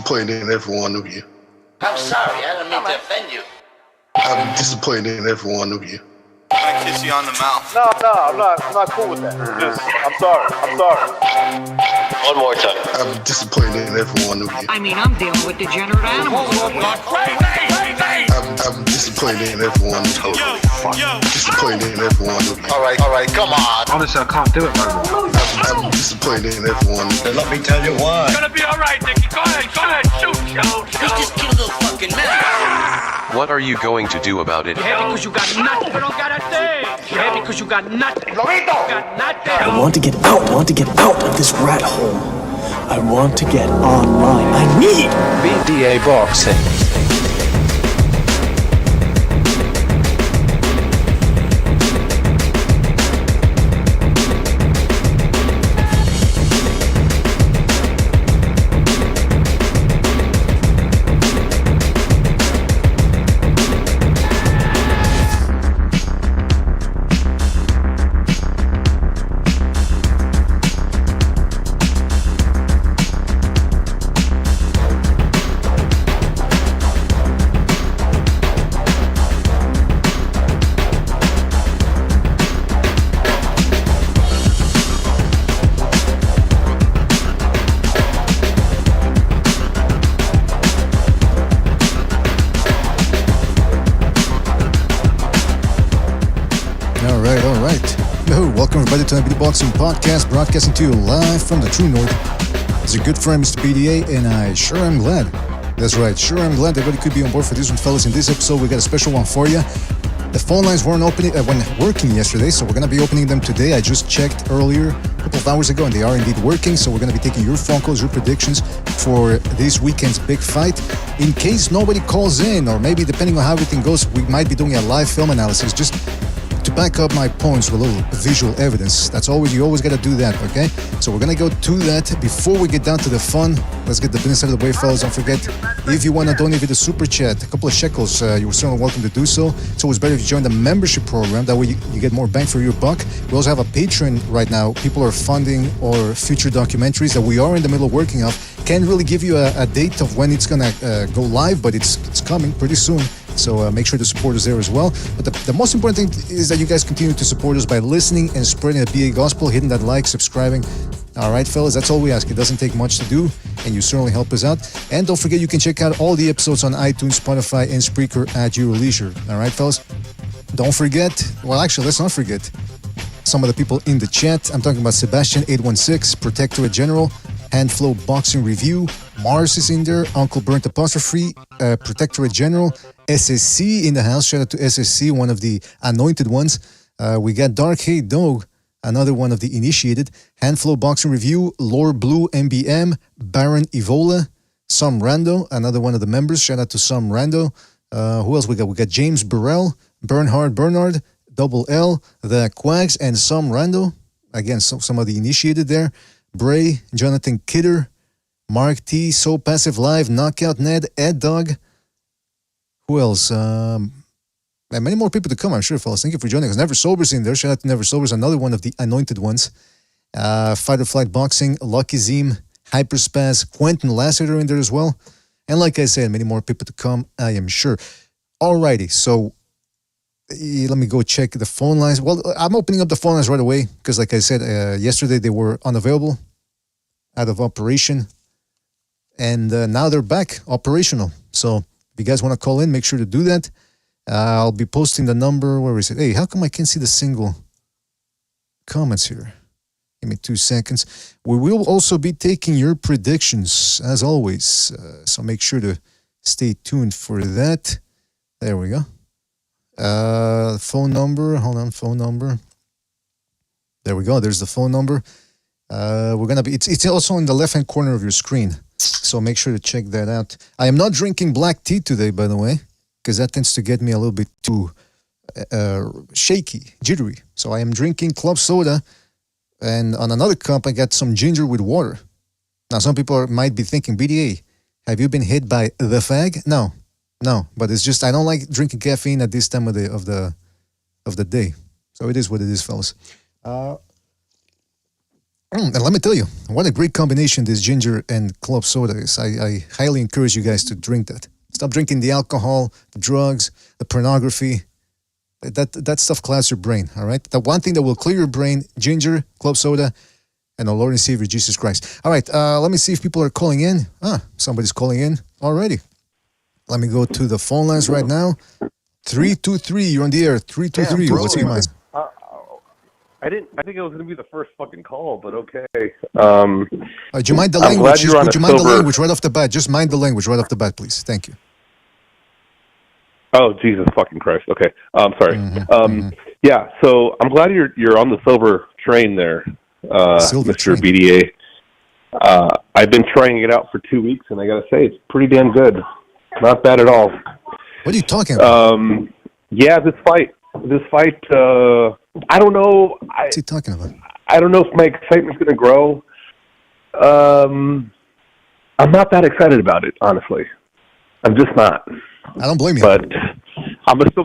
disappointed in every one of you. I'm sorry, I don't mean to offend you. I'm disappointed in every one of you. I kiss you on the mouth. No, I'm not cool with that. Just, I'm sorry. One more time. I'm disappointed in every one of you. I mean, I'm dealing with degenerate animals. I'm disappointed in every one of you. Disappointed in every one of you. All right, come on. Honestly, I can't do it, man. I'm disappointed in every one of you. Let me tell you why. It's gonna be all right, Nicky. Go ahead, shoot. He just killed a little fucking man. What are you going to do about it? Yeah, because you got nothing. You don't got a thing. Yeah, because you got nothing. Lobito! You got nothing. I want to get out. I want to get out of this rat hole. I want to get online. I need BDA boxing. Welcome everybody to the Boxing Podcast, broadcasting to you live from the True North. It's your good friend Mr. PDA, and I sure am glad. That's right, sure I'm glad everybody could be on board for this one, fellas. In this episode, we got a special one for you. The phone lines weren't working yesterday, so we're going to be opening them today. I just checked earlier, a couple of hours ago, and they are indeed working. So we're going to be taking your phone calls, your predictions for this weekend's big fight. In case nobody calls in, or maybe depending on how everything goes, we might be doing a live film analysis just to back up my points with a little visual evidence. You always got to do that, okay? So we're going to go to that. Before we get down to the fun, let's get the business out of the way, fellas. Don't forget, if you want to donate with the super chat, a couple of shekels, you're certainly welcome to do so. It's always better if you join the membership program. That way you get more bang for your buck. We also have a Patreon right now. People are funding our future documentaries that we are in the middle of working on. Can't really give you a date of when it's going to go live, but it's coming pretty soon. So make sure to support us there as well. But the most important thing is that you guys continue to support us by listening and spreading the BA gospel, hitting that like, subscribing. All right, fellas, that's all we ask. It doesn't take much to do, and you certainly help us out. And don't forget, you can check out all the episodes on iTunes, Spotify, and Spreaker at your leisure. All right, fellas? Don't forget, well, actually, let's not forget some of the people in the chat. I'm talking about Sebastian816, Protectorate General, Handflow Boxing Review, Mars is in there, Uncle Burnt Apostrophe, Protectorate General, SSC in the house. Shout out to SSC, one of the anointed ones. We got Dark Hate Dog, another one of the initiated, Handflow Boxing Review, Lore Blue MBM, Baron Evola, Some Rando, another one of the members. Shout out to Some Rando. Who else we got? We got James Burrell, Bernard, Double L, The Quags, and Some Rando. Again, some of the initiated there. Bray, Jonathan Kidder, Mark T, So Passive Live, Knockout Ned, Ed Dog. Who else? Many more people to come, I'm sure, fellas. Thank you for joining us. Never Sober's in there. Shout out to Never Sober's, another one of the anointed ones. Fight or Flight Boxing, Lucky Zim, Hyperspaz, Quentin Lassiter in there as well. And like I said, many more people to come, I am sure. Alrighty, so let me go check the phone lines. Well, I'm opening up the phone lines right away because, like I said, yesterday they were unavailable, out of operation. And now they're back operational. So if you guys want to call in, make sure to do that. I'll be posting the number. Where is it? Hey, how come I can't see the single comments here? Give me 2 seconds. We will also be taking your predictions, as always. So make sure to stay tuned for that. There we go. Phone number. Hold on, phone number. There we go. There's the phone number. We're gonna be. It's also in the left-hand corner of your screen. So make sure to check that out. I am not drinking black tea today, by the way, because that tends to get me a little bit too shaky, jittery. So I am drinking club soda, and on another cup I got some ginger with water. Now some people might be thinking, BDA, have you been hit by the fag? No, but it's just I don't like drinking caffeine at this time of the day. So it is what it is, fellas. And let me tell you, what a great combination this ginger and club soda is. I highly encourage you guys to drink that. Stop drinking the alcohol, the drugs, the pornography. That stuff clouds your brain, all right? The one thing that will clear your brain, ginger, club soda, and our Lord and Savior, Jesus Christ. All right, let me see if people are calling in. Somebody's calling in already. Let me go to the phone lines right now. 323, you're on the air. 323, what's your mind? I think it was going to be the first fucking call, but okay. Do you mind the language? Would you mind the language right off the bat? Just mind the language right off the bat, please. Thank you. Oh, Jesus fucking Christ. Okay. I'm sorry. Yeah, so I'm glad you're on the silver train there, Silver Mr. train. BDA. I've been trying it out for 2 weeks, and I got to say, it's pretty damn good. Not bad at all. What are you talking about? Yeah, this fight, I don't know. What's he talking about? I don't know if my excitement's going to grow. I'm not that excited about it, honestly. I'm just not. I don't blame you. But I'm still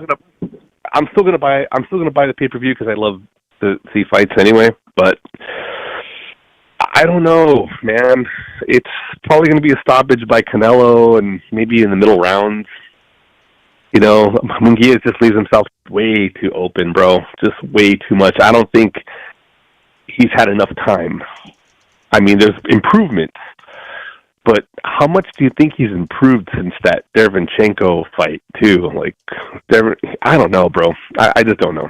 gonna buy the pay-per-view because I love to see fights anyway. But I don't know, man. It's probably going to be a stoppage by Canelo, and maybe in the middle rounds. You know, Munguia just leaves himself way too open, bro. Just way too much. I don't think he's had enough time. I mean, there's improvements, but how much do you think he's improved since that Derevyanchenko fight, too? Like, I don't know, bro. I just don't know.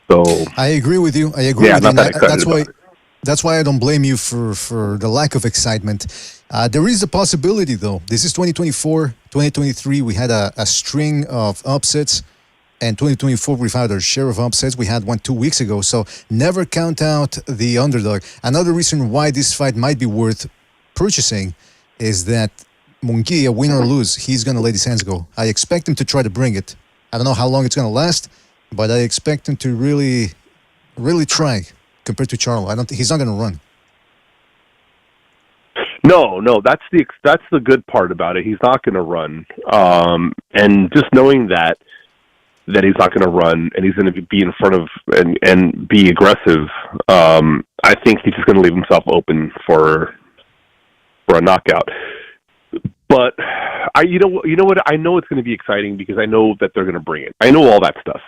So I agree with you. I agree with not you. that excited That's why I don't blame you for the lack of excitement. There is a possibility, though. This is 2024. 2023, we had a string of upsets. And 2024, we've had our share of upsets. We had one 2 weeks ago. So never count out the underdog. Another reason why this fight might be worth purchasing is that Munguia, win or lose, he's going to let his hands go. I expect him to try to bring it. I don't know how long it's going to last, but I expect him to really, really try. Compared to Charlo, I don't think he's not going to run. No, that's the good part about it. He's not going to run, and just knowing that he's not going to run and he's going to be in front of and be aggressive. I think he's just going to leave himself open for a knockout. But you know what? I know it's going to be exciting because I know that they're going to bring it. I know all that stuff.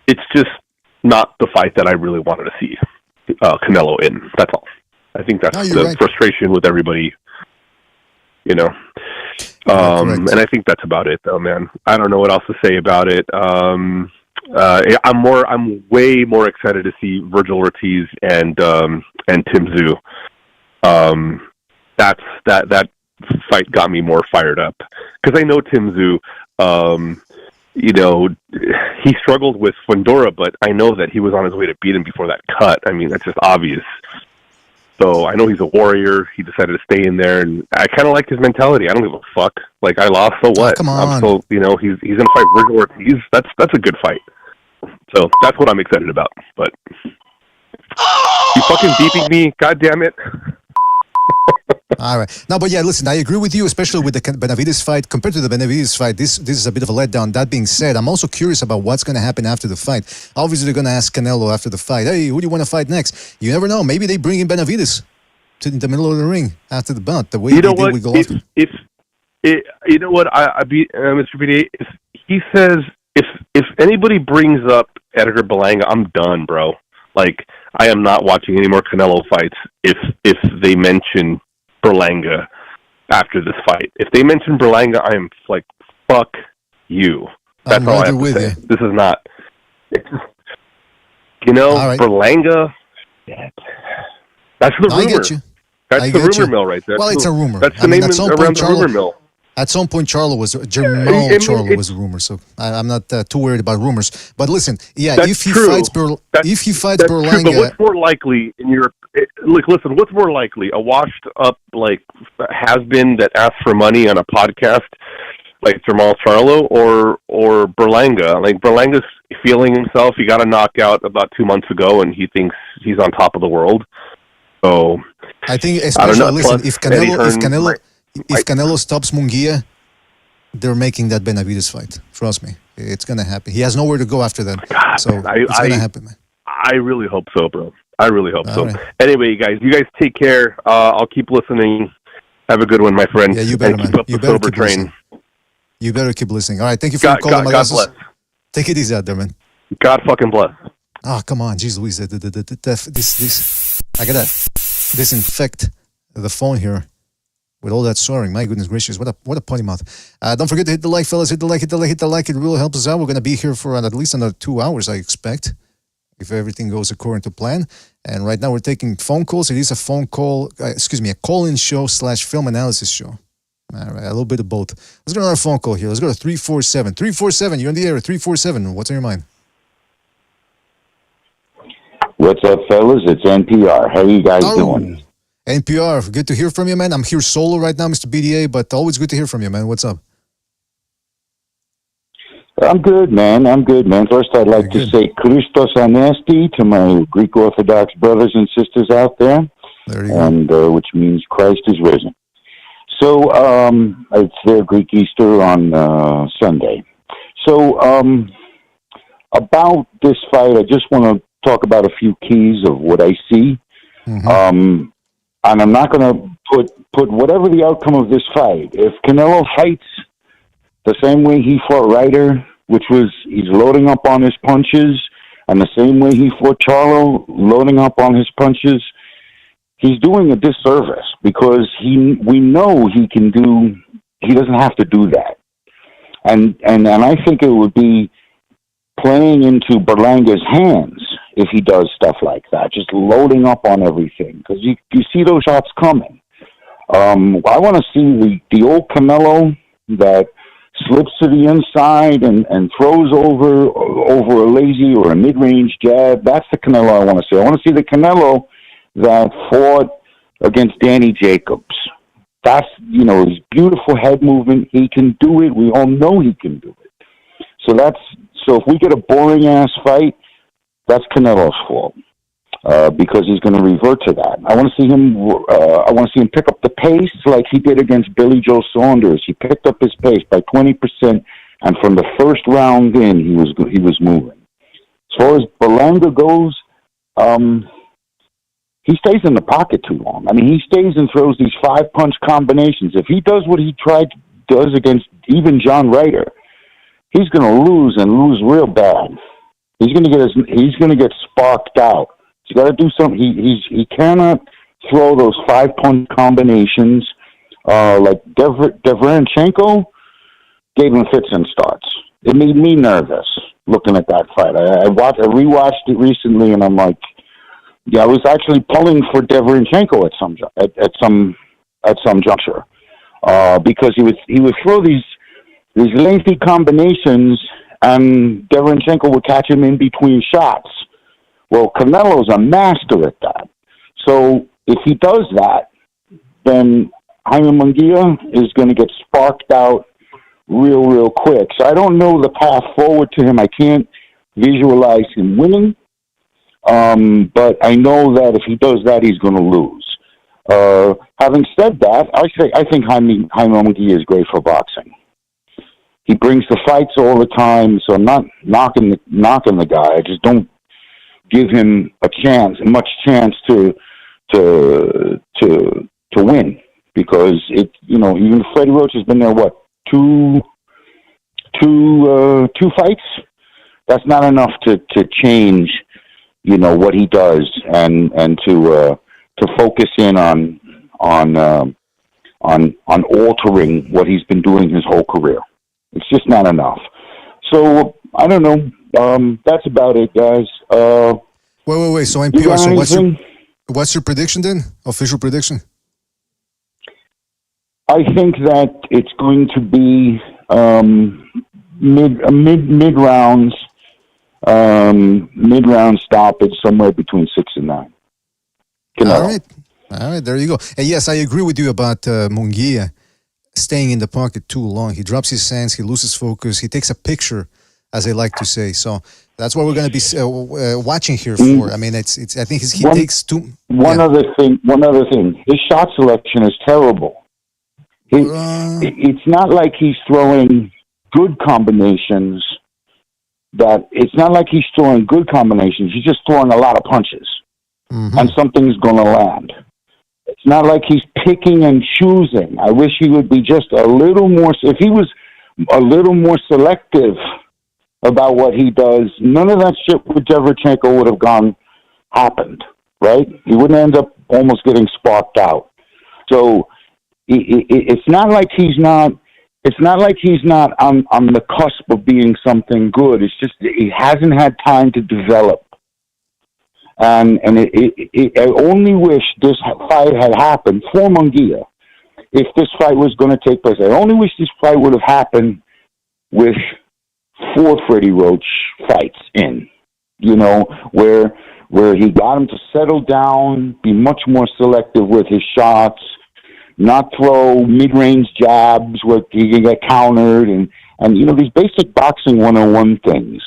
It's just not the fight that I really wanted to see. Canelo in. That's all. I think that's the frustration with everybody, you know. And I think that's about it, though, man. I don't know what else to say about it. I'm way more excited to see Virgil Ortiz and Tim Tszyu. That fight got me more fired up because I know Tim Tszyu. You know, he struggled with Fundora, but I know that he was on his way to beat him before that cut. I mean, that's just obvious. So I know he's a warrior. He decided to stay in there, and I kind of like his mentality. I don't give a fuck. Like, I lost, so what? Come on. I'm so, you know, he's gonna fight Virgil Ortiz. That's a good fight. So that's what I'm excited about. But you fucking beeping me, god damn it. All right. No, but yeah, listen, I agree with you, especially with the Benavides fight. Compared to the Benavides fight, this is a bit of a letdown. That being said, I'm also curious about what's going to happen after the fight. Obviously, they're going to ask Canelo after the fight, hey, who do you want to fight next? You never know. Maybe they bring in Benavides in the middle of the ring after the bout, the way you know they what? did with Golovkin. You know what, Mr. BD, he says, if anybody brings up Edgar Berlanga, I'm done, bro. Like, I am not watching any more Canelo fights if they mention Berlanga after this fight. If they mention Berlanga, I am like, fuck you. That's all I have to say. This is not, you know, right. Berlanga, that's the rumor. I get you. That's the rumor mill right there. Well, it's a rumor. That's the name around the rumor mill. At some point, Charlo was a rumor, so I'm not too worried about rumors. But listen, yeah, if he fights Berlanga, but what's more likely in your listen? What's more likely? A washed up like has-been that asks for money on a podcast like Jamal Charlo, or Berlanga? Like Berlanga's feeling himself. He got a knockout about 2 months ago, and he thinks he's on top of the world. So I think, especially listen, if Canelo stops Munguia, they're making that Benavides fight. Trust me, it's gonna happen. He has nowhere to go after that, so it's gonna happen, man. I really hope so, bro. I really hope so. All right. Anyway, you guys take care. I'll keep listening. Have a good one, my friend. Yeah, you better, and keep man. up You the better sober keep train. listening. You better keep listening. All right, thank you for your call, my God bless. Take it easy out there, man. God fucking bless. Oh, come on, jeez Louise. This I gotta disinfect the phone here with all that swearing. My goodness gracious, what a potty mouth. Don't forget to hit the like, fellas. Hit the like. It really helps us out. We're gonna be here for at least another 2 hours, I expect, if everything goes according to plan. And right now we're taking phone calls. It is a phone call, a call-in show / film analysis show. All right, a little bit of both. Let's go to our phone call here. Let's go to 347. 347, you're in the air. 347, what's on your mind? What's up, fellas? It's NPR. How you guys doing? NPR, good to hear from you, man. I'm here solo right now, Mr. BDA, but always good to hear from you, man. What's up? I'm good, man. First, I'd like to say Christos Anesti to my Greek Orthodox brothers and sisters out there. There you go. And which means Christ is risen. So, it's their Greek Easter on Sunday. So, about this fight, I just want to talk about a few keys of what I see. Mm-hmm. And I'm not going to put whatever the outcome of this fight. If Canelo fights the same way he fought Ryder, which was he's loading up on his punches, and the same way he fought Charlo, loading up on his punches, he's doing a disservice because we know he doesn't have to do that. And I think it would be playing into Berlanga's hands if he does stuff like that, just loading up on everything, because you see those shots coming. I want to see the old Canelo that slips to the inside and throws over a lazy or a mid-range jab. That's the Canelo I want to see. I want to see the Canelo that fought against Danny Jacobs. That's, his beautiful head movement. He can do it. We all know he can do it. So if we get a boring-ass fight, that's Canelo's fault, because he's going to revert to that. I want to see him pick up the pace like he did against Billy Joe Saunders. He picked up his pace by 20%, and from the first round in, he was moving. As far as Berlanga goes, he stays in the pocket too long. I mean, he stays and throws these 5-punch combinations. If he does what he does against even John Ryder, he's going to lose real bad. He's going to get sparked out. He's got to do something. He cannot throw those 5-punch combinations like Deverenchenko gave him fits and starts. It made me nervous looking at that fight. I rewatched it recently, and I'm like, I was actually pulling for Deverenchenko at some juncture because he would throw these lengthy combinations, and Deverenchenko would catch him in between shots. Well, Canelo's a master at that. So if he does that, then Jaime Munguia is going to get sparked out real quick. So I don't know the path forward to him. I can't visualize him winning. But I know that if he does that, he's going to lose. Having said that, I think Jaime Munguia is great for boxing. He brings the fights all the time, so I'm not knocking the guy. I just don't give him much chance to win, because even Freddie Roach has been there two fights. That's not enough to change what he does and to focus in on altering what he's been doing his whole career. It's just not enough. So I don't know. That's about it, guys. Wait. So NPR. So what's your prediction then? Official prediction? I think that it's going to be mid round stoppage, somewhere between 6 and 9. All right. There you go. And yes, I agree with you about Munguia staying in the pocket too long. He drops his hands. He loses focus. He takes a picture, as I like to say. So that's what we're going to be watching here for. I mean, I think he takes too. One other thing. His shot selection is terrible. It's not like he's throwing good combinations. He's just throwing a lot of punches. and something's going to land. It's not like he's picking and choosing. I wish he would be just a little more. If he was a little more selective about what he does, none of that shit with Shevchenko would have happened, right? He wouldn't end up almost getting sparked out. So it's not like he's not. It's not like he's not on the cusp of being something good. It's just he hasn't had time to develop. And I only wish this fight had happened for Munguia. If this fight was going to take place, I only wish this fight would have happened with 4 Freddie Roach fights in, where he got him to settle down, be much more selective with his shots, not throw mid-range jabs where he can get countered, and these basic boxing 101 things,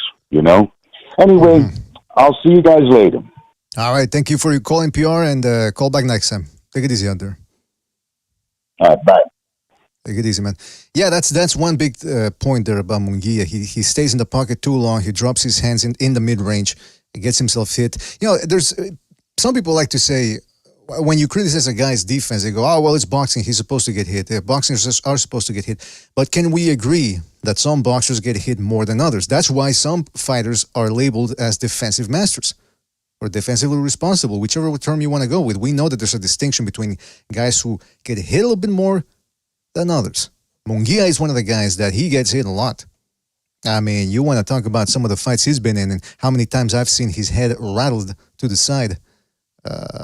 Anyway, I'll see you guys later. All right. Thank you for your call, NPR, and call back next time. Take it easy out there. All right, bye. Take it easy, man. Yeah, that's one big point there about Munguia. He stays in the pocket too long. He drops his hands in the mid-range. He gets himself hit. There's some people like to say, when you criticize a guy's defense, they go, oh, well, it's boxing. He's supposed to get hit. Boxers are supposed to get hit. But can we agree that some boxers get hit more than others? That's why some fighters are labeled as defensive masters or defensively responsible, whichever term you want to go with. We know that there's a distinction between guys who get hit a little bit more than others. Munguia is one of the guys that he gets hit a lot. I mean, you want to talk about some of the fights he's been in and how many times I've seen his head rattled to the side.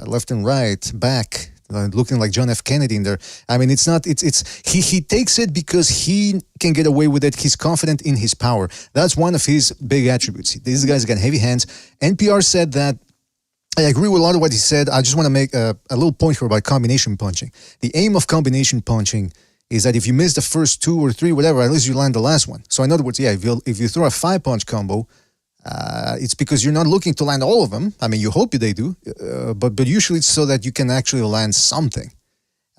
Left and right, back, looking like John F. Kennedy in there. I mean, he takes it because he can get away with it. He's confident in his power. That's one of his big attributes. These guys got heavy hands. NPR said that. I agree with a lot of what he said. I just want to make a little point here about combination punching. The aim of combination punching is that if you miss the first 2 or 3, whatever, at least you land the last one. So in other words, if you throw a 5-punch combo, it's because you're not looking to land all of them. I mean, you hope they do, but usually it's so that you can actually land something.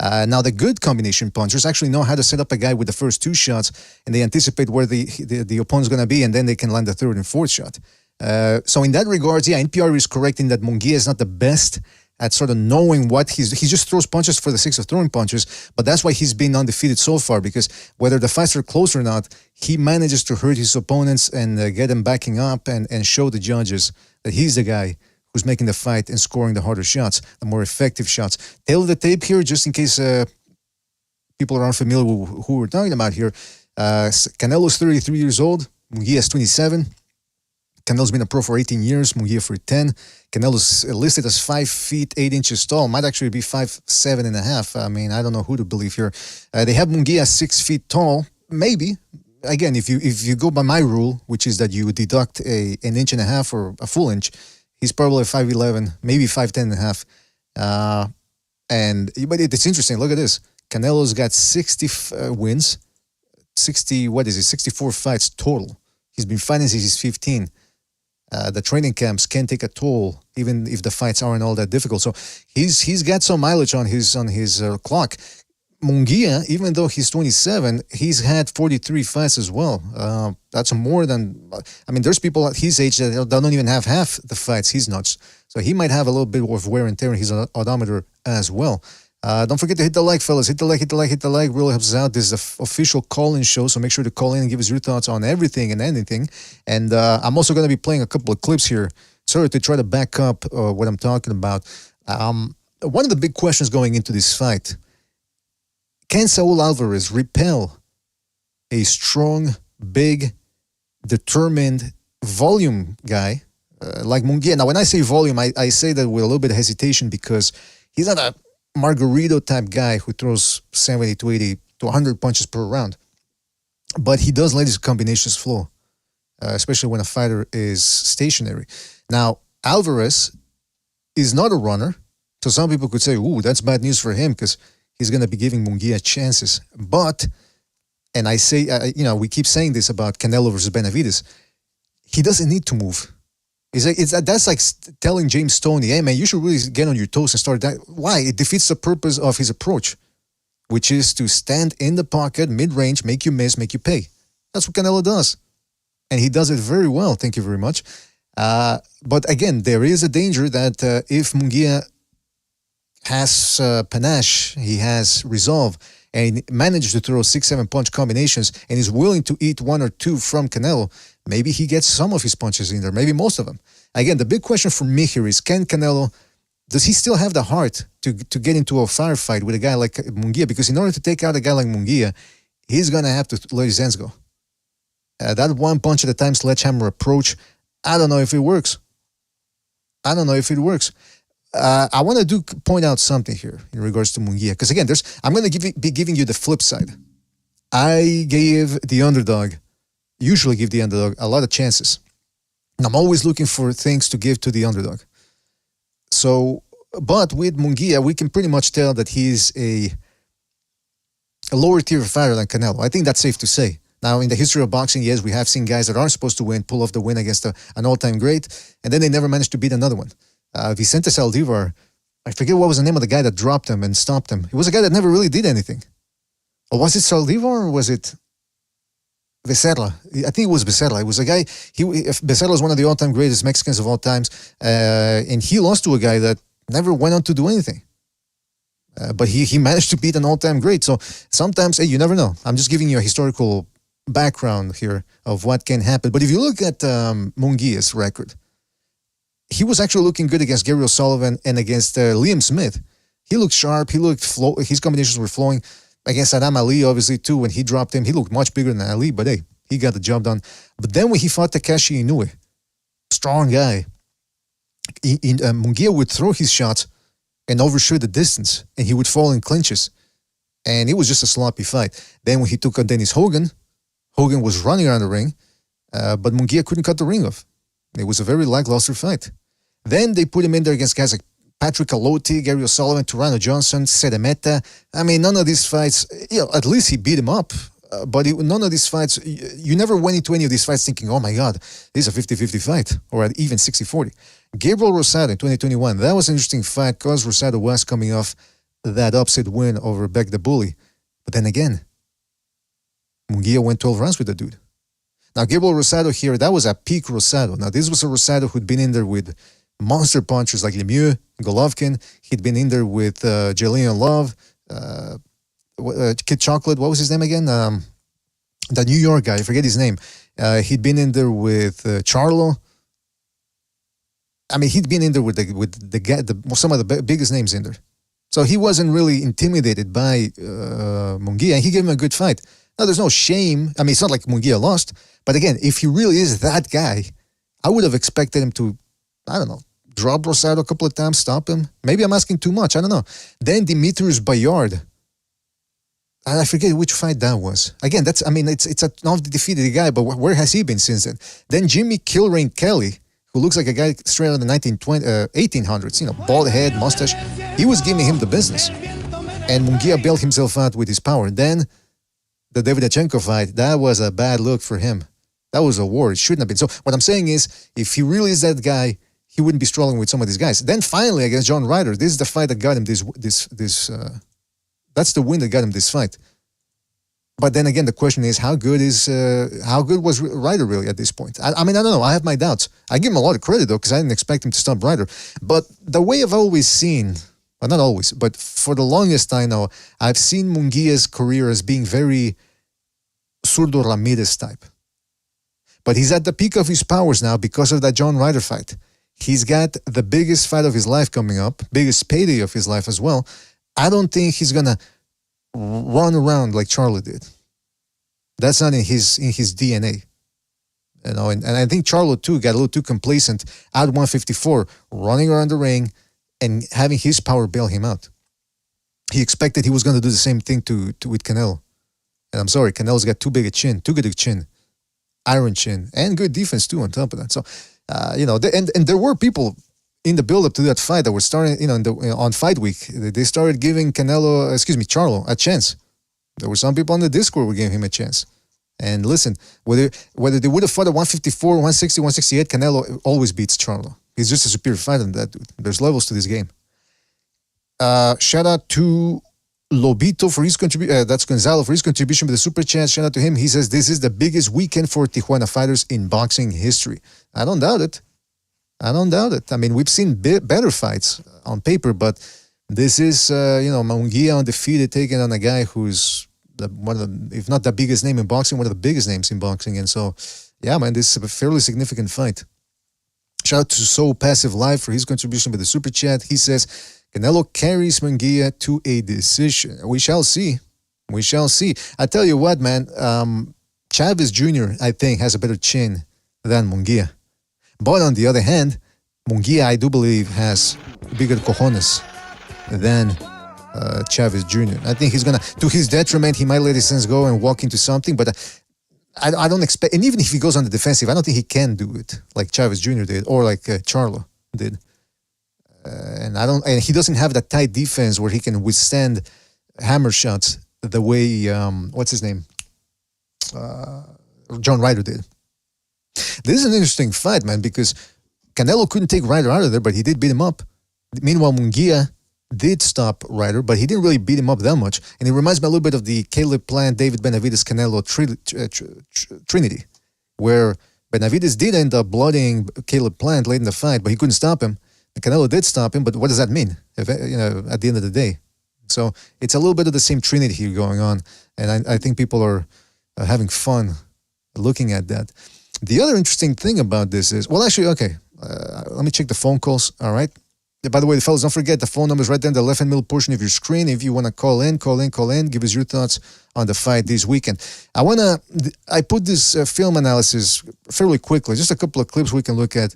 Now, the good combination punchers actually know how to set up a guy with the first 2 shots, and they anticipate where the opponent's going to be, and then they can land the 3rd and 4th shot. So in that regards, NPR is correct in that Munguia is not the best at sort of knowing what he just throws punches for the sake of throwing punches, but that's why he's been undefeated so far, because whether the fights are close or not, he manages to hurt his opponents and get them backing up and show the judges that he's the guy who's making the fight and scoring the harder shots, the more effective shots. Tail of the tape here, just in case people are unfamiliar with who we're talking about here. Canelo's 33 years old, Munguia's 27. Canelo's been a pro for 18 years, Munguia for 10. Canelo's listed as 5 feet 8 inches tall. Might actually be 5'7" and a half. I mean, I don't know who to believe here. They have Munguia 6 feet tall. Maybe. Again, if you go by my rule, which is that you deduct an inch and a half or a full inch, he's probably 5'11", maybe 5'10" and a half. But it's interesting. Look at this. Canelo's got 60 wins. 64 fights total. He's been fighting since he's 15. The training camps can take a toll, even if the fights aren't all that difficult. So he's got some mileage on his clock. Munguia, even though he's 27, he's had 43 fights as well. That's more than. I mean, there's people at his age that don't even have half the fights he's notched. So he might have a little bit of wear and tear in his odometer as well. Don't forget to hit the like, fellas. Hit the like. Really helps us out. This is the official call-in show, so make sure to call in and give us your thoughts on everything and anything. And I'm also going to be playing a couple of clips here, sort of to try to back up what I'm talking about. One of the big questions going into this fight, can Saul Alvarez repel a strong, big, determined volume guy like Munguia? Now, when I say volume, I say that with a little bit of hesitation because he's not a Margarito type guy who throws 70 to 80 to 100 punches per round. But he does let his combinations flow, especially when a fighter is stationary. Now, Alvarez is not a runner, so some people could say, ooh, that's bad news for him because he's going to be giving Munguia chances. But, and I say, we keep saying this about Canelo versus Benavides, he doesn't need to move. That's like telling James Stoney, hey, man, you should really get on your toes and start that. Why? It defeats the purpose of his approach, which is to stand in the pocket, mid-range, make you miss, make you pay. That's what Canelo does. And he does it very well, thank you very much. But again, there is a danger that if Munguia has panache, he has resolve, and manages to throw 6-7 punch combinations and is willing to eat one or two from Canelo, maybe he gets some of his punches in there, maybe most of them. Again, the big question for me here is, can Canelo, does he still have the heart to get into a firefight with a guy like Munguia? Because in order to take out a guy like Munguia, he's going to have to let his hands go. That one punch at a time sledgehammer approach, I don't know if it works. I want to point out something here in regards to Munguia, because again, I'm going to be giving you the flip side. I usually give the underdog a lot of chances. And I'm always looking for things to give to the underdog. So, but with Munguia, we can pretty much tell that he's a lower tier fighter than Canelo. I think that's safe to say. Now, in the history of boxing, yes, we have seen guys that aren't supposed to win pull off the win against an all-time great, and then they never managed to beat another one. Vicente Saldivar, I forget what was the name of the guy that dropped him and stopped him. He was a guy that never really did anything. Or was it Saldivar or was it Becerra? I think it was Becerra. It was a guy, Becerra was one of the all-time greatest Mexicans of all times, and he lost to a guy that never went on to do anything. But he managed to beat an all-time great. So sometimes, hey, you never know. I'm just giving you a historical background here of what can happen. But if you look at Munguia's record, he was actually looking good against Gary O'Sullivan and against Liam Smith. He looked sharp. His combinations were flowing. Against Adam Ali, obviously, too, when he dropped him, he looked much bigger than Ali, but hey, he got the job done. But then when he fought Takashi Inoue, strong guy, Munguia would throw his shots and overshoot the distance, and he would fall in clinches. And it was just a sloppy fight. Then when he took on Dennis Hogan was running around the ring, but Munguia couldn't cut the ring off. It was a very lackluster fight. Then they put him in there against guys like Patrick Alotti, Gary O'Sullivan, Turano Johnson, Sedemeta. I mean, none of these fights, at least he beat him up. But none of these fights, you never went into any of these fights thinking, oh my God, this is a 50-50 fight, or even 60-40. Gabriel Rosado in 2021, that was an interesting fight because Rosado was coming off that upset win over Beck the Bully. But then again, Munguia went 12 rounds with the dude. Now, Gabriel Rosado here, that was a peak Rosado. Now, this was a Rosado who'd been in there with monster punchers like Lemieux, Golovkin. He'd been in there with Julian Love, Kid Chocolate. What was his name again? The New York guy. I forget his name. He'd been in there with Charlo. I mean, he'd been in there with some of the biggest names in there. So he wasn't really intimidated by Munguia, and he gave him a good fight. Now, there's no shame. I mean, it's not like Munguia lost. But again, if he really is that guy, I would have expected him to, I don't know, drop Rosado a couple of times, stop him. Maybe I'm asking too much. I don't know. Then Demetrius Bayard. I forget which fight that was. Again, it's a non-defeated guy, but where has he been since then? Then Jimmy Kilrain Kelly, who looks like a guy straight out of the 1800s, bald head, mustache. He was giving him the business. And Munguia bailed himself out with his power. Then the Davidachenko fight, that was a bad look for him. That was a war. It shouldn't have been. So what I'm saying is, if he really is that guy, he wouldn't be struggling with some of these guys. Then finally, against John Ryder, this is the fight that got him that's the win that got him this fight. But then again, the question is, how good was Ryder really at this point? I mean, I don't know. I have my doubts. I give him a lot of credit, though, because I didn't expect him to stop Ryder. But the way I've always seen, well, not always, but for the longest time now, I've seen Munguia's career as being very Zurdo Ramirez type. But he's at the peak of his powers now because of that John Ryder fight. He's got the biggest fight of his life coming up, biggest payday of his life as well. I don't think he's going to run around like Charlo did. That's not in his DNA. And I think Charlo too got a little too complacent at 154, running around the ring and having his power bail him out. He expected he was going to do the same thing with Canelo. And I'm sorry, Canelo's got too good a chin, iron chin, and good defense too on top of that. So, and there were people in the build-up to that fight that were starting, on fight week, they started giving Charlo a chance. There were some people on the Discord who gave him a chance. And listen, whether they would have fought at 154, 160, 168, Canelo always beats Charlo. He's just a superior fighter than that dude. There's levels to this game. Shout out to Lobito for his contribution. That's Gonzalo for his contribution with the super chat. Shout out to him. He says, this is the biggest weekend for Tijuana fighters in boxing history. I don't doubt it. I don't doubt it. I mean, we've seen better fights on paper, but this is, Munguia undefeated taking on a guy who's one of the, if not the biggest name in boxing, one of the biggest names in boxing. And so, yeah, man, this is a fairly significant fight. Shout out to So Passive Live for his contribution with the super chat. He says, Canelo carries Munguia to a decision. We shall see. We shall see. I tell you what, man, Chavez Jr., I think, has a better chin than Munguia. But on the other hand, Munguia, I do believe, has bigger cojones than Chavez Jr. I think he's going to his detriment, he might let his hands go and walk into something, but I don't expect, and even if he goes on the defensive, I don't think he can do it like Chavez Jr. did or like Charlo did. And he doesn't have that tight defense where he can withstand hammer shots the way, what's his name? John Ryder did. This is an interesting fight, man, because Canelo couldn't take Ryder out of there, but he did beat him up. Meanwhile, Munguia did stop Ryder, but he didn't really beat him up that much. And it reminds me a little bit of the Caleb Plant, David Benavides, Canelo trinity, where Benavides did end up bloodying Caleb Plant late in the fight, but he couldn't stop him. And Canelo did stop him, but what does that mean? At the end of the day. So it's a little bit of the same trinity here going on, and I think people are having fun looking at that. The other interesting thing about this is, well, actually, okay, let me check the phone calls, all right? By the way, fellas, don't forget the phone number is right there in the left-hand middle portion of your screen. If you want to call in, give us your thoughts on the fight this weekend. I put this film analysis fairly quickly, just a couple of clips we can look at.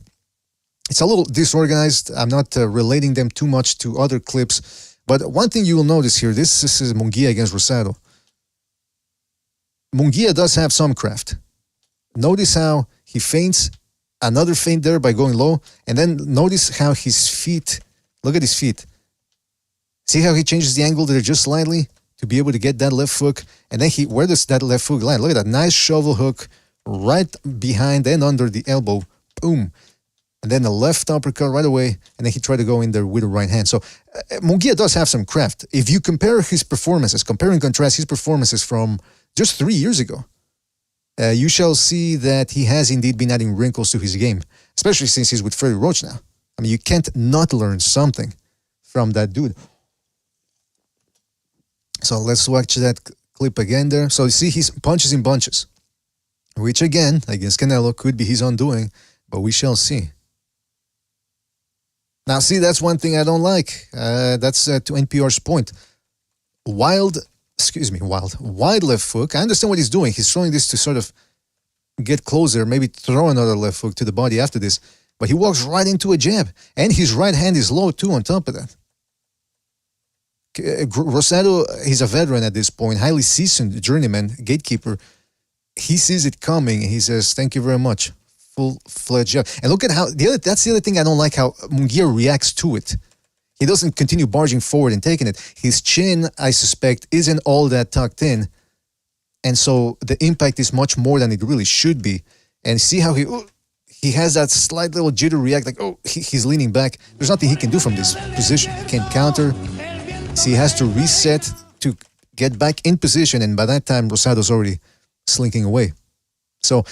It's a little disorganized. I'm not relating them too much to other clips, but one thing you will notice here, this is Munguia against Rosado. Munguia does have some craft. Notice how he feints, another feint there by going low, and then notice how his feet, look at his feet. See how he changes the angle there just slightly to be able to get that left hook, and then where does that left hook land? Look at that nice shovel hook right behind and under the elbow, boom. And then the left uppercut right away, and then he tried to go in there with the right hand. So Munguia does have some craft. If you compare his performances, compare and contrast his performances from just 3 years ago, you shall see that he has indeed been adding wrinkles to his game, especially since he's with Freddie Roach now. I mean, you can't not learn something from that dude. So let's watch that clip again there. So you see he punches in bunches, which again, against Canelo, could be his undoing, but we shall see. Now, see, that's one thing I don't like. That's to NPR's point. Wide left hook. I understand what he's doing. He's throwing this to sort of get closer, maybe throw another left hook to the body after this. But he walks right into a jab. And his right hand is low, too, on top of that. Rosado, he's a veteran at this point, highly seasoned journeyman, gatekeeper. He sees it coming. He says, thank you very much. Full-fledged jab. And look at how, that's the other thing I don't like, how Munguia reacts to it. He doesn't continue barging forward and taking it. His chin, I suspect, isn't all that tucked in. And so the impact is much more than it really should be. And see how he has that slight little jitter react, like, he's leaning back. There's nothing he can do from this position. He can't counter. See, he has to reset to get back in position. And by that time, Rosado's already slinking away. So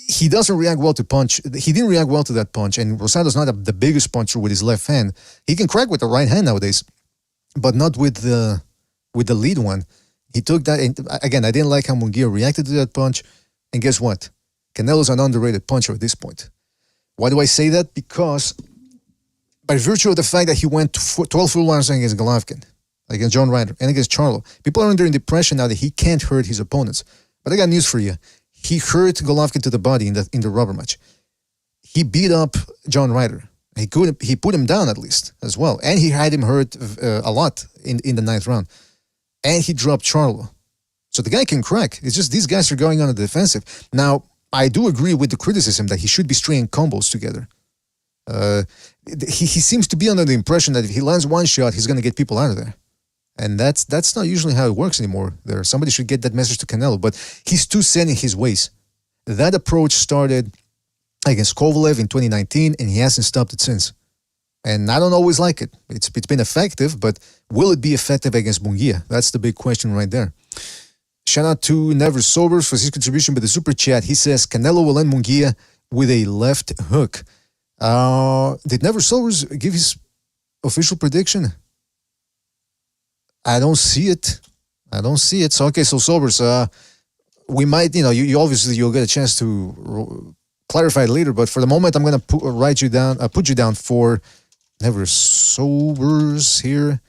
he doesn't react well to punch. He didn't react well to that punch, and Rosado's not the biggest puncher with his left hand. He can crack with the right hand nowadays, but not with the lead one. He took that, and again, I didn't like how Munguia reacted to that punch, and guess what? Canelo's an underrated puncher at this point. Why do I say that? Because by virtue of the fact that he went 12 full rounds against Golovkin, against John Ryder, and against Charlo, people are under the impression now that he can't hurt his opponents. But I got news for you. He hurt Golovkin to the body in the rubber match. He beat up John Ryder. He put him down at least as well. And he had him hurt a lot in the 9th round. And he dropped Charlo. So the guy can crack. It's just these guys are going on the defensive. Now, I do agree with the criticism that he should be stringing combos together. He seems to be under the impression that if he lands one shot, he's going to get people out of there. And that's not usually how it works anymore. Somebody should get that message to Canelo, but he's too set in his ways. That approach started against Kovalev in 2019, and he hasn't stopped it since. And I don't always like it. It's been effective, but will it be effective against Munguia? That's the big question right there. Shout out to Never Sober for his contribution with the super chat. He says Canelo will end Munguia with a left hook. Did Never Sobers give his official prediction? I don't see it. So, okay, so Sobers, we might, you obviously you'll get a chance to clarify it later, but for the moment, I'm going to put you down for Never Sobers here.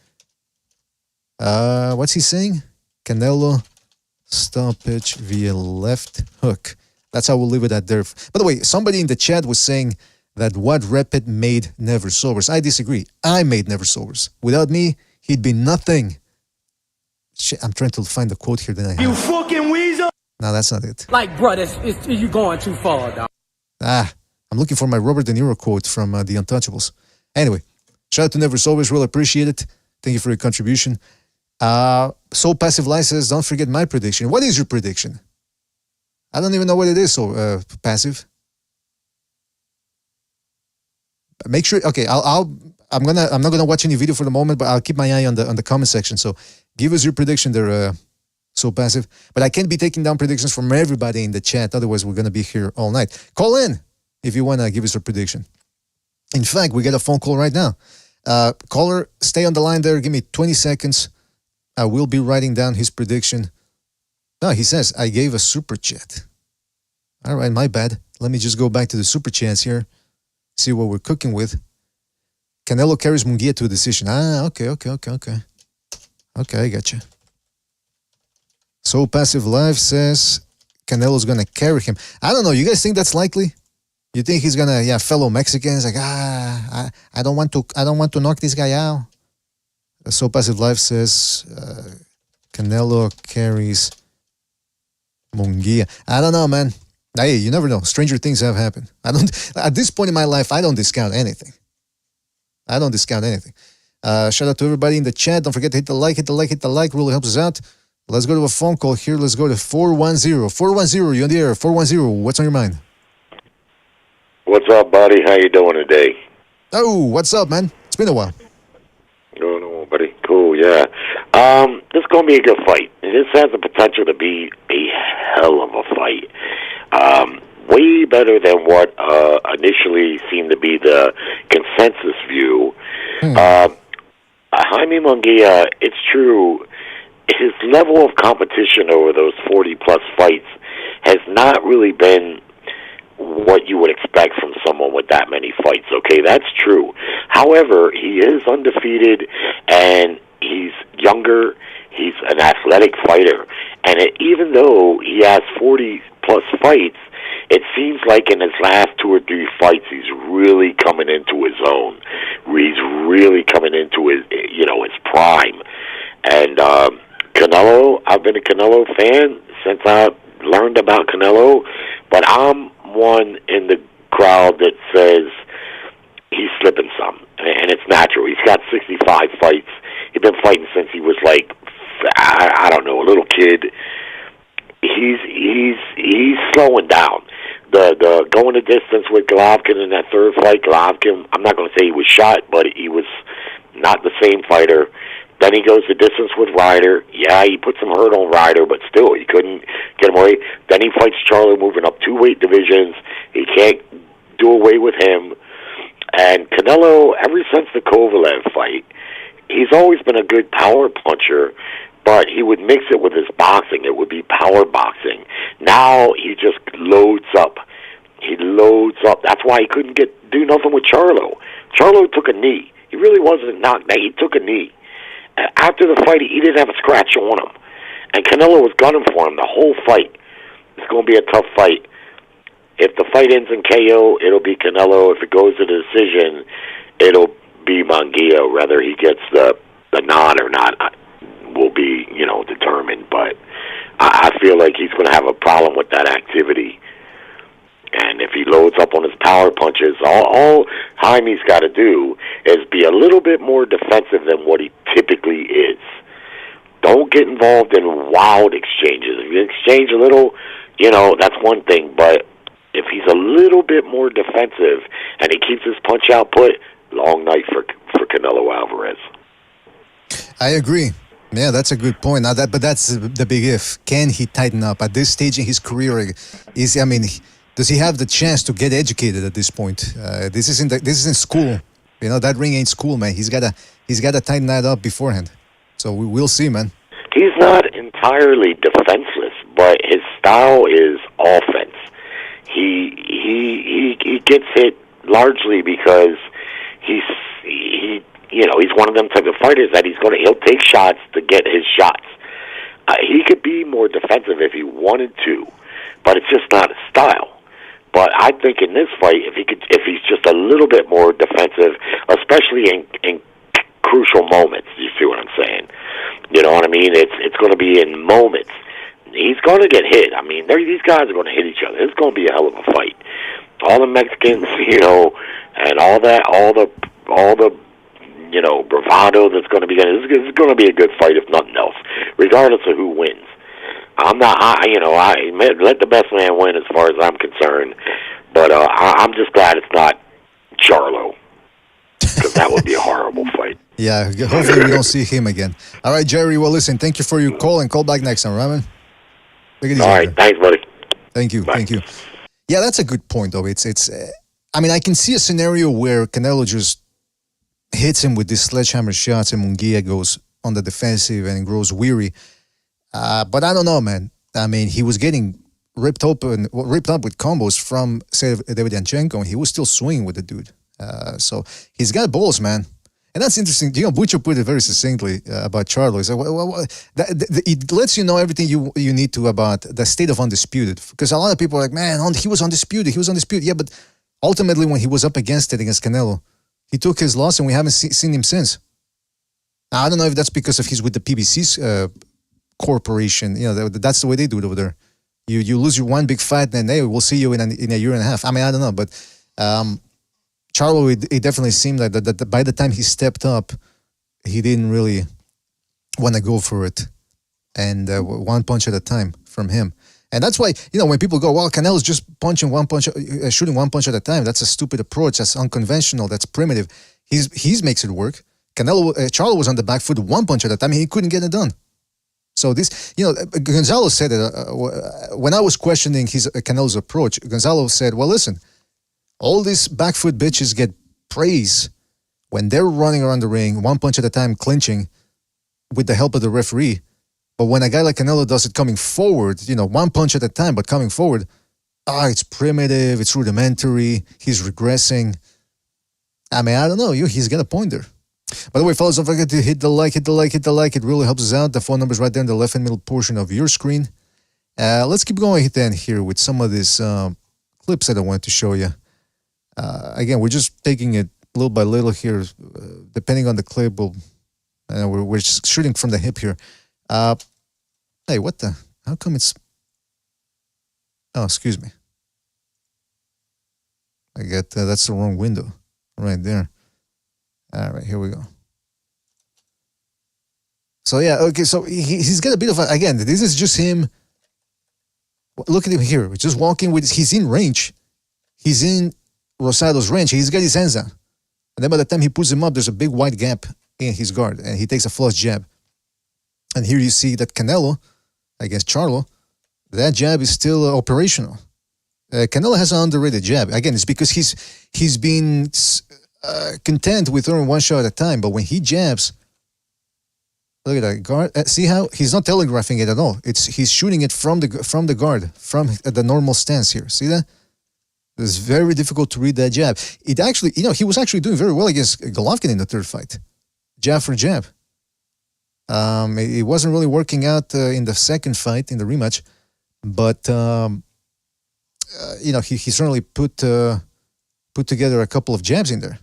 What's he saying? Canelo stoppage via left hook. That's how we'll leave it at there. By the way, somebody in the chat was saying that what Rapid made Never Sobers. I disagree. I made Never Sobers. Without me, he'd be nothing. Shit, I'm trying to find the quote here that I have. You fucking weasel! No, that's not it. Like, bro, you going too far, dog. I'm looking for my Robert De Niro quote from The Untouchables. Anyway, shout out to Never Sobers. Really appreciate it. Thank you for your contribution. So Passive Lie says, don't forget my prediction. What is your prediction? I don't even know what it is, so Passive. Make sure, okay, I'm not gonna watch any video for the moment, but I'll keep my eye on the comment section. So give us your prediction there, So Passive. But I can't be taking down predictions from everybody in the chat, otherwise we're gonna be here all night. Call in if you wanna give us a prediction. In fact, we get a phone call right now. Caller, stay on the line there. Give me 20 seconds. I will be writing down his prediction. No, he says, I gave a super chat. All right, my bad. Let me just go back to the super chats here. See what we're cooking with. Canelo carries Munguia to a decision. Okay. Okay, I got you. So Passive Live says Canelo's going to carry him. I don't know. You guys think that's likely? You think he's going to, fellow Mexicans, like, I don't want to knock this guy out. So Passive Life says Canelo carries Munguia. I don't know, man. Hey, you never know. Stranger things have happened. At this point in my life, I don't discount anything. Shout out to everybody in the chat. Don't forget to hit the like. Really helps us out. Let's go to a phone call here. Let's go to 410. 410, you're on the air. 410, what's on your mind? What's up, buddy? How you doing today? Oh, what's up, man? It's been a while. No, buddy. Cool, yeah. This is going to be a good fight. This has the potential to be a hell of a fight. Way better than what initially seemed to be the consensus view. Jaime Munguia, it's true, his level of competition over those 40-plus fights has not really been what you would expect from someone with that many fights, okay? That's true. However, he is undefeated, and he's younger. He's an athletic fighter. And even though he has 40-plus fights, it seems like in his last 2 or 3 fights, he's really coming into his own. He's really coming into his prime. And Canelo, I've been a Canelo fan since I learned about Canelo, but I'm one in the crowd that says he's slipping some, and it's natural. He's got 65 fights. He's been fighting since he was like, I don't know, a little kid. He's slowing down. The going the distance with Golovkin in that third fight, Golovkin, I'm not going to say he was shot, but he was not the same fighter. Then he goes the distance with Ryder. Yeah, he put some hurt on Ryder, but still, he couldn't get him away. Then he fights Charlo, moving up 2 weight divisions. He can't do away with him. And Canelo, ever since the Kovalev fight, he's always been a good power puncher, but he would mix it with his boxing. It would be power boxing. Now he just loads up. He loads up. That's why he couldn't do nothing with Charlo. Charlo took a knee. He really wasn't knocked out. He took a knee. After the fight, he didn't have a scratch on him. And Canelo was gunning for him the whole fight. It's going to be a tough fight. If the fight ends in KO, it'll be Canelo. If it goes to the decision, it'll be Munguia. Whether he gets the nod or not will be, determined. But I feel like he's going to have a problem with that activity. And if he loads up on his power punches, all Jaime's got to do is be a little bit more defensive than what he typically is. Don't get involved in wild exchanges. If you exchange a little, that's one thing. But if he's a little bit more defensive and he keeps his punch output, long night for Canelo Alvarez. I agree. Yeah, that's a good point. But that's the big if. Can he tighten up at this stage in his career? Does he have the chance to get educated at this point? This isn't school. You know, that ring ain't school, man. He's gotta tighten that up beforehand. So we'll see, man. He's not entirely defenseless, but his style is offense. He gets hit largely because he's one of them type of fighters that he'll take shots to get his shots. He could be more defensive if he wanted to, but it's just not his style. But I think in this fight, if he's just a little bit more defensive, especially in crucial moments, you see what I'm saying? You know what I mean? It's going to be in moments. He's going to get hit. I mean, these guys are going to hit each other. It's going to be a hell of a fight. All the Mexicans, and all the bravado that's going to be. It's going to be a good fight, if nothing else, regardless of who wins. I'm not. Let the best man win, as far as I'm concerned. But I'm just glad it's not Charlo, because that would be a horrible fight. Yeah, hopefully we don't see him again. All right, Jerry. Well, listen, thank you for your call, and call back next time, right, man? Take it easy. All right, thanks, buddy. Thank you, thank you. Yeah, that's a good point, though. It's. I mean, I can see a scenario where Canelo just hits him with these sledgehammer shots, and Munguia goes on the defensive and grows weary. But I don't know, man. I mean, he was getting ripped up with combos from, say, Davidenchenko, and he was still swinging with the dude. So he's got balls, man. And that's interesting. Bucho put it very succinctly about Charlo. He said, it lets you know everything you need to about the state of undisputed. Because a lot of people are like, man, he was undisputed. Yeah, but ultimately when he was up against Canelo, he took his loss, and we haven't seen him since. Now, I don't know if that's because of he's with the PBC's corporation. You know, that's the way they do it over there. You lose your one big fight, and then, hey, we'll see you in a year and a half. I mean, I don't know, but Charlo, it definitely seemed like that by the time he stepped up, he didn't really want to go for it, and one punch at a time from him. And that's why, when people go, well, Canelo's just shooting one punch at a time. That's a stupid approach. That's unconventional. That's primitive. He makes it work. Charlo was on the back foot one punch at a time, and he couldn't get it done. So this, Gonzalo said it when I was questioning Canelo's approach. Gonzalo said, well, listen, all these back foot bitches get praise when they're running around the ring, one punch at a time, clinching with the help of the referee. But when a guy like Canelo does it coming forward, one punch at a time, but coming forward, it's primitive, it's rudimentary, he's regressing. I mean, I don't know. He's got a point there. By the way, fellas, don't forget to hit the like. It really helps us out. The phone number is right there in the left and middle portion of your screen. Let's keep going then here with some of these clips that I wanted to show you. Again, we're just taking it little by little here. Depending on the clip, we're just shooting from the hip here. Hey, what the? How come it's... Oh, excuse me. I get that's the wrong window right there. All right, here we go. So, yeah, okay, so he's got a bit of a... Again, this is just him. Look at him here. Just walking with... He's in range. He's in Rosado's range. He's got his hands down. And then by the time he puts him up, there's a big wide gap in his guard, and he takes a flush jab. And here you see that Canelo, against Charlo, that jab is still operational. Canelo has an underrated jab. Again, it's because he's been content with throwing one shot at a time, but when he jabs, look at that guard. See how he's not telegraphing it at all. He's shooting it from the guard, from the normal stance here. See that? It's very difficult to read that jab. It actually, he was actually doing very well against Golovkin in the third fight, jab for jab. It wasn't really working out in the second fight, in the rematch, but he certainly put together a couple of jabs in there.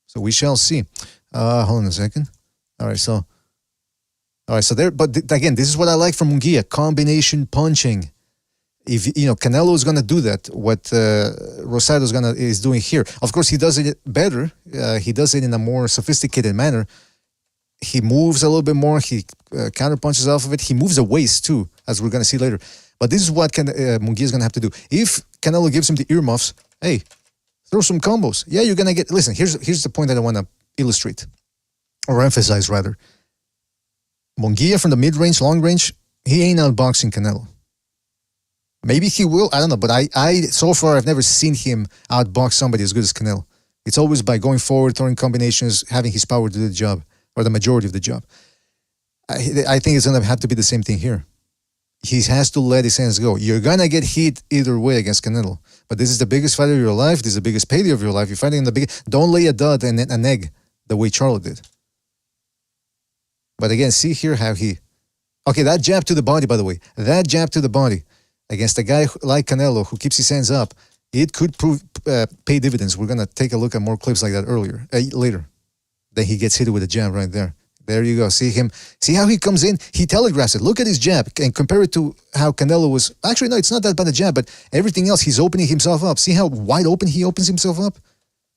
So we shall see. Hold on a second. All right, so there. But again, this is what I like from Munguia: combination punching. If Canelo is gonna do that, what Rosado is doing here. Of course, he does it better. He does it in a more sophisticated manner. He moves a little bit more. He counter punches off of it. He moves the waist too, as we're gonna see later. But this is what Munguia is gonna have to do. If Canelo gives him the earmuffs, hey, throw some combos. Yeah, you're gonna get. Listen, here's the point that I want to illustrate, or emphasize rather. Munguia from the mid range, long range, he ain't outboxing Canelo. Maybe he will. I don't know. But I so far, I've never seen him outbox somebody as good as Canelo. It's always by going forward, throwing combinations, having his power do the job, or the majority of the job. I think it's going to have to be the same thing here. He has to let his hands go. You're going to get hit either way against Canelo. But this is the biggest fight of your life. This is the biggest payday of your life. You're fighting in the big. Don't lay a dud and an egg the way Charlo did. But again, see here how he... Okay, that jab to the body, by the way. That jab to the body against a guy like Canelo who keeps his hands up, it could pay dividends. We're going to take a look at more clips like that later. Then he gets hit with a jab right there. There you go. See him. See how he comes in? He telegraphs it. Look at his jab and compare it to how Canelo was. Actually, no, it's not that bad a jab, but everything else, he's opening himself up. See how wide open he opens himself up?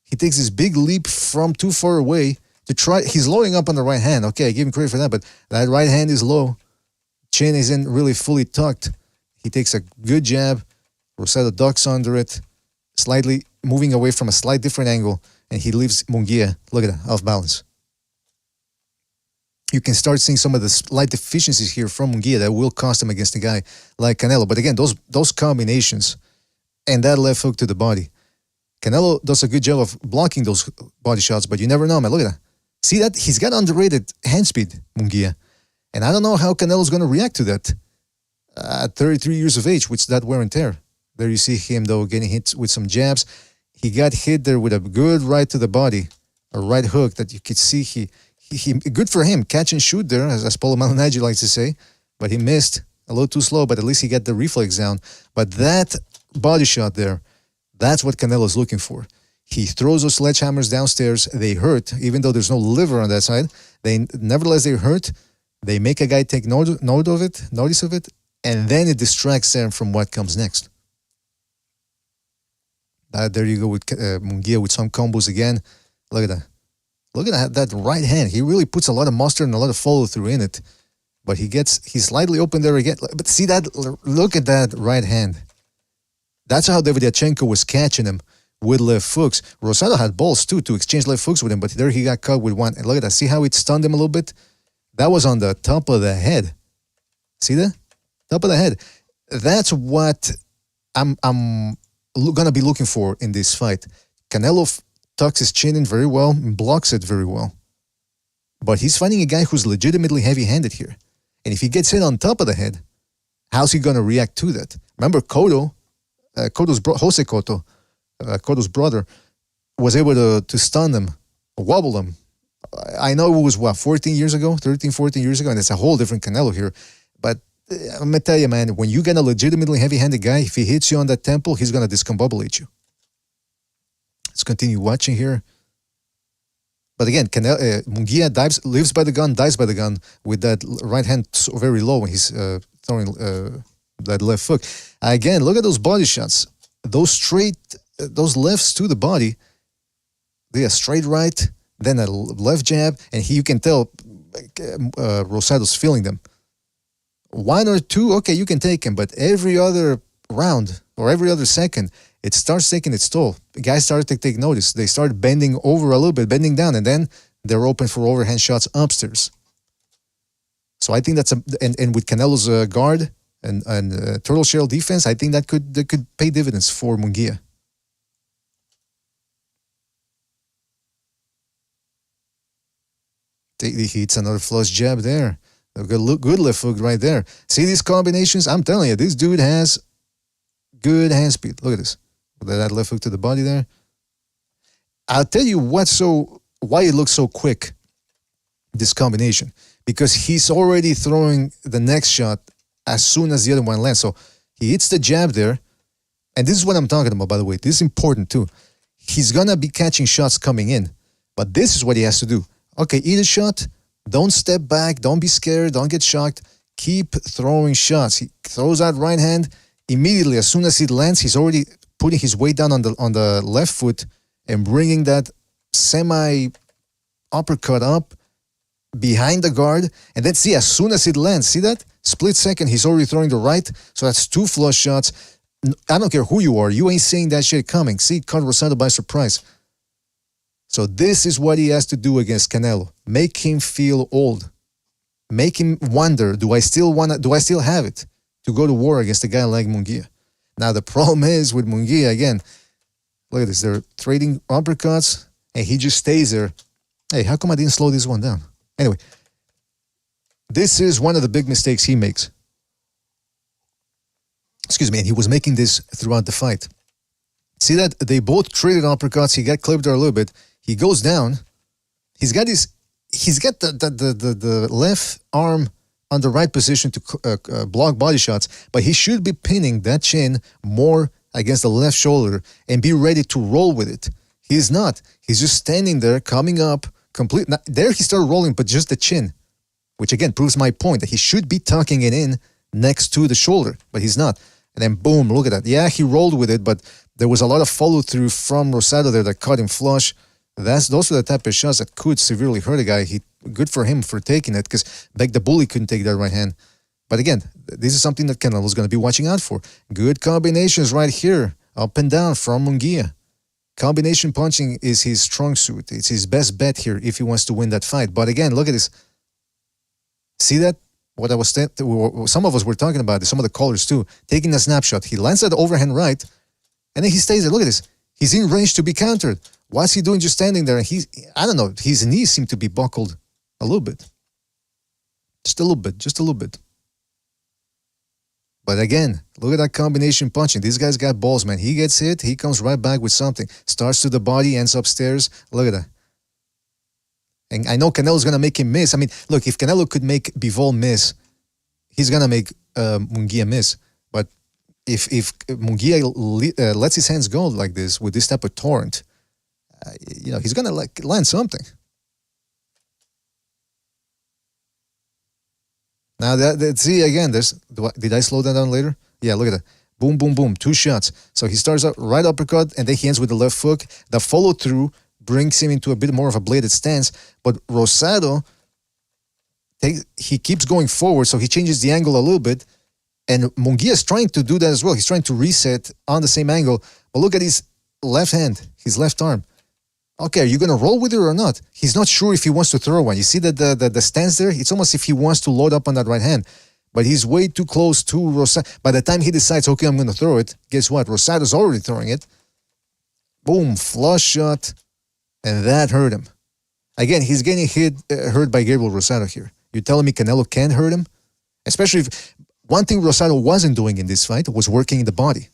He takes this big leap from too far away to try. He's loading up on the right hand. Okay, I give him credit for that, but that right hand is low. Chin isn't really fully tucked. He takes a good jab. Rosado ducks under it, slightly moving away from a slight different angle, and he leaves Munguia, look at that, off balance. You can start seeing some of the slight deficiencies here from Munguia that will cost him against a guy like Canelo. But again, those combinations and that left hook to the body. Canelo does a good job of blocking those body shots, but you never know, man. Look at that. See that? He's got underrated hand speed, Munguia. And I don't know how Canelo's going to react to that at 33 years of age, with that wear and tear. There you see him, though, getting hit with some jabs. He got hit there with a good right to the body, a right hook that you could see he good for him, catch and shoot there, as Paulo Malignaggi likes to say, but he missed a little too slow, but at least he got the reflex down. But that body shot there, that's what Canelo's looking for. He throws those sledgehammers downstairs. They hurt, even though there's no liver on that side. Nevertheless, they hurt. They make a guy take notice of it, and then it distracts them from what comes next. There you go with Munguia with some combos again. Look at that. Look at that right hand. He really puts a lot of mustard and a lot of follow-through in it. But he's slightly open there again. But see that? Look at that right hand. That's how Davidiachenko was catching him with left hooks. Rosado had balls too to exchange left hooks with him, but there he got caught with one. And look at that. See how it stunned him a little bit? That was on the top of the head. See that? Top of the head. That's what I'm going to be looking for in this fight. Canelo tucks his chin in very well and blocks it very well. But he's fighting a guy who's legitimately heavy-handed here. And if he gets hit on top of the head, how's he going to react to that? Remember Cotto's Jose Cotto, Cotto's brother, was able to stun him, wobble him. I know it was, 13 years ago, and it's a whole different Canelo here. But I'm going to tell you, man, when you get a legitimately heavy-handed guy, if he hits you on that temple, he's going to discombobulate you. Let's continue watching here. But again, Munguia lives by the gun, dies by the gun with that right hand so very low when he's throwing that left hook. Again, look at those body shots. Those lefts to the body. They are straight right, then a left jab, and you can tell Rosado's feeling them. One or two, okay, you can take him, but every other round or every other second, it starts taking its toll. The guys start to take notice. They start bending over a little bit, bending down, and then they're open for overhand shots upstairs. So I think that's and with Canelo's guard and turtle shell defense, I think that could pay dividends for Munguia. He hits another flush jab there. Good left hook right there. See these combinations? I'm telling you, this dude has good hand speed. Look at this. That left hook to the body there. I'll tell you why it looks so quick, this combination. Because he's already throwing the next shot as soon as the other one lands. So he hits the jab there. And this is what I'm talking about, by the way. This is important too. He's going to be catching shots coming in. But this is what he has to do. Okay, eat a shot. Don't step back. Don't be scared. Don't get shocked. Keep throwing shots. He throws that right hand. Immediately, as soon as it lands, he's already putting his weight down on the left foot and bringing that semi-uppercut up behind the guard. And then see, as soon as it lands, see that? Split second, he's already throwing the right. So that's two flush shots. I don't care who you are. You ain't seeing that shit coming. See, caught Rosado by surprise. So this is what he has to do against Canelo. Make him feel old. Make him wonder, do I still have it to go to war against a guy like Munguia? Now, the problem is with Munguia, again, look at this. They're trading uppercuts, and he just stays there. Hey, how come I didn't slow this one down? Anyway, this is one of the big mistakes he makes. Excuse me, and he was making this throughout the fight. See that? They both traded uppercuts. He got clipped there a little bit. He goes down. He's got the left arm on the right position to block body shots, but he should be pinning that chin more against the left shoulder and be ready to roll with it. He's not. He's just standing there, coming up, complete. There he started rolling, but just the chin, which again proves my point that he should be tucking it in next to the shoulder, but he's not. And then boom, look at that. Yeah, he rolled with it, but there was a lot of follow-through from Rosado there that caught him flush. Those are the type of shots that could severely hurt a guy. Good for him for taking it, because Beck the Bully couldn't take that right hand. But again, this is something that Canelo's going to be watching out for. Good combinations right here, up and down from Munguia. Combination punching is his strong suit. It's his best bet here if he wants to win that fight. But again, look at this. See that? What I was some of us were talking about this, some of the callers too, taking a snapshot. He lands that overhand right, and then he stays there. Look at this. He's in range to be countered. What's he doing just standing there? And I don't know, his knees seem to be buckled a little bit. Just a little bit. But again, look at that combination punching. This guy's got balls, man. He gets hit, he comes right back with something. Starts to the body, ends upstairs. Look at that. And I know Canelo's going to make him miss. I mean, look, if Canelo could make Bivol miss, he's going to make Munguia miss. But if Munguia lets his hands go like this with this type of torrent, he's going to land something. Now, see, again, did I slow that down later? Yeah, look at that. Boom, boom, boom. 2 shots. So he starts out right uppercut, and then he ends with the left hook. The follow-through brings him into a bit more of a bladed stance. But Rosado, he keeps going forward, so he changes the angle a little bit. And Munguia is trying to do that as well. He's trying to reset on the same angle. But look at his left hand, his left arm. Okay, are you going to roll with it or not? He's not sure if he wants to throw one. You see that the stance there? It's almost if he wants to load up on that right hand. But he's way too close to Rosado. By the time he decides, okay, I'm going to throw it, guess what? Rosado's already throwing it. Boom, flush shot. And that hurt him. Again, he's getting hurt by Gabriel Rosado here. You're telling me Canelo can't hurt him? Especially if one thing Rosado wasn't doing in this fight was working in the body.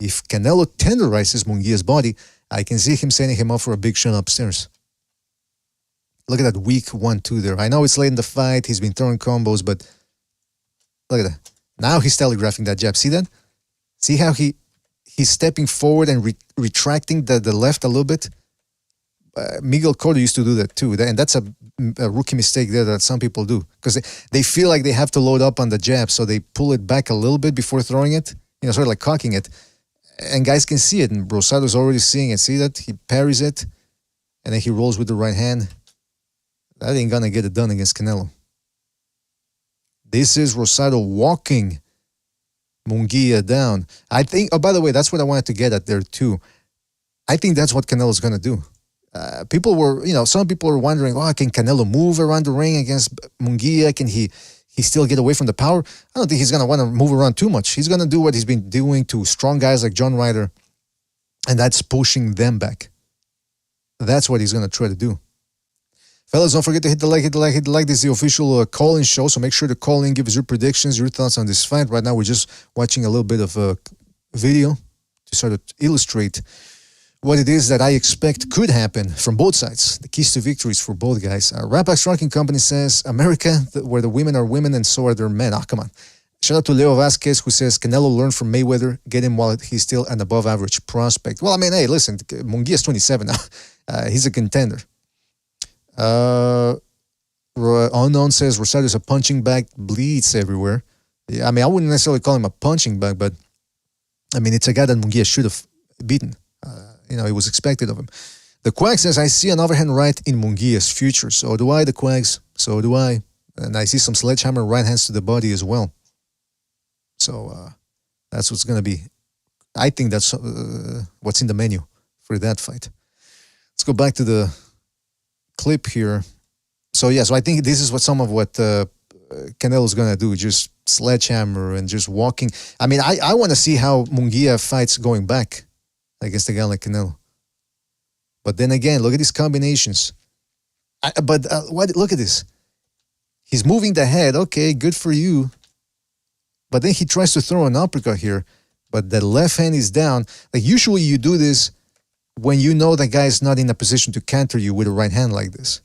If Canelo tenderizes Munguia's body, I can see him sending him up for a big shot upstairs. Look at that weak 1-2 there. I know it's late in the fight. He's been throwing combos, but look at that. Now he's telegraphing that jab. See that? See how he's stepping forward and retracting the left a little bit? Miguel Cotto used to do that too. And that's a rookie mistake there that some people do. Because they feel like they have to load up on the jab, so they pull it back a little bit before throwing it. Sort of like cocking it. And guys can see it, and Rosado's already seeing it. See that? He parries it, and then he rolls with the right hand. That ain't gonna get it done against Canelo. This is Rosado walking Munguia down. I think, oh, by the way, that's what I wanted to get at there too. I think that's what Canelo's gonna do. People were, some people were wondering, can Canelo move around the ring against Munguia? Can he still get away from the power? I don't think he's going to want to move around too much. He's going to do what he's been doing to strong guys like John Ryder, and that's pushing them back. That's what he's going to try to do. Fellas, don't forget to hit the like. This is the official call-in show, so make sure to call in, give us your predictions, your thoughts on this fight. Right now, we're just watching a little bit of a video to sort of illustrate what it is that I expect could happen from both sides. The keys to victories for both guys. Rampax Trucking Company says, America, where the women are women and so are their men. Come on. Shout out to Leo Vasquez, who says, Canelo learned from Mayweather, get him while he's still an above-average prospect. Well, I mean, hey, listen, Munguia's 27 now. He's a contender. Unknown says, Rosado's a punching bag, bleeds everywhere. Yeah, I mean, I wouldn't necessarily call him a punching bag, but, I mean, it's a guy that Munguia should have beaten. It was expected of him. The Quack says, I see an overhand right in Munguia's future. So do I, the Quacks. So do I. And I see some sledgehammer right hands to the body as well. So that's what's going to be. I think that's what's in the menu for that fight. Let's go back to the clip here. So I think this is what some of what Canelo's gonna do, just sledgehammer and just walking. I mean, I want to see how Munguia fights going back against a guy like Canelo. But then again, look at these combinations. Look at this. He's moving the head. Okay, good for you. But then he tries to throw an uppercut here, but the left hand is down. Like usually you do this when you know the guy is not in a position to counter you with a right hand like this.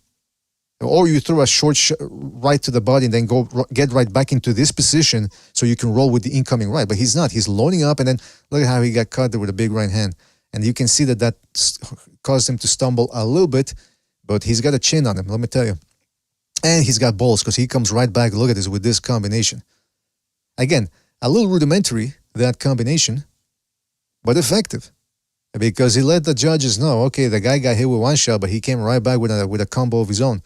Or you throw a short right to the body and then get right back into this position so you can roll with the incoming right. But he's not. He's loading up, and then look at how he got caught there with a big right hand. And you can see that caused him to stumble a little bit, but he's got a chin on him, let me tell you. And he's got balls because he comes right back. Look at this with this combination. Again, a little rudimentary, that combination, but effective. Because he let the judges know, okay, the guy got hit with one shot, but he came right back with a combo of his own.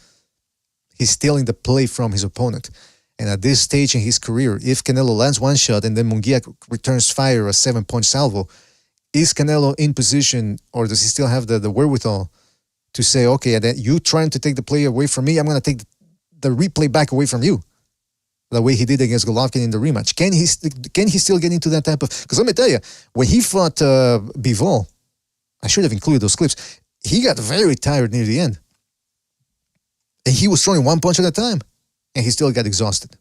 He's stealing the play from his opponent. And at this stage in his career, if Canelo lands one shot and then Munguia returns fire, a 7-point salvo, is Canelo in position, or does he still have the wherewithal to say, okay, you trying to take the play away from me, I'm going to take the replay back away from you, the way he did against Golovkin in the rematch. Can he still get into that type of... Because let me tell you, when he fought Bivol, I should have included those clips, he got very tired near the end. And he was throwing one punch at a time, and he still got exhausted.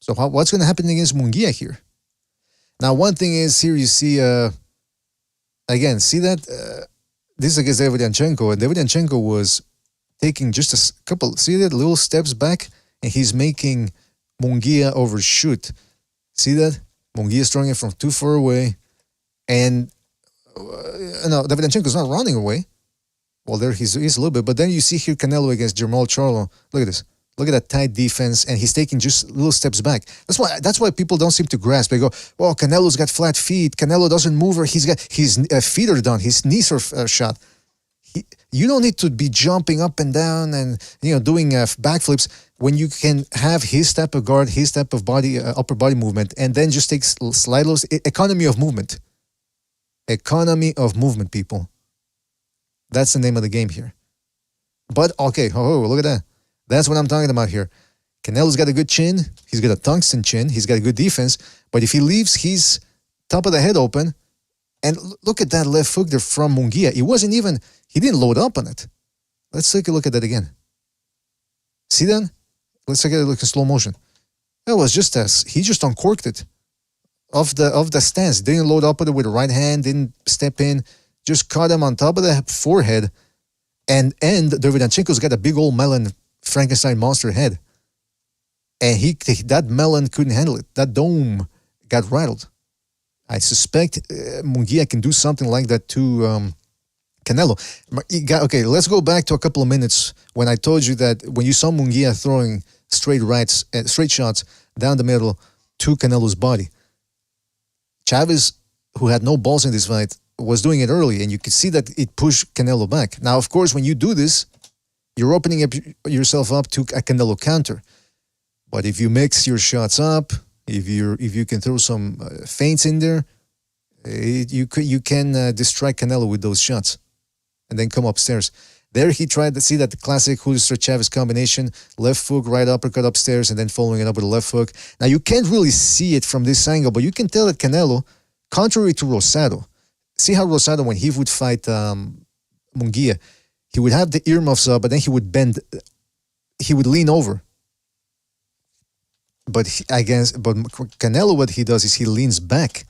So what's going to happen against Munguia here? Now, one thing is, here you see... Again, see that? This is against Davidenchenko, and Davidenchenko was taking just a couple, see that, little steps back, and he's making Munguia overshoot. See that? Munguia is throwing it from too far away, and no, Davidenchenko's not running away. Well, there he's a little bit, but then you see here Canelo against Jermall Charlo. Look at this. Look at that tight defense, and he's taking just little steps back. That's why people don't seem to grasp. They go, "Well, Canelo's got flat feet. Canelo doesn't move, or he's got his feet are done. His knees are shot." You don't need to be jumping up and down and doing backflips when you can have his type of guard, his type of body, upper body movement, and then just take slight economy of movement. Economy of movement, people. That's the name of the game here. But okay, look at that. That's what I'm talking about here. Canelo's got a good chin. He's got a tungsten chin. He's got a good defense. But if he leaves his top of the head open, and look at that left hook there from Munguia. He didn't load up on it. Let's take a look at that again. See that? Let's take a look in slow motion. That was he just uncorked it of the stance. Didn't load up with it with the right hand, didn't step in, just caught him on top of the forehead. And Davidenchenko's got a big old melon Frankenstein monster head. And that melon couldn't handle it. That dome got rattled. I suspect Munguia can do something like that to Canelo. Okay, let's go back to a couple of minutes when I told you that when you saw Munguia throwing straight shots down the middle to Canelo's body. Chavez, who had no balls in this fight, was doing it early, and you could see that it pushed Canelo back. Now, of course, when you do this, you're opening up yourself up to a Canelo counter. But if you mix your shots up, if you can throw some feints in there, you can distract Canelo with those shots, and then come upstairs. There he tried to see that the classic Julio Chavez combination, left hook, right uppercut upstairs, and then following it up with a left hook. Now you can't really see it from this angle, but you can tell that Canelo, contrary to Rosado, see how Rosado, when he would fight Munguia, he would have the earmuffs up, but then he would bend, he would lean over. But Canelo, what he does is he leans back.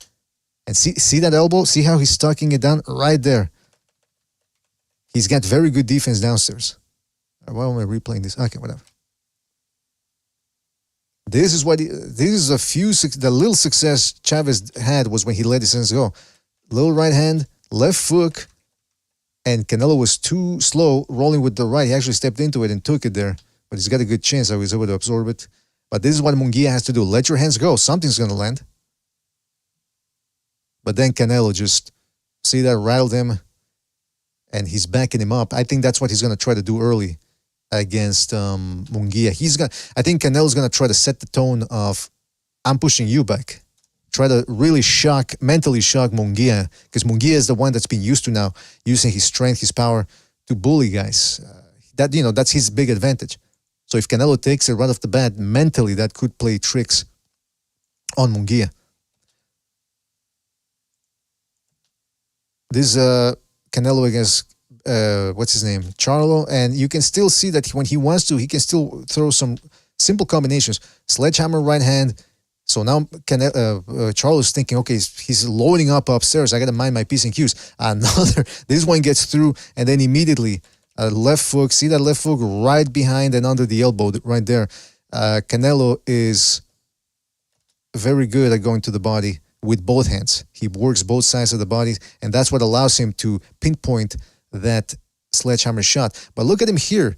And see that elbow? See how he's tucking it down right there. He's got very good defense downstairs. Why am I replaying this? Okay, whatever. This is the little success Chavez had was when he let his hands go. Little right hand, left hook, and Canelo was too slow rolling with the right. He actually stepped into it and took it there. But he's got a good chance. I was able to absorb it. But this is what Munguia has to do. Let your hands go. Something's going to land. But then Canelo just, see that, rattled him. And he's backing him up. I think that's what he's going to try to do early against Munguia. I think Canelo's going to try to set the tone of, I'm pushing you back. Try to really mentally shock Munguia, because Munguia is the one that's been used to now using his strength, his power to bully guys. That's his big advantage. So if Canelo takes it right off the bat, mentally that could play tricks on Munguia. This Canelo against what's his name, Charlo, and you can still see that when he wants to, he can still throw some simple combinations. Sledgehammer right hand. So now Charlo's thinking, okay, he's loading up upstairs. I got to mind my P's and Q's. Another, this one gets through, and then immediately a left hook. See that left hook right behind and under the elbow right there. Canelo is very good at going to the body with both hands. He works both sides of the body, and that's what allows him to pinpoint that sledgehammer shot. But look at him here.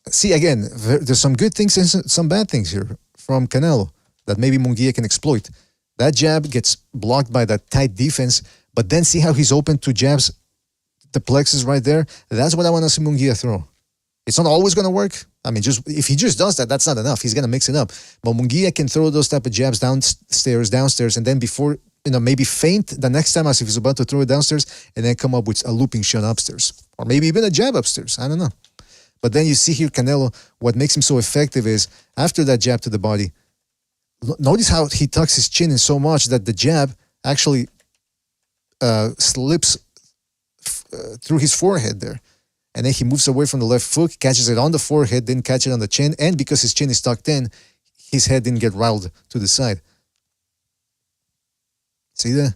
See, again, there's some good things and some bad things here from Canelo that maybe Munguia can exploit. That jab gets blocked by that tight defense, but then see how he's open to jabs, the plexus right there. That's what I want to see Munguia throw. It's not always going to work. I mean, just if he just does that, that's not enough. He's going to mix it up. But Munguia can throw those type of jabs downstairs, and then before, maybe feint the next time as if he's about to throw it downstairs, and then come up with a looping shot upstairs. Or maybe even a jab upstairs. I don't know. But then you see here Canelo, what makes him so effective is after that jab to the body, notice how he tucks his chin in so much that the jab actually slips through his forehead there. And then he moves away from the left hook, catches it on the forehead, didn't catch it on the chin. And because his chin is tucked in, his head didn't get rattled to the side. See that?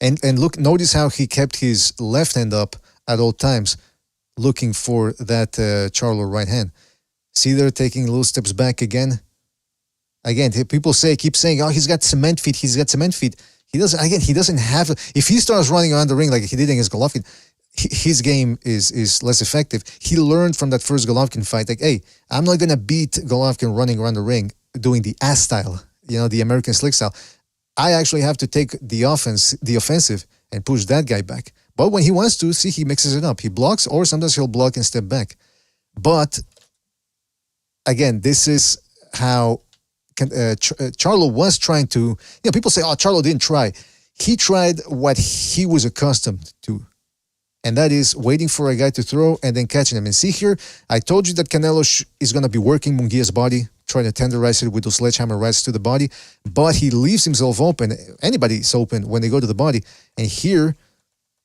And look, notice how he kept his left hand up at all times, looking for that Charlo right hand. See there, taking little steps back again. Again, people keep saying, oh, he's got cement feet. He doesn't have, if he starts running around the ring like he did against Golovkin, his game is less effective. He learned from that first Golovkin fight, like, hey, I'm not going to beat Golovkin running around the ring doing the ass style, the American slick style. I actually have to take the offensive and push that guy back. But when he wants to, see, he mixes it up. He blocks, or sometimes he'll block and step back. But again, this is how Charlo was trying to, people say, oh, Charlo didn't try. He tried what he was accustomed to. And that is waiting for a guy to throw and then catching him. And see here, I told you that Canelo is going to be working Munguia's body, trying to tenderize it with those sledgehammer rights to the body. But he leaves himself open. Anybody's open when they go to the body. And here,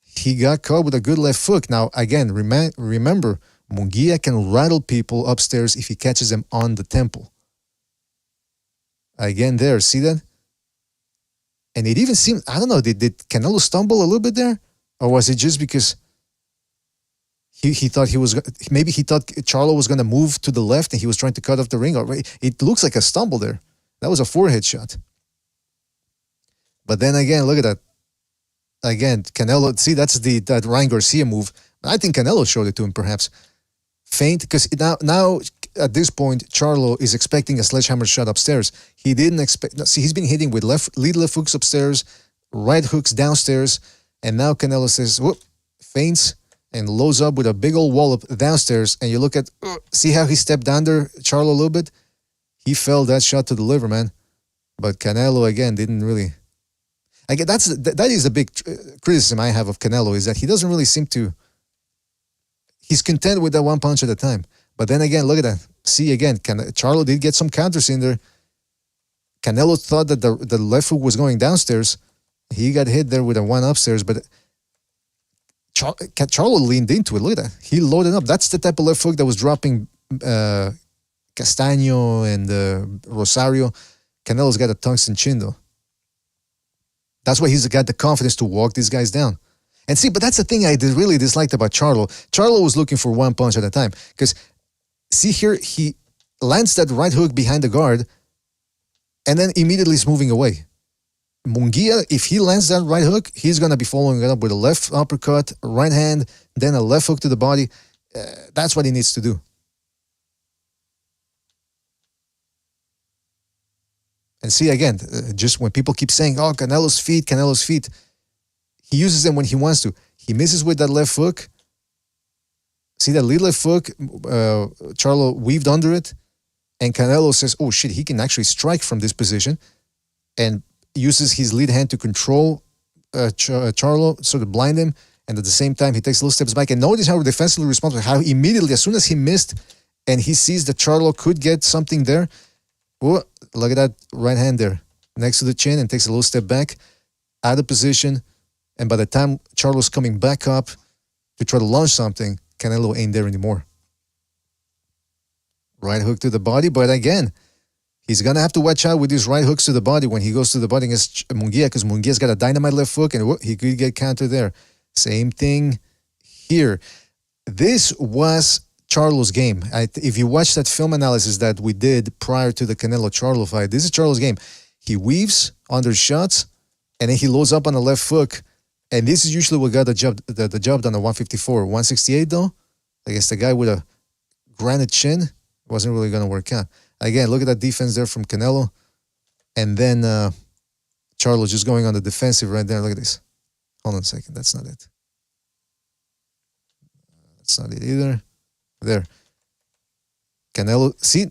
he got caught with a good left hook. Now, again, remember, Munguia can rattle people upstairs if he catches them on the temple. Again there, see that? And it even seemed, I don't know, did Canelo stumble a little bit there? Or was it just because he thought maybe he thought Charlo was going to move to the left and he was trying to cut off the ring? It looks like a stumble there. That was a forehead shot. But then again, look at that. Again, Canelo, see, that's that Ryan Garcia move. I think Canelo showed it to him, perhaps. Feint, because now at this point, Charlo is expecting a sledgehammer shot upstairs. He didn't expect. See, he's been hitting with lead left hooks upstairs, right hooks downstairs, and now Canelo says, whoop, feints and loads up with a big old wallop downstairs. And you look at, see how he stepped down there, Charlo, a little bit? He felt that shot to the liver, man. But Canelo, again, didn't really. Again, that is the big criticism I have of Canelo, is that he doesn't really seem to. He's content with that one punch at a time. But then again, look at that. See again, Charlo did get some counters in there. Canelo thought that the left hook was going downstairs. He got hit there with a one upstairs, but Charlo leaned into it. Look at that. He loaded up. That's the type of left hook that was dropping Castaño and Rosario. Canelo's got a tungsten chin, though. That's why he's got the confidence to walk these guys down. And see, but that's the thing I really disliked about Charlo. Charlo was looking for one punch at a time. Because, see here, he lands that right hook behind the guard and then immediately is moving away. Munguia, if he lands that right hook, he's going to be following it up with a left uppercut, right hand, then a left hook to the body. That's what he needs to do. And see, again, just when people keep saying, oh, Canelo's feet, he uses them when he wants to. He misses with that left hook. See that lead left hook? Charlo weaved under it. And Canelo says, oh, shit, he can actually strike from this position. And uses his lead hand to control Charlo, sort of blind him. And at the same time, he takes little steps back. And notice how defensively responsible, how immediately, as soon as he missed and he sees that Charlo could get something there. Oh, look at that right hand there next to the chin and takes a little step back, out of position. And by the time Charlo's coming back up to try to launch something, Canelo ain't there anymore. Right hook to the body, but again, he's going to have to watch out with these right hooks to the body when he goes to the body against Munguia, because Munguia's got a dynamite left hook, and he could get countered there. Same thing here. This was Charlo's game. If you watch that film analysis that we did prior to the Canelo-Charlo fight, this is Charlo's game. He weaves under shots, and then he loads up on the left hook, and this is usually what got the job done at 154. 168, though, against the guy with a granite chin, wasn't really going to work out. Again, look at that defense there from Canelo. And then Charlo just going on the defensive right there. Look at this. Hold on a second. That's not it. That's not it either. There. Canelo, see,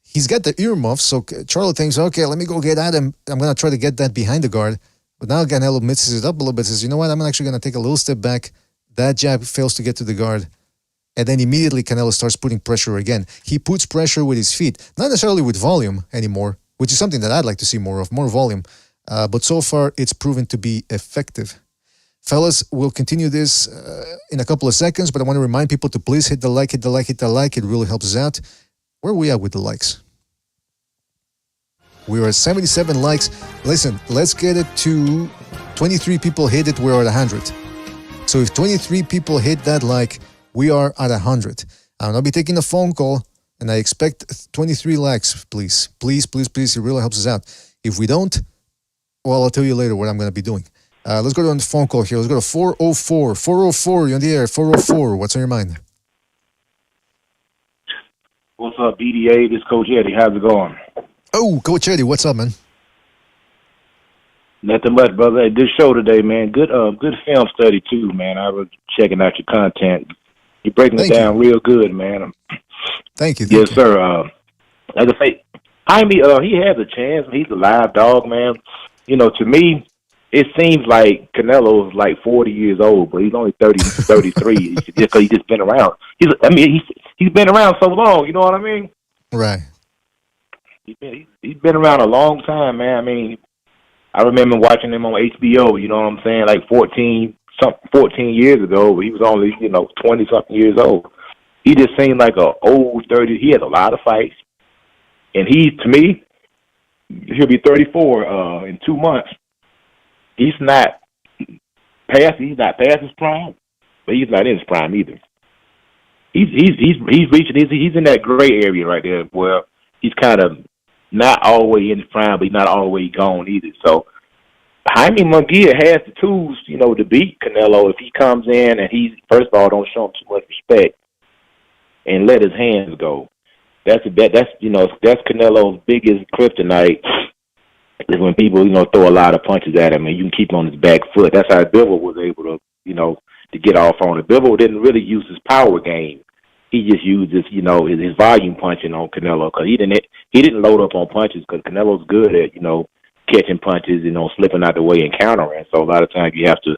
he's got the earmuffs, so Charlo thinks, okay, let me go get at him. I'm going to try to get that behind the guard. But now Canelo mixes it up a little bit, says, you know what, I'm actually going to take a little step back. That jab fails to get to the guard. And then immediately Canelo starts putting pressure again. He puts pressure with his feet, not necessarily with volume anymore, which is something that I'd like to see more of, more volume. But so far, it's proven to be effective. Fellas, we'll continue this in a couple of seconds, but I want to remind people to please hit the like, hit the like, hit the like. It really helps us out. Where are we at with the likes? We are at 77 likes. Listen, let's get it to 23 people hit it. We're at 100. So if 23 people hit that like, we are at 100. I'll be taking a phone call, and I expect 23 likes, please. Please, please, please. It really helps us out. If we don't, well, I'll tell you later what I'm going to be doing. Let's go to the phone call here. Let's go to 404. 404, you're on the air. 404, what's on your mind? What's up, BDA? This is Coach Eddie. How's it going? Oh, Coach Eddie, what's up, man? Nothing much, brother. Hey, good show today, man. Good film study, too, man. I was checking out your content. You're breaking it down real good, man. Thank you. Yes, sir. Like I say, Jaime, he has a chance. He's a live dog, man. You know, to me, it seems like Canelo is like 40 years old, but he's only 33. Just because he's just been around. He's been around so long. You know what I mean? Right. He's been around a long time, man. I mean, I remember watching him on HBO. You know what I'm saying? Like 14 years ago, he was only 20-something years old. He just seemed like a old 30. He had a lot of fights, and to me, he'll be 34 in 2 months. He's not past his prime, but he's not in his prime either. He's reaching. He's in that gray area right there where he's kind of not all the way in his prime, but he's not all the way gone either. So Jaime Munguia has the tools, to beat Canelo if he comes in and first of all, don't show him too much respect and let his hands go. That's Canelo's biggest kryptonite is when people, throw a lot of punches at him and you can keep him on his back foot. That's how Bivol was able to, to get off on it. Bivol didn't really use his power game. He just used his volume punching on Canelo because he didn't load up on punches because Canelo's good at, catching punches, slipping out the way and countering. So a lot of times you have to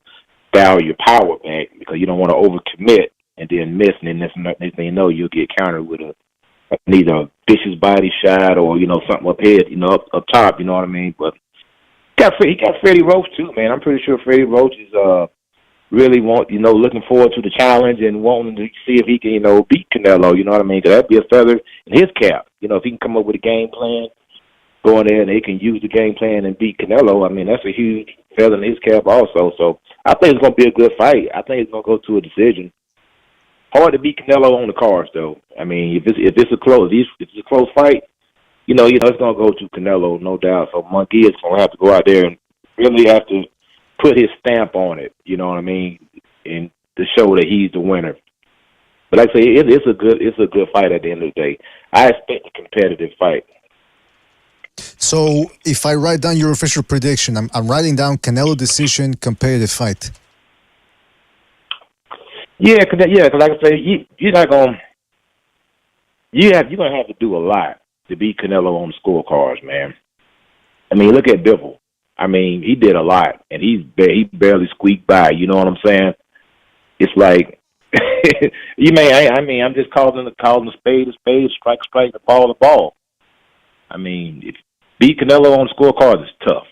dial your power back because you don't want to overcommit and then miss, and then next thing you know, you'll get countered with either a vicious body shot or, something up head, up top, you know what I mean? But he got Freddie Roach too, man. I'm pretty sure Freddie Roach is really looking forward to the challenge and wanting to see if he can, beat Canelo, you know what I mean? Because that'd be a feather in his cap. If he can come up with a game plan, go in there and they can use the game plan and beat Canelo, I mean, that's a huge feather in his cap also. So I think it's going to be a good fight. I think it's going to go to a decision. Hard to beat Canelo on the cards, though. I mean, if it's a close fight, it's going to go to Canelo, no doubt. So Munguia is going to have to go out there and really have to put his stamp on it, you know what I mean, and to show that he's the winner. But like I say, it's a good fight at the end of the day. I expect a competitive fight. So if I write down your official prediction, I'm writing down Canelo decision, competitive fight. Yeah, because like I say, you're not going. You're going to have to do a lot to beat Canelo on the scorecards, man. I mean, look at Bivol. I mean, he did a lot, and he barely squeaked by. You know what I'm saying? It's like You may. I mean, I'm just calling a spade, strike, a ball, a ball. I mean, if beat Canelo on the scorecard is tough.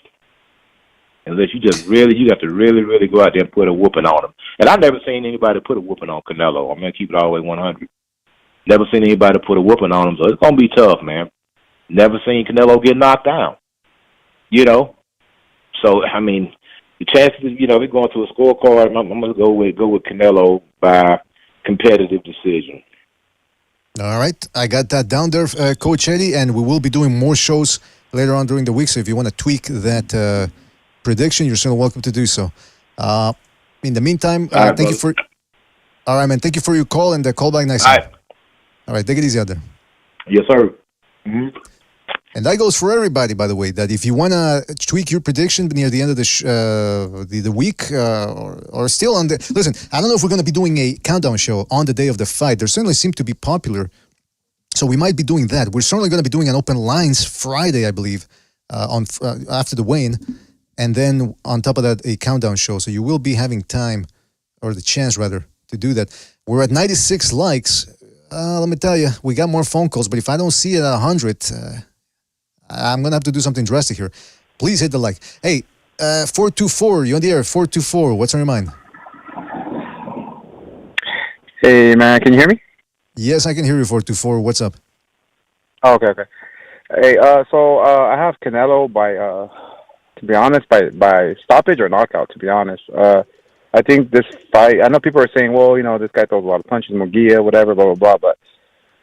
Unless you have to really go out there and put a whooping on him. And I've never seen anybody put a whooping on Canelo. I'm gonna keep it all the way 100. Never seen anybody put a whooping on him, so it's gonna be tough, man. Never seen Canelo get knocked down. You know, so I mean, the chances, we're going to a scorecard. I'm gonna go with Canelo by competitive decision. All right, I got that down there, Coach Eddie, and we will be doing more shows later on during the week. So if you want to tweak that prediction, you're still welcome to do so. In the meantime, thank you for. All right, man. Thank you for your call and the call back next time. All right, take it easy out there. Yes, sir. Mm-hmm. And that goes for everybody, by the way, that if you want to tweak your prediction near the end of the week or still on the... Listen, I don't know if we're going to be doing a countdown show on the day of the fight. There certainly seem to be popular, so we might be doing that. We're certainly going to be doing an open lines Friday, I believe, after the weigh-in, and then on top of that, a countdown show. So you will be having time, or the chance, rather, to do that. We're at 96 likes. Let me tell you, we got more phone calls, but if I don't see it at 100... I'm going to have to do something drastic here. Please hit the like. Hey, 424, you're on the air, 424. What's on your mind? Hey, man, can you hear me? Yes, I can hear you, 424. What's up? Oh, okay. Hey, so I have Canelo by, to be honest, by stoppage or knockout, to be honest. I think this fight, I know people are saying, well, this guy throws a lot of punches, Munguia, whatever, blah, blah, blah, but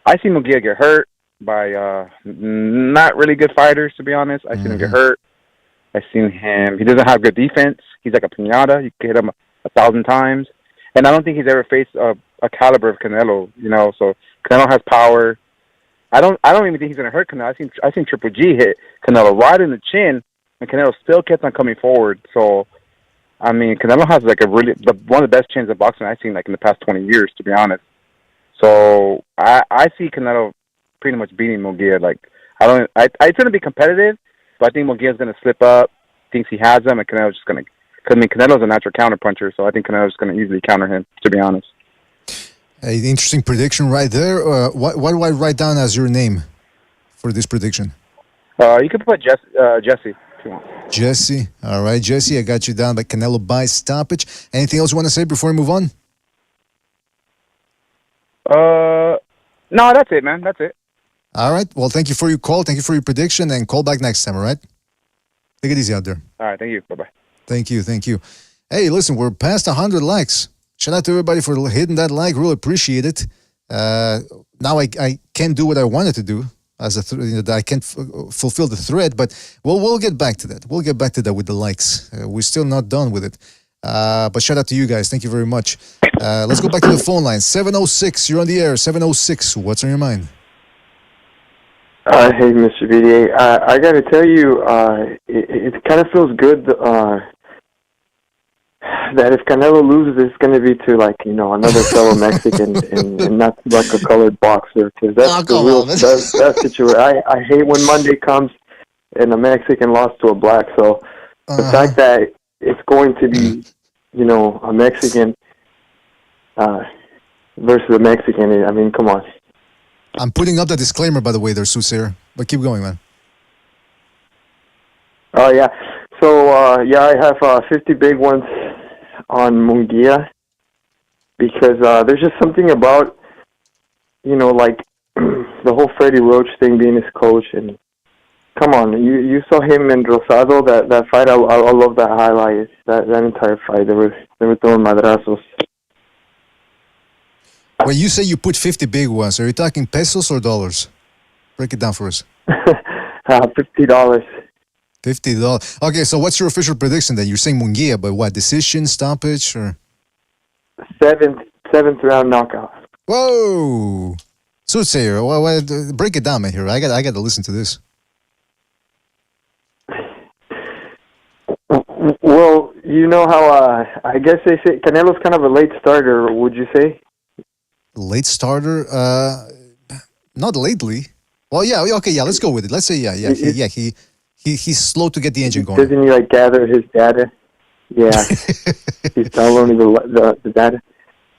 I see Munguia get hurt by not really good fighters, to be honest. I've seen him get hurt. I've seen him. He doesn't have good defense. He's like a piñata. You can hit him 1,000 times. And I don't think he's ever faced a caliber of Canelo, So Canelo has power. I don't even think he's going to hurt Canelo. I seen Triple G hit Canelo right in the chin, and Canelo still kept on coming forward. So, I mean, Canelo has like one of the best chins of boxing I've seen like in the past 20 years, to be honest. So I see Canelo pretty much beating Munguia. It's going to be competitive, but I think Munguia's going to slip up, thinks he has him, and Canelo's just going to, Canelo's a natural counterpuncher, so I think Canelo's going to easily counter him, to be honest. Interesting prediction right there. What do I write down as your name for this prediction? You can put Jesse, if you want. Jesse. All right, Jesse, I got you down by Canelo by stoppage. Anything else you want to say before we move on? No, that's it, man. That's it. All right. Well, thank you for your call. Thank you for your prediction, and call back next time, all right? Take it easy out there. All right. Thank you. Bye-bye. Thank you. Hey, listen, we're past 100 likes. Shout out to everybody for hitting that like. Really appreciate it. Now I can't do what I wanted to do. I can't fulfill the thread, but we'll get back to that. We'll get back to that with the likes. We're still not done with it. But shout out to you guys. Thank you very much. Let's go back to the phone line. 706, you're on the air. 706, what's on your mind? Hey, Mr. BDA. I got to tell you, it kind of feels good that if Canelo loses, it's going to be to, another fellow Mexican and not like a colored boxer, because that's the real that's situation. I hate when Monday comes and a Mexican lost to a black. So the fact that it's going to be, a Mexican versus a Mexican, I mean, come on. I'm putting up the disclaimer, by the way, there, Soothsayer. But keep going, man. Oh, yeah. So, I have 50 big ones on Munguia because there's just something about, the whole Freddie Roach thing being his coach. And come on, you saw him and Rosado, that fight. I love that highlight, that entire fight. They were throwing madrazos. When you say you put 50 big ones, are you talking pesos or dollars? Break it down for us. $50. $50. Okay, so what's your official prediction then? You're saying Munguia, but what? Decision, stoppage, or? Seventh round knockout. Whoa! Soothsayer, break it down, man. Here, I got to listen to this. Well, you know how I guess they say Canelo's kind of a late starter. Would you say? Late starter? Not lately. Well, yeah, okay, yeah, let's go with it. Let's say, he's slow to get the engine going. Doesn't he gather his data? Yeah, he's downloading the data.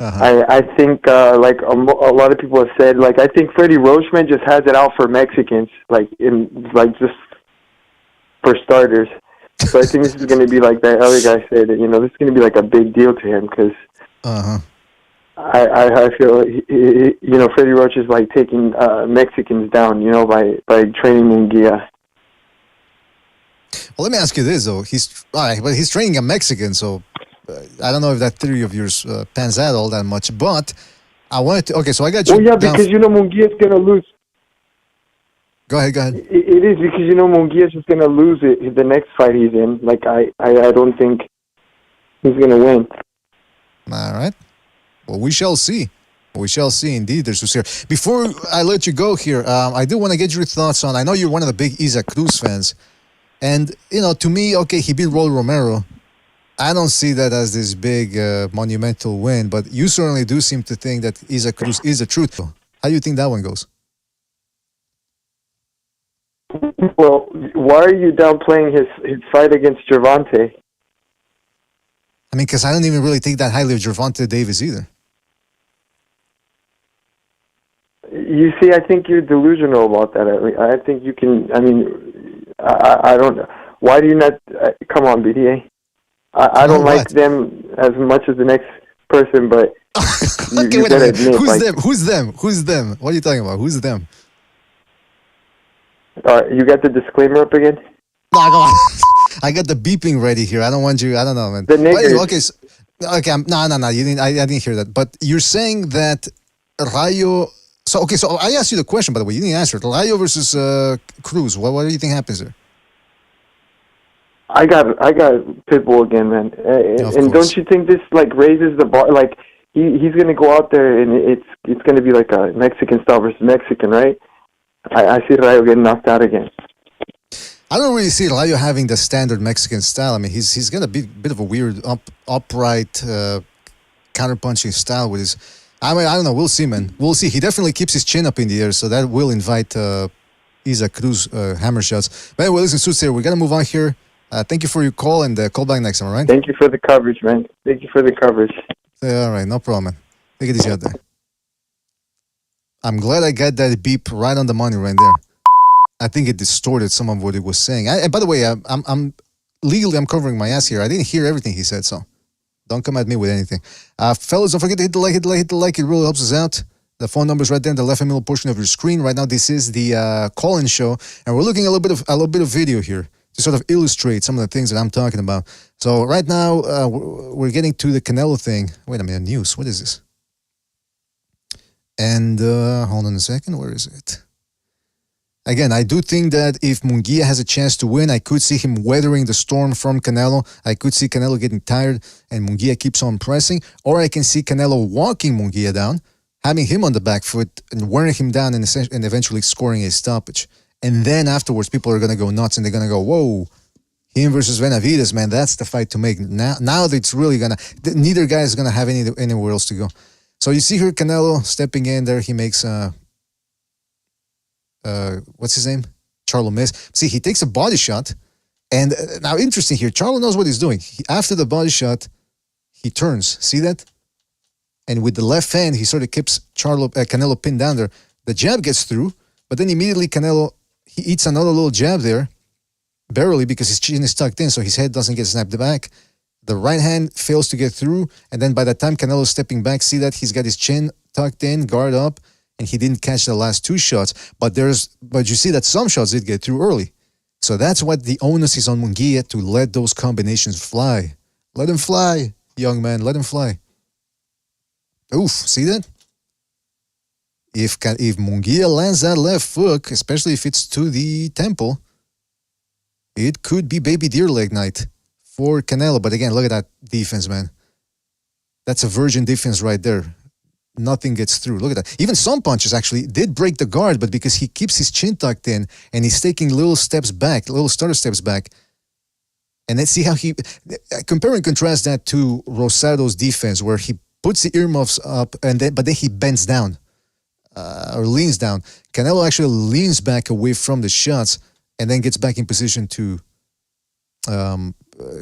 I think like a lot of people have said, like I think Freddie Roachman just has it out for Mexicans, like just for starters. So I think this is going to be like that other guy said. This is going to be like a big deal to him because I feel Freddie Roach is like taking Mexicans down, by training Munguia. Well, let me ask you this though. He's training a Mexican, so I don't know if that theory of yours pans out all that much. But I wanted to. Okay, so I got you. Well, yeah, because Munguia's going to lose. Go ahead. It is because Munguia's just going to lose it the next fight he's in. Like I don't think he's going to win. All right. Well, we shall see. We shall see. Indeed, there's here. Before I let you go here, I do want to get your thoughts on. I know you're one of the big Isaac Cruz fans, and to me, okay, he beat Roy Romero. I don't see that as this big monumental win, but you certainly do seem to think that Isaac Cruz is the truth. How do you think that one goes? Well, why are you downplaying his fight against Gervonta? I mean, because I don't even really think that highly of Gervonta Davis either. You see, I think you're delusional about that. I think you can. I mean, I don't. Why do you not? Come on, BDA. I don't like them as much as the next person, but okay, you gotta admit, Who's them? Who's them? What are you talking about? Who's them? You got the disclaimer up again? No, go on. I got the beeping ready here. I don't want you. I don't know, man. The niggers. Okay. No. You didn't. I didn't hear that. But you're saying that Rayo. So I asked you the question, by the way. You didn't answer it. Rayo versus Cruz. What do you think happens there? I got Pitbull again, man. And don't you think this like raises the bar? Like he's gonna go out there and it's gonna be like a Mexican style versus Mexican, right? I see Rayo getting knocked out again. I don't really see Rayo having the standard Mexican style. I mean, he's got a bit of a weird upright counterpunching style with his. I mean, I don't know. We'll see, man. We'll see. He definitely keeps his chin up in the air, so that will invite Isaac Cruz hammer shots. But anyway, listen, Suits here. We got to move on here. Thank you for your call and call back next time, all right? Thank you for the coverage, man. Thank you for the coverage. All right, no problem, man. Take it easy out there. I'm glad I got that beep right on the money right there. I think it distorted some of what he was saying. And by the way, I'm legally I'm covering my ass here. I didn't hear everything he said, so don't come at me with anything. Fellas, don't forget to hit the like. It really helps us out. The phone number is right there in the left middle portion of your screen. Right now, this is the call-in show, and we're looking at a little bit of video here to sort of illustrate some of the things that I'm talking about. So right now, we're getting to the Canelo thing. Wait a minute, news. What is this? And hold on a second. Where is it? Again, I do think that if Munguia has a chance to win, I could see him weathering the storm from Canelo. I could see Canelo getting tired and Munguia keeps on pressing. Or I can see Canelo walking Munguia down, having him on the back foot and wearing him down and eventually scoring a stoppage. And then afterwards, people are going to go nuts and they're going to go, whoa, him versus Benavides, man, that's the fight to make. Now it's really going to, neither guy is going to have anywhere else to go. So you see here Canelo stepping in there. He makes, what's his name? Charlo miss. See, he takes a body shot. And now interesting here, Charlo knows what he's doing. After the body shot, he turns. See that? And with the left hand, he sort of keeps Canelo pinned down there. The jab gets through, but then immediately Canelo, he eats another little jab there, barely because his chin is tucked in, so his head doesn't get snapped back. The right hand fails to get through, and then by the time Canelo's stepping back, see that he's got his chin tucked in, guard up, and he didn't catch the last two shots. But you see that some shots did get through early. So that's what the onus is on Munguia, to let those combinations fly. Let him fly, young man, let him fly. Oof, see that? If Munguia lands that left hook, especially if it's to the temple, it could be baby deer leg night for Canelo. But again, look at that defense, man. That's a virgin defense right there. Nothing gets through. Look at that. Even some punches actually did break the guard, but because he keeps his chin tucked in and he's taking little steps back, little stutter steps back. And let's see how he, compare and contrast that to Rosado's defense, where he puts the earmuffs up but then he bends down. Or leans down. Canelo actually leans back away from the shots and then gets back in position to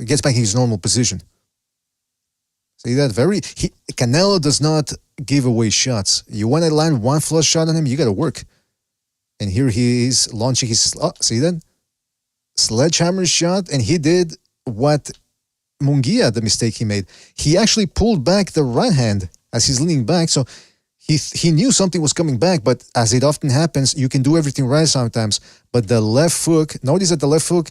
gets back in his normal position. See that? Canelo does not give away shots. You want to land one flush shot on him, you got to work. And here he is launching his, see that? Sledgehammer shot, and he did what Munguia, the mistake he made. He actually pulled back the right hand as he's leaning back, so he knew something was coming back, but as it often happens, you can do everything right sometimes, but the left hook, notice that the left hook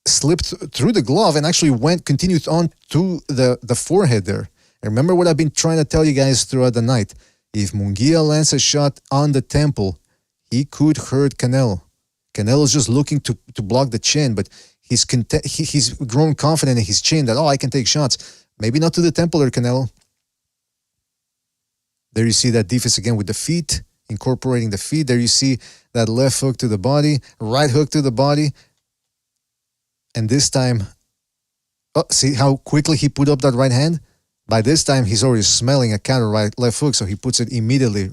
slipped through the glove and actually continued on to the forehead there. And remember what I've been trying to tell you guys throughout the night. If Munguia lands a shot on the temple, he could hurt Canelo. Canelo's just looking to block the chin, but he's grown confident in his chin that, I can take shots. Maybe not to the temple or Canelo. There you see that defense again with the feet, incorporating the feet. There you see that left hook to the body, right hook to the body. And this time, see how quickly he put up that right hand? By this time, he's already smelling a counter left hook, so he puts it immediately.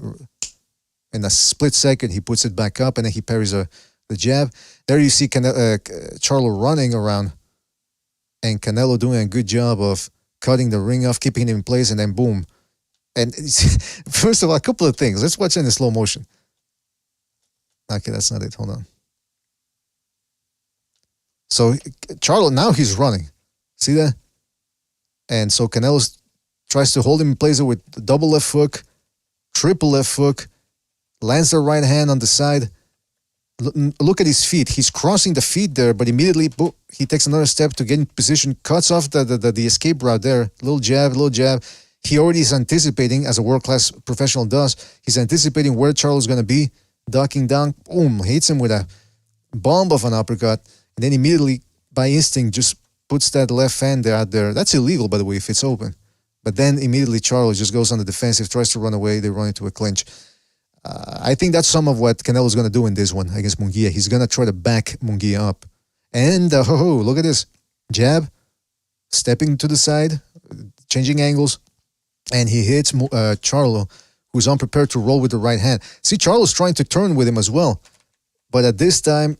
In a split second, he puts it back up, and then he parries the jab. There you see Charlo running around, and Canelo doing a good job of cutting the ring off, keeping him in place, and then boom. And first of all, a couple of things. Let's watch it in slow motion. Okay, that's not it. Hold on. So Charlo, now he's running. See that? And so Canelo tries to hold him in place with double left hook, triple left hook, lands the right hand on the side. Look at his feet. He's crossing the feet there, but immediately boom, he takes another step to get in position, cuts off the escape route there. Little jab. He already is anticipating, as a world-class professional does, he's anticipating where Charlo's going to be, ducking down, boom, hits him with a bomb of an uppercut, and then immediately, by instinct, just puts that left hand out there. That's illegal, by the way, if it's open. But then immediately Charlo just goes on the defensive, tries to run away, they run into a clinch. I think that's some of what Canelo's going to do in this one against Munguia. He's going to try to back Munguia up. And, look at this. Jab, stepping to the side, changing angles, and he hits Charlo, who's unprepared to roll with the right hand. See, Charlo's trying to turn with him as well. But at this time,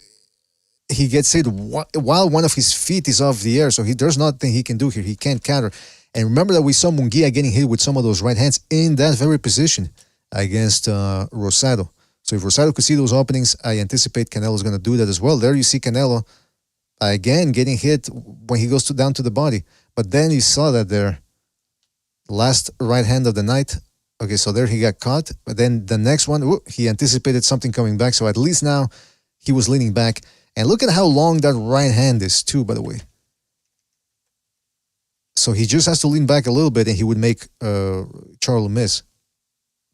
he gets hit while one of his feet is off the air, so there's nothing he can do here. He can't counter. And remember that we saw Munguia getting hit with some of those right hands in that very position against Rosado. So if Rosado could see those openings, I anticipate Canelo's going to do that as well. There you see Canelo, again, getting hit when he goes down to the body. But then you saw that there. Last right hand of the night. Okay, so there he got caught. But then the next one, he anticipated something coming back. So at least now he was leaning back. And look at how long that right hand is too, by the way. So he just has to lean back a little bit and he would make Charlo miss.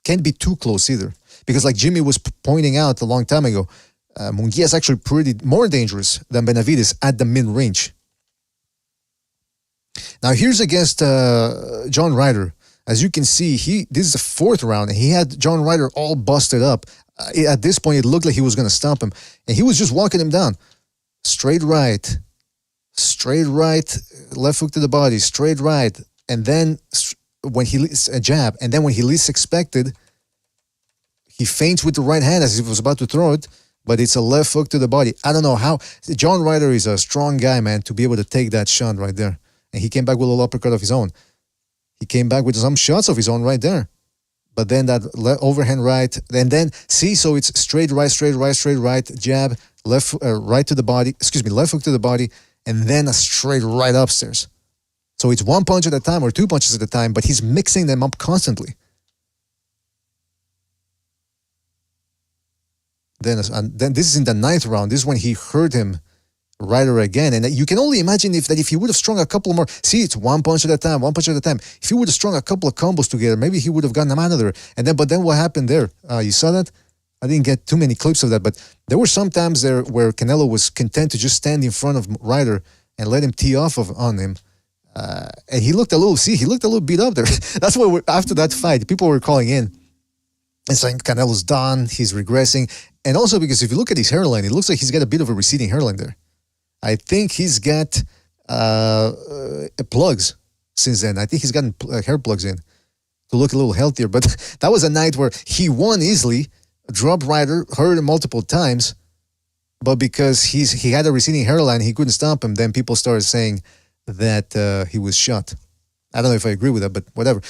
Can't be too close either. Because like Jimmy was pointing out a long time ago, Munguia is actually more dangerous than Benavides at the mid-range. Now here's against John Ryder. As you can see, this is the fourth round, and he had John Ryder all busted up. At this point, it looked like he was going to stomp him, and he was just walking him down. Straight right, left hook to the body, straight right, and then when a jab, and then when he least expected, he feints with the right hand as if he was about to throw it, but it's a left hook to the body. I don't know how. John Ryder is a strong guy, man, to be able to take that shot right there. And he came back with a little uppercut of his own. He came back with some shots of his own right there. But then that overhand right. And then, see, so it's straight right, jab, right to the body, left hook to the body, and then a straight right upstairs. So it's one punch at a time or two punches at a time, but he's mixing them up constantly. Then this is in the ninth round. This is when he hurt him. Ryder again, and you can only imagine if he would have strung a couple more. See, it's one punch at a time. If he would have strung a couple of combos together, maybe he would have gotten them out of there. But then what happened there? You saw that? I didn't get too many clips of that, but there were some times there where Canelo was content to just stand in front of Ryder and let him tee off on him. And he looked a little beat up there. That's why after that fight, people were calling in and saying Canelo's done, he's regressing. And also because if you look at his hairline, it looks like he's got a bit of a receding hairline there. I think he's got plugs since then. I think he's gotten hair plugs in to look a little healthier. But that was a night where he won easily, dropped Ryder, hurt him multiple times. But because he had a receding hairline, he couldn't stop him. Then people started saying that he was shot. I don't know if I agree with that, but whatever.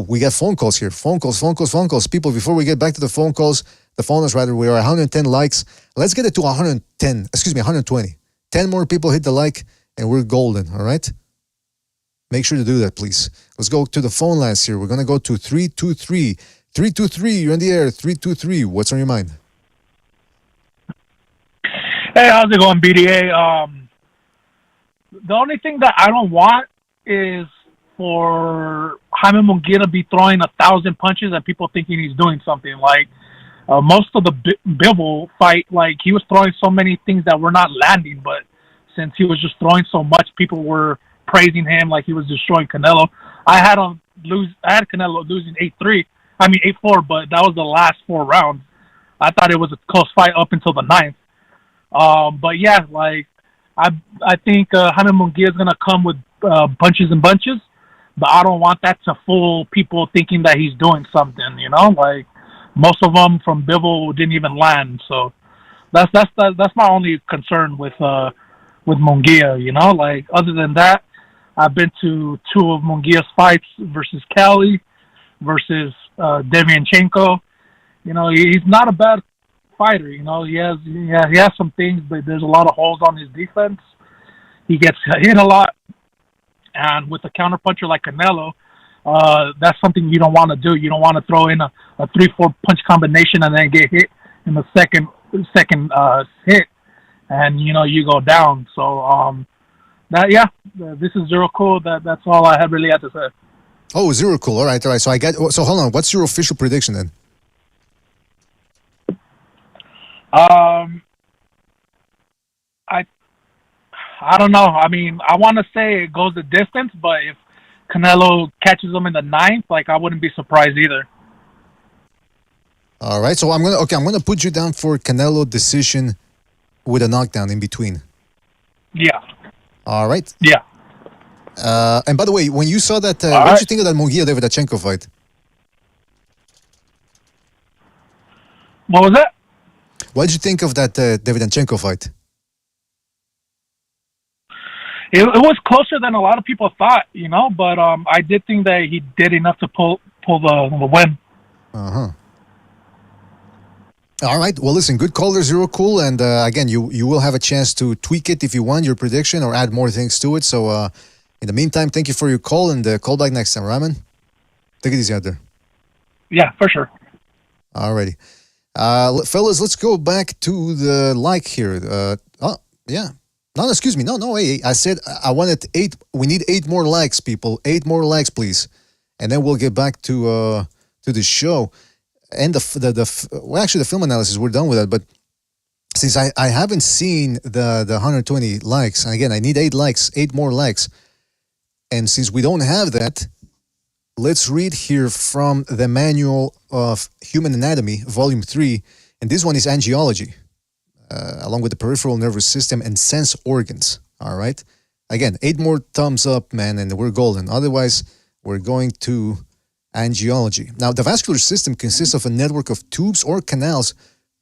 We got phone calls here. Phone calls. People, before we get back to the phone calls, the phone is rather, we are 110 likes. Let's get it to 120. 10 more people hit the like, and we're golden, all right? Make sure to do that, please. Let's go to the phone lines here. We're going to go to 323. 323, you're in the air. 323, what's on your mind? Hey, how's it going, BDA? The only thing that I don't want is for Jaime Munguia to be throwing 1,000 punches and people thinking he's doing something. Like, most of the Bivol fight, like, he was throwing so many things that were not landing, but since he was just throwing so much, people were praising him like he was destroying Canelo. I had Canelo losing 8-3. 8-4, but that was the last 4 rounds. I thought it was a close fight up until the 9th. But yeah, like, I think Jaime Munguia is gonna come with punches and bunches, but I don't want that to fool people thinking that he's doing something. You know, like, most of them from Bivol didn't even land. So that's my only concern with Munguia. You know, like, other than that, I've been to 2 of Munguia's fights versus Cali, versus Devianchenko. You know, he's not a bad fighter. You know, he has some things, but there's a lot of holes on his defense. He gets hit a lot, and with a counterpuncher like Canelo, that's something you don't want to do. You don't want to throw in a 3-4 punch combination and then get hit in the second hit, and you go down. So this is Zero Cool. That's all I really had to say. Oh, Zero Cool. All right. So hold on. What's your official prediction then? I don't know. I mean, I want to say it goes the distance, but if Canelo catches him in the 9th, like, I wouldn't be surprised either. All right. So I'm gonna put you down for Canelo decision with a knockdown in between. Yeah. All right. Yeah. And by the way, when you saw that, what did you think of that Munguia-Davidachenko fight? What was that? What did you think of that Davidanchenko fight? It was closer than a lot of people thought, but I did think that he did enough to pull the win. Uh-huh. All right. Well, listen, good call there, Zero Cool. And again, you will have a chance to tweak it if you want, your prediction, or add more things to it. So in the meantime, thank you for your call, and call back next time, right, man? Take it easy out there. Yeah, for sure. All righty. Fellas, let's go back to the like here. Yeah. No, excuse me. No, wait. I said I wanted 8. We need 8 more likes, people. 8 more likes, please. And then we'll get back to the show. And actually, the film analysis, we're done with that. But since I haven't seen the 120 likes, and again, I need 8 likes, 8 more likes. And since we don't have that, let's read here from the Manual of Human Anatomy, Volume 3. And this one is angiology, along with the peripheral nervous system and sense organs. All right? Again, 8 more thumbs up, man, and we're golden. Otherwise, we're going to angiology. Now, the vascular system consists of a network of tubes or canals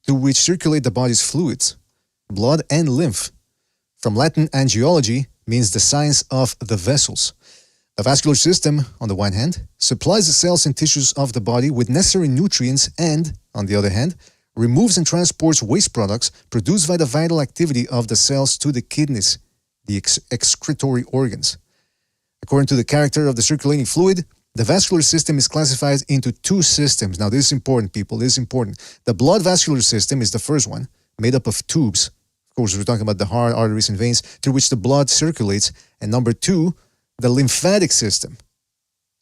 through which circulate the body's fluids, blood and lymph. From Latin, angiology means the science of the vessels. The vascular system, on the one hand, supplies the cells and tissues of the body with necessary nutrients and, on the other hand, removes and transports waste products produced by the vital activity of the cells to the kidneys, the excretory organs. According to the character of the circulating fluid, the vascular system is classified into 2 systems. Now, this is important, people. This is important. The blood vascular system is the first one, made up of tubes. Of course, we're talking about the heart, arteries, and veins, through which the blood circulates. And number 2, the lymphatic system.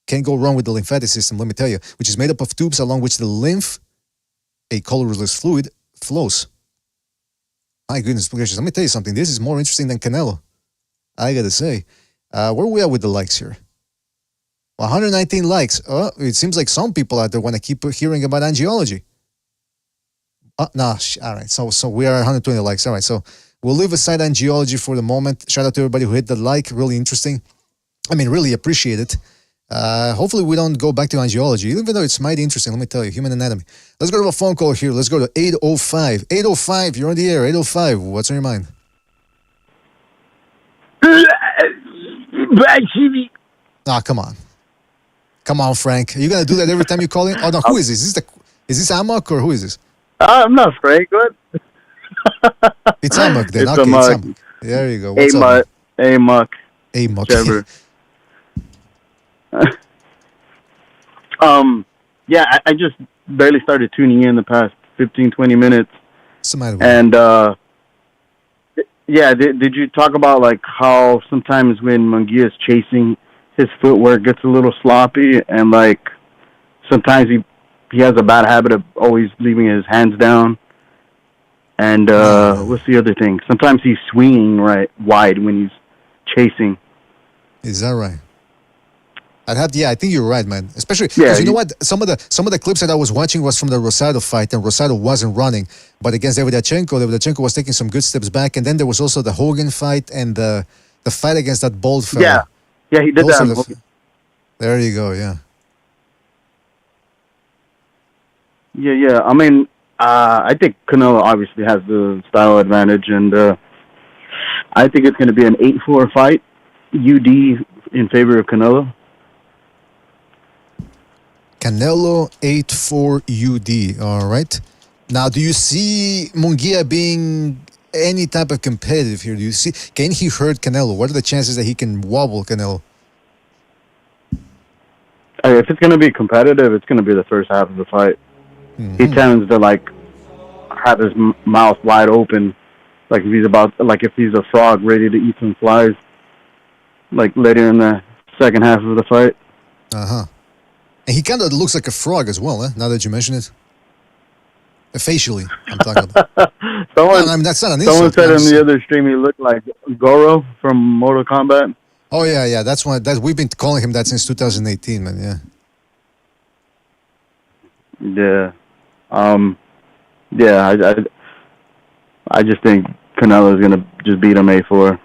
Can't go wrong with the lymphatic system, let me tell you, which is made up of tubes along which the lymph, a colorless fluid, flows. My goodness gracious, let me tell you something. This is more interesting than Canelo, I gotta say. Where are we at with the likes here? 119 likes. It seems like some people out there want to keep hearing about angiology. All right. So we are 120 likes. All right. So we'll leave aside angiology for the moment. Shout out to everybody who hit the like. Really interesting. I mean, really appreciate it. Hopefully we don't go back to angiology, even though it's mighty interesting. Let me tell you, human anatomy. Let's go to a phone call here. Let's go to 805. 805, you're on the air. 805, what's on your mind? Black TV. Ah, come on. Come on, Frank. Are you going to do that every time you call in? Oh, no, who is this? Is this Amok or who is this? I'm not Frank. What? It's Amok then. It's Okay, Amok. it's Amok. There you go. What's up? Amok. Amok. Trevor. Yeah, I just barely started tuning in the past 15, 20 minutes. And, yeah, did you talk about, like, how sometimes when Munguia is chasing, his footwork gets a little sloppy, and, like, sometimes he has a bad habit of always leaving his hands down? And what's the other thing? Sometimes he's swinging wide when he's chasing. Is that right? I think you're right, man. Especially because you know what? Some of the clips that I was watching was from the Rosado fight, and Rosado wasn't running. But against Davidachenko was taking some good steps back. And then there was also the Hogan fight and the fight against that bald fella. Yeah, he did that. There you go. Yeah. Yeah. I mean, I think Canelo obviously has the style advantage, and I think it's going to be an 8-4 fight. UD in favor of Canelo. Canelo 8-4 UD. All right. Now, do you see Munguia being any type of competitive here? Can he hurt Canelo? What are the chances that he can wobble Canelo? If it's going to be competitive, it's going to be the first half of the fight. Mm-hmm. He tends to have his mouth wide open, like if he's a frog ready to eat some flies. Like later in the second half of the fight. And he kind of looks like a frog as well, now that you mention it. Facially, I'm talking about. That's not an insult. Someone said in the other stream he looked like Goro from Mortal Kombat. Oh, yeah. That's why we've been calling him that since 2018, man, yeah. Yeah. I just think Canelo's going to just beat him 8-4.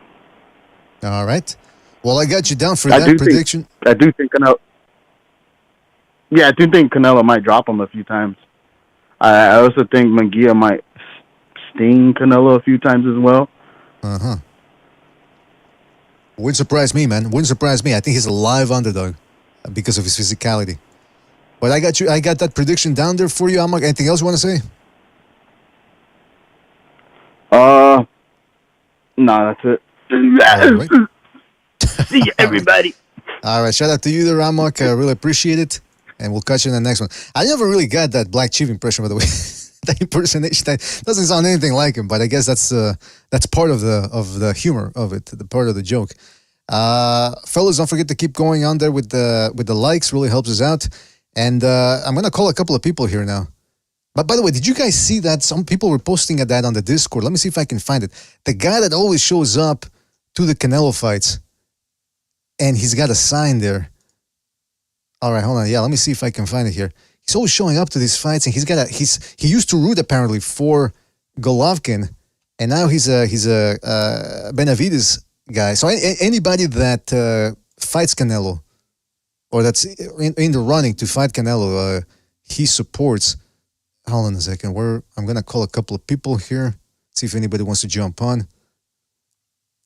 All right. Well, I got you down for that prediction. I do think Canelo... Yeah, I do think Canelo might drop him a few times. I also think Munguia might sting Canelo a few times as well. Wouldn't surprise me, man. Wouldn't surprise me. I think he's a live underdog because of his physicality. But I got that prediction down there for you, Amok. Anything else you want to say? No, that's it. Right. See you, everybody. All right, shout out to you there, Amok. I really appreciate it. And we'll catch you in the next one. I never really got that Black Chief impression, by the way. That impersonation doesn't sound anything like him, but I guess that's part of the humor of it, the part of the joke. Fellas, don't forget to keep going on there with the likes. Really helps us out. And I'm gonna call a couple of people here now. But by the way, did you guys see that? Some people were posting at that on the Discord. Let me see if I can find it. The guy that always shows up to the Canelo fights, and he's got a sign there. All right, hold on. Yeah, let me see if I can find it here. He's always showing up to these fights, and he used to root apparently for Golovkin, and now he's a Benavides guy. So anybody that fights Canelo, or that's in the running to fight Canelo, he supports. Hold on a second. I'm gonna call a couple of people here, see if anybody wants to jump on.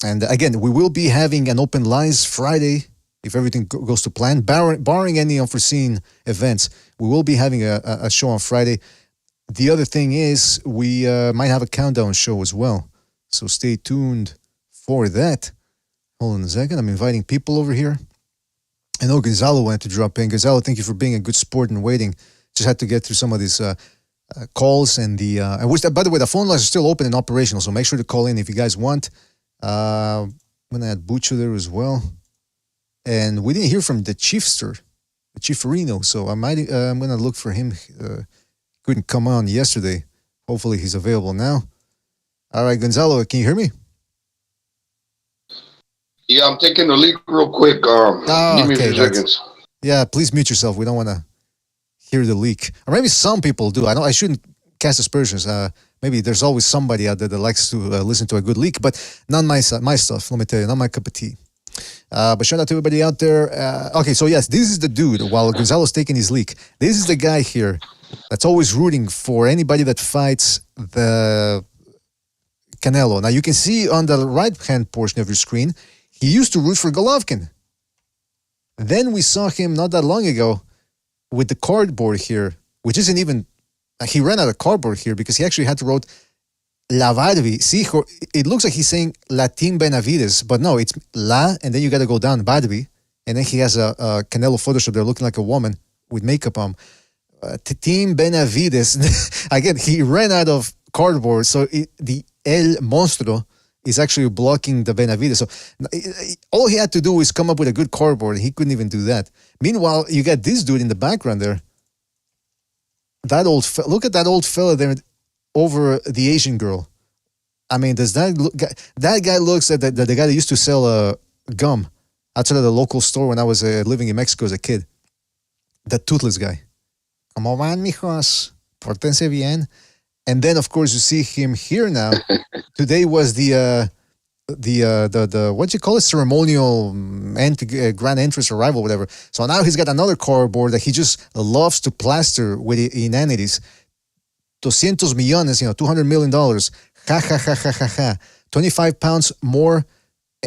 And again, we will be having an open lines Friday. If everything goes to plan, barring any unforeseen events, we will be having a show on Friday. The other thing is we might have a countdown show as well. So stay tuned for that. Hold on a second. I'm inviting people over here. I know Gonzalo wanted to drop in. Gonzalo, thank you for being a good sport and waiting. Just had to get through some of these calls. And I wish that, by the way, the phone lines are still open and operational. So make sure to call in if you guys want. I'm going to add Bucho there as well. And we didn't hear from the Chiefster, the Chieferino, so I'm going to look for him. Couldn't come on yesterday. Hopefully he's available now. All right, Gonzalo, can you hear me? Yeah, I'm taking a leak real quick. Give me a few seconds. Yeah, please mute yourself. We don't want to hear the leak. Or maybe some people do. I shouldn't cast aspersions. Maybe there's always somebody out there that likes to listen to a good leak, but not my stuff. Let me tell you, not my cup of tea. But shout out to everybody out there. Okay, so yes, this is the dude, while Gonzalo's taking his leak. This is the guy here that's always rooting for anybody that fights the Canelo. Now, you can see on the right-hand portion of your screen, he used to root for Golovkin. Then we saw him not that long ago with the cardboard here, which isn't even, he ran out of cardboard here because he actually had to wrote La Varvi. See, it looks like he's saying Latin Benavides, but no, it's La, and then you got to go down Varvi, and then he has a Canelo Photoshop there looking like a woman with makeup on. Team Benavides. Again, he ran out of cardboard, so the El Monstro is actually blocking the Benavides. So all he had to do is come up with a good cardboard. He couldn't even do that. Meanwhile, you got this dude in the background there. That look at that old fella there over the Asian girl. I mean, does that look? That guy looks at the guy that used to sell gum outside of the local store when I was living in Mexico as a kid. That toothless guy. Como van, mijos? Pórtense bien. And then, of course, you see him here now. Today was the what you call it, ceremonial grand entrance arrival, whatever. So now he's got another cardboard that he just loves to plaster with inanities. 200 millones, $200 million. Ha ha ha ha ha ha. 25 pounds more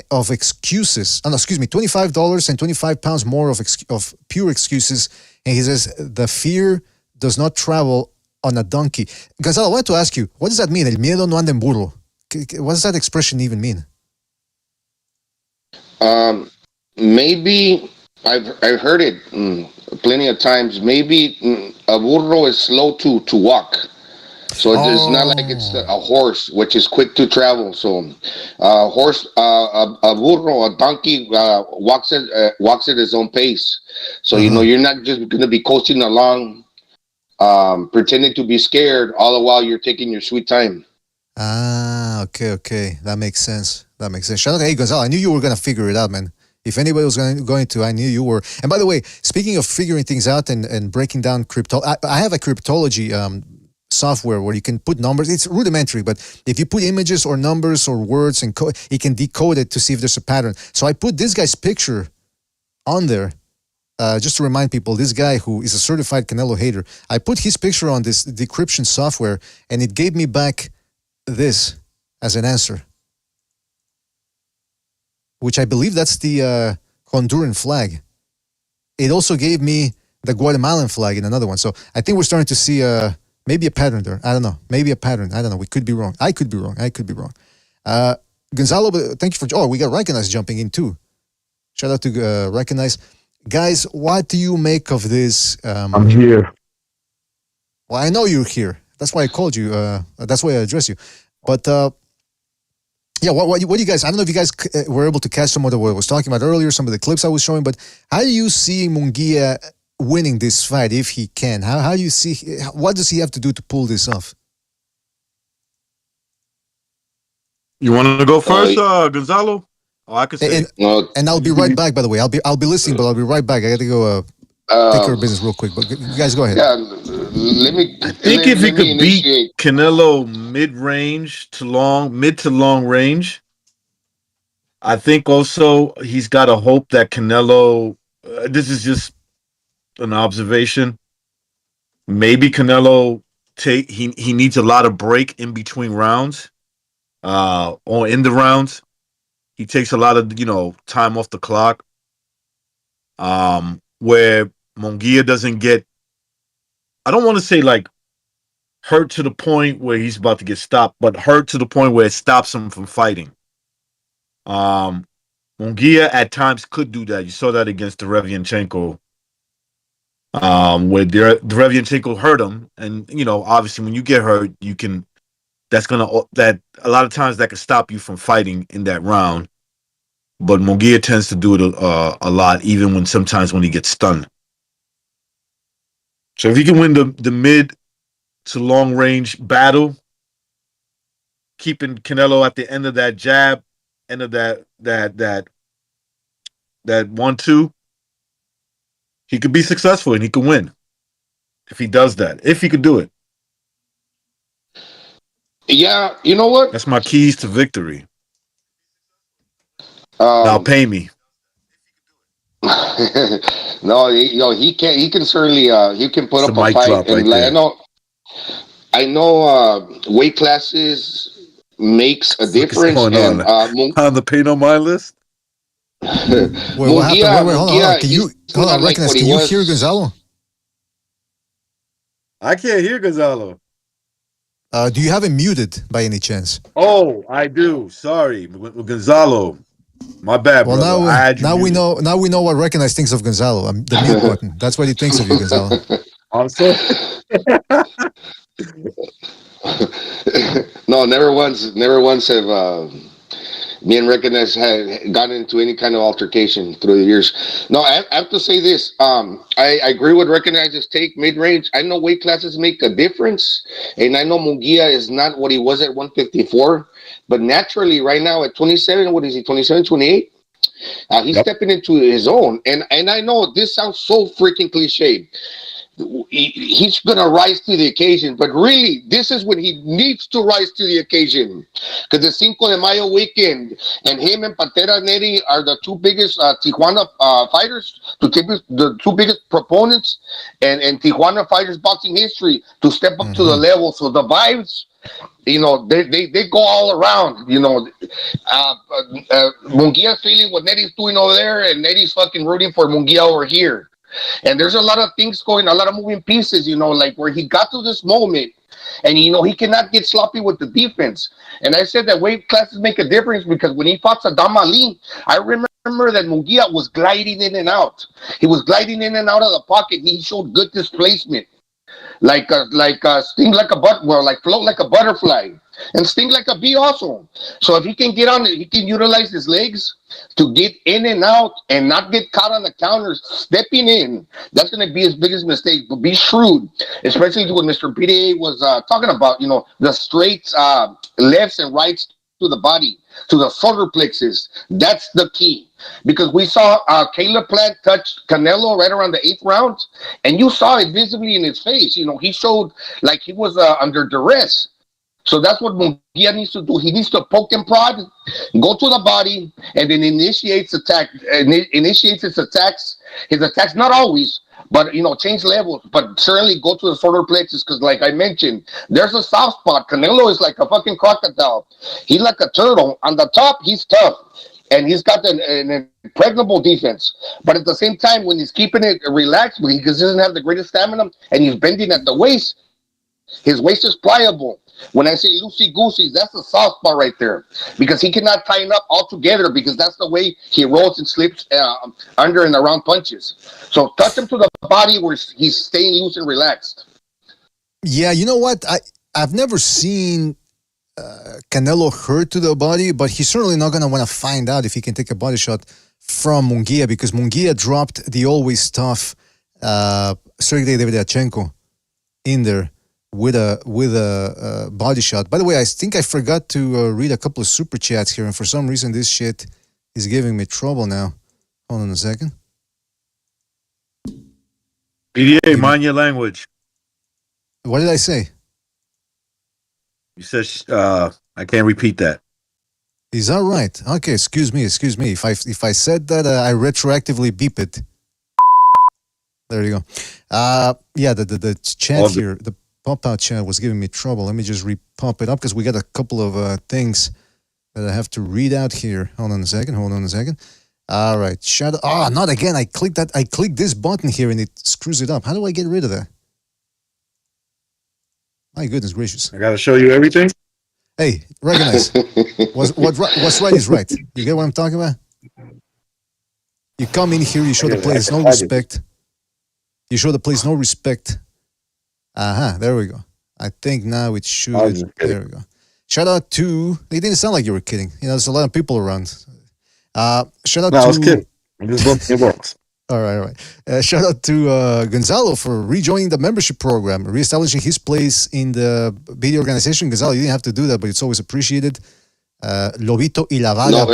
of excuses. Oh, no, excuse me, $25 and 25 pounds more of pure excuses. And he says the fear does not travel on a donkey. Gonzalo, I wanted to ask you, what does that mean? El miedo no anda en burro. What does that expression even mean? Maybe I've heard it plenty of times. Maybe a burro is slow to walk, so it's not like it's a horse which is quick to travel. So a burro, a donkey walks at his own pace. So you're not just going to be coasting along, pretending to be scared all the while you're taking your sweet time. Ah, okay. That makes sense. Shout out to Gonzalo. I knew you were going to figure it out, man. If anybody was going to, I knew you were. And by the way, speaking of figuring things out and breaking down crypto, I have a cryptology software where you can put numbers. It's rudimentary, but if you put images or numbers or words and it can decode it to see if there's a pattern. So I put this guy's picture on there just to remind people, this guy who is a certified Canelo hater, I put his picture on this decryption software and it gave me back this as an answer, which I believe that's the Honduran flag. It also gave me the Guatemalan flag in another one. So I think we're starting to see maybe a pattern there. I don't know. Maybe a pattern. I don't know. We could be wrong. I could be wrong. Gonzalo, thank you for... Oh, we got Recognize jumping in too. Shout out to Recognize. Guys, what do you make of this? I'm here. Well, I know you're here. That's why I called you. That's why I addressed you. But yeah, what do you guys? I don't know if you guys were able to catch some of what I was talking about earlier, some of the clips I was showing. But how do you see Munguia winning this fight if he can? How do you see? What does he have to do to pull this off? You want to go first, Gonzalo? Oh, I could say. And I'll be right back. By the way, I'll be listening, but I'll be right back. I got to go take care of business real quick. But you guys go ahead. Yeah, I think if he could beat Canelo mid to long range, I think also he's got to hope that Canelo. This is just an observation. Maybe Canelo he needs a lot of break in between rounds, or in the rounds. He takes a lot of time off the clock, where Munguia doesn't get. I don't want to say like hurt to the point where he's about to get stopped, but hurt to the point where it stops him from fighting. Munguia at times could do that. You saw that against Derevianchenko, where Derevianchenko hurt him, and obviously when you get hurt, that a lot of times that can stop you from fighting in that round. But Munguia tends to do it a lot, even when he gets stunned. So if he can win the mid to long range battle, keeping Canelo at the end of that jab, end of that 1-2, he could be successful and he could win if he does that. If he could do it. Yeah, you know what? That's my keys to victory. Now pay me. No, he can. He can certainly. He can put up a fight. And right, I know. Weight classes makes a difference. On the pay no mind list. Wait, what happened? Wait, hold on. Can you recognize? Can you hear Gonzalo? I can't hear Gonzalo. Do you have him muted by any chance? Oh, I do. Sorry, Gonzalo. My bad, well, brother. Now we know what Recognize thinks of Gonzalo. The mute button. That's what he thinks of you, Gonzalo. I'm sorry. No, never once have me and Recognize had gotten into any kind of altercation through the years. No, I have to say this. I agree with Recognize's take mid-range. I know weight classes make a difference, and I know Munguia is not what he was at 154, but naturally right now at 27, what is he, 27, 28? He's stepping into his own. And I know this sounds so freaking cliched. He's gonna rise to the occasion, but really, this is when he needs to rise to the occasion. Because the Cinco de Mayo weekend, and him and Pantera Neri are the two biggest Tijuana fighters, the two biggest proponents, and Tijuana fighters boxing history to step up to the level. So the vibes, they go all around. Munguia's feeling what Neri's doing over there, and Neri's fucking rooting for Munguia over here. And there's a lot of things going, a lot of moving pieces, like where he got to this moment and, he cannot get sloppy with the defense. And I said that weight classes make a difference because when he fought Saddam Ali, I remember that Munguia was gliding in and out. He was gliding in and out of the pocket. He showed good displacement. Like sting like a float like a butterfly and sting like a bee also. So if he can get on it, he can utilize his legs to get in and out and not get caught on the counters, stepping in. That's going to be his biggest mistake. But be shrewd, especially what Mr. PDA was talking about, the straight lefts and rights to the body, to the solar plexus. That's the key. Because we saw Caleb Plant touch Canelo right around the 8th round, and you saw it visibly in his face. He showed like he was under duress. So that's what Munguia needs to do. He needs to poke and prod, go to the body, and then initiates its attacks. His attacks, not always, but change levels, but certainly go to the solar plexus because, like I mentioned, there's a soft spot. Canelo is like a fucking crocodile. He's like a turtle. On the top, he's tough. And he's got an impregnable defense. But at the same time, when he's keeping it relaxed, because he doesn't have the greatest stamina, and he's bending at the waist, his waist is pliable. When I say loosey-goosey, that's a soft spot right there. Because he cannot tighten up altogether, because that's the way he rolls and slips under and around punches. So touch him to the body where he's staying loose and relaxed. Yeah, you know what? I've never seen Canelo hurt to the body, but he's certainly not going to want to find out if he can take a body shot from Munguia, because Munguia dropped the always tough Sergey Davidachenko in there with a body shot. By the way, I think I forgot to read a couple of super chats here, and for some reason this shit is giving me trouble now. Hold on a second. PDA, mind your language. What did I say? You said I can't repeat that. Is that right? Okay, excuse me. If I said that, I retroactively beep it. There you go. Yeah, the chat here, the pop-out chat was giving me trouble. Let me just re-pop it up because we got a couple of things that I have to read out here. Hold on a second. All right, shut up. Oh, not again. I clicked this button here and it screws it up. How do I get rid of that? My goodness gracious. I got to show you everything? Hey, recognize. What's right is right. You get what I'm talking about? You come in here, you show the place no respect. You show the place no respect. There we go. I think now it should. There we go. Shout out to. It didn't sound like you were kidding. There's a lot of people around. Shout out to. I was kidding. I'm just looking at books. All right. Shout out to Gonzalo for rejoining the membership program, reestablishing his place in the BD organization. Gonzalo, you didn't have to do that, but it's always appreciated. Lobito y la Vaga. No,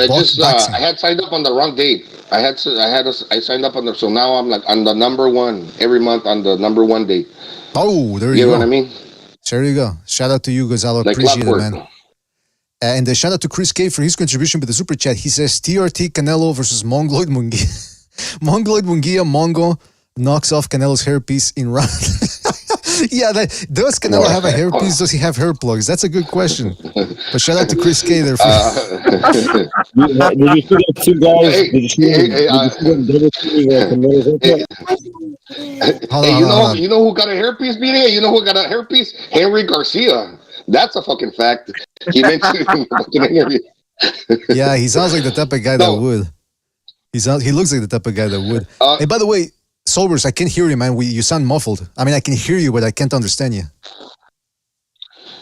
I had signed up on the wrong date. I signed up on the, so now I'm like on the number one every month on the number one date. Oh, there you go. You know what I mean? There you go. Shout out to you, Gonzalo. Like appreciate clockwork. it, man. And shout out to Chris K for his contribution with the super chat. He says TRT Canelo versus Mongoloid Munguia. Mongoloid Munguia Mongo knocks off Canelo's hairpiece in round. Yeah, does Canelo have a hairpiece? Does he have hair plugs? That's a good question. But shout out to Chris K there. For Did you see those two guys? Did you see them double teaming Canelo's haircut? Hold Hey, on. you know who got a hairpiece, BDA? You know who got a hairpiece? Henry Garcia. That's a fucking fact. He mentioned it in the fucking interview. Yeah, he sounds like the type of guy that would. He looks like the type of guy that would. Hey, by the way, Sobers, I can't hear you, man. You sound muffled. I mean, I can hear you, but I can't understand you.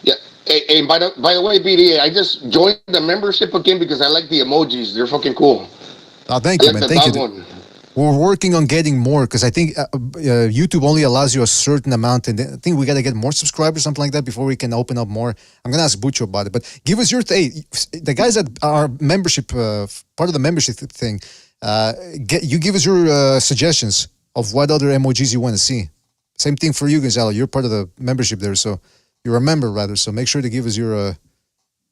Yeah. Hey, by the way, BDA, I just joined the membership again because I like the emojis. They're fucking cool. Oh, thank you, man. Thank you. We're working on getting more because I think YouTube only allows you a certain amount, and I think we got to get more subscribers, something like that, before we can open up more. I'm gonna ask Bucho about it, but give us your the guys that are membership part of the membership thing. You give us your suggestions of what other emojis you want to see. Same thing for you, Gonzalo. You're part of the membership there, so you're a member rather. So make sure to give us your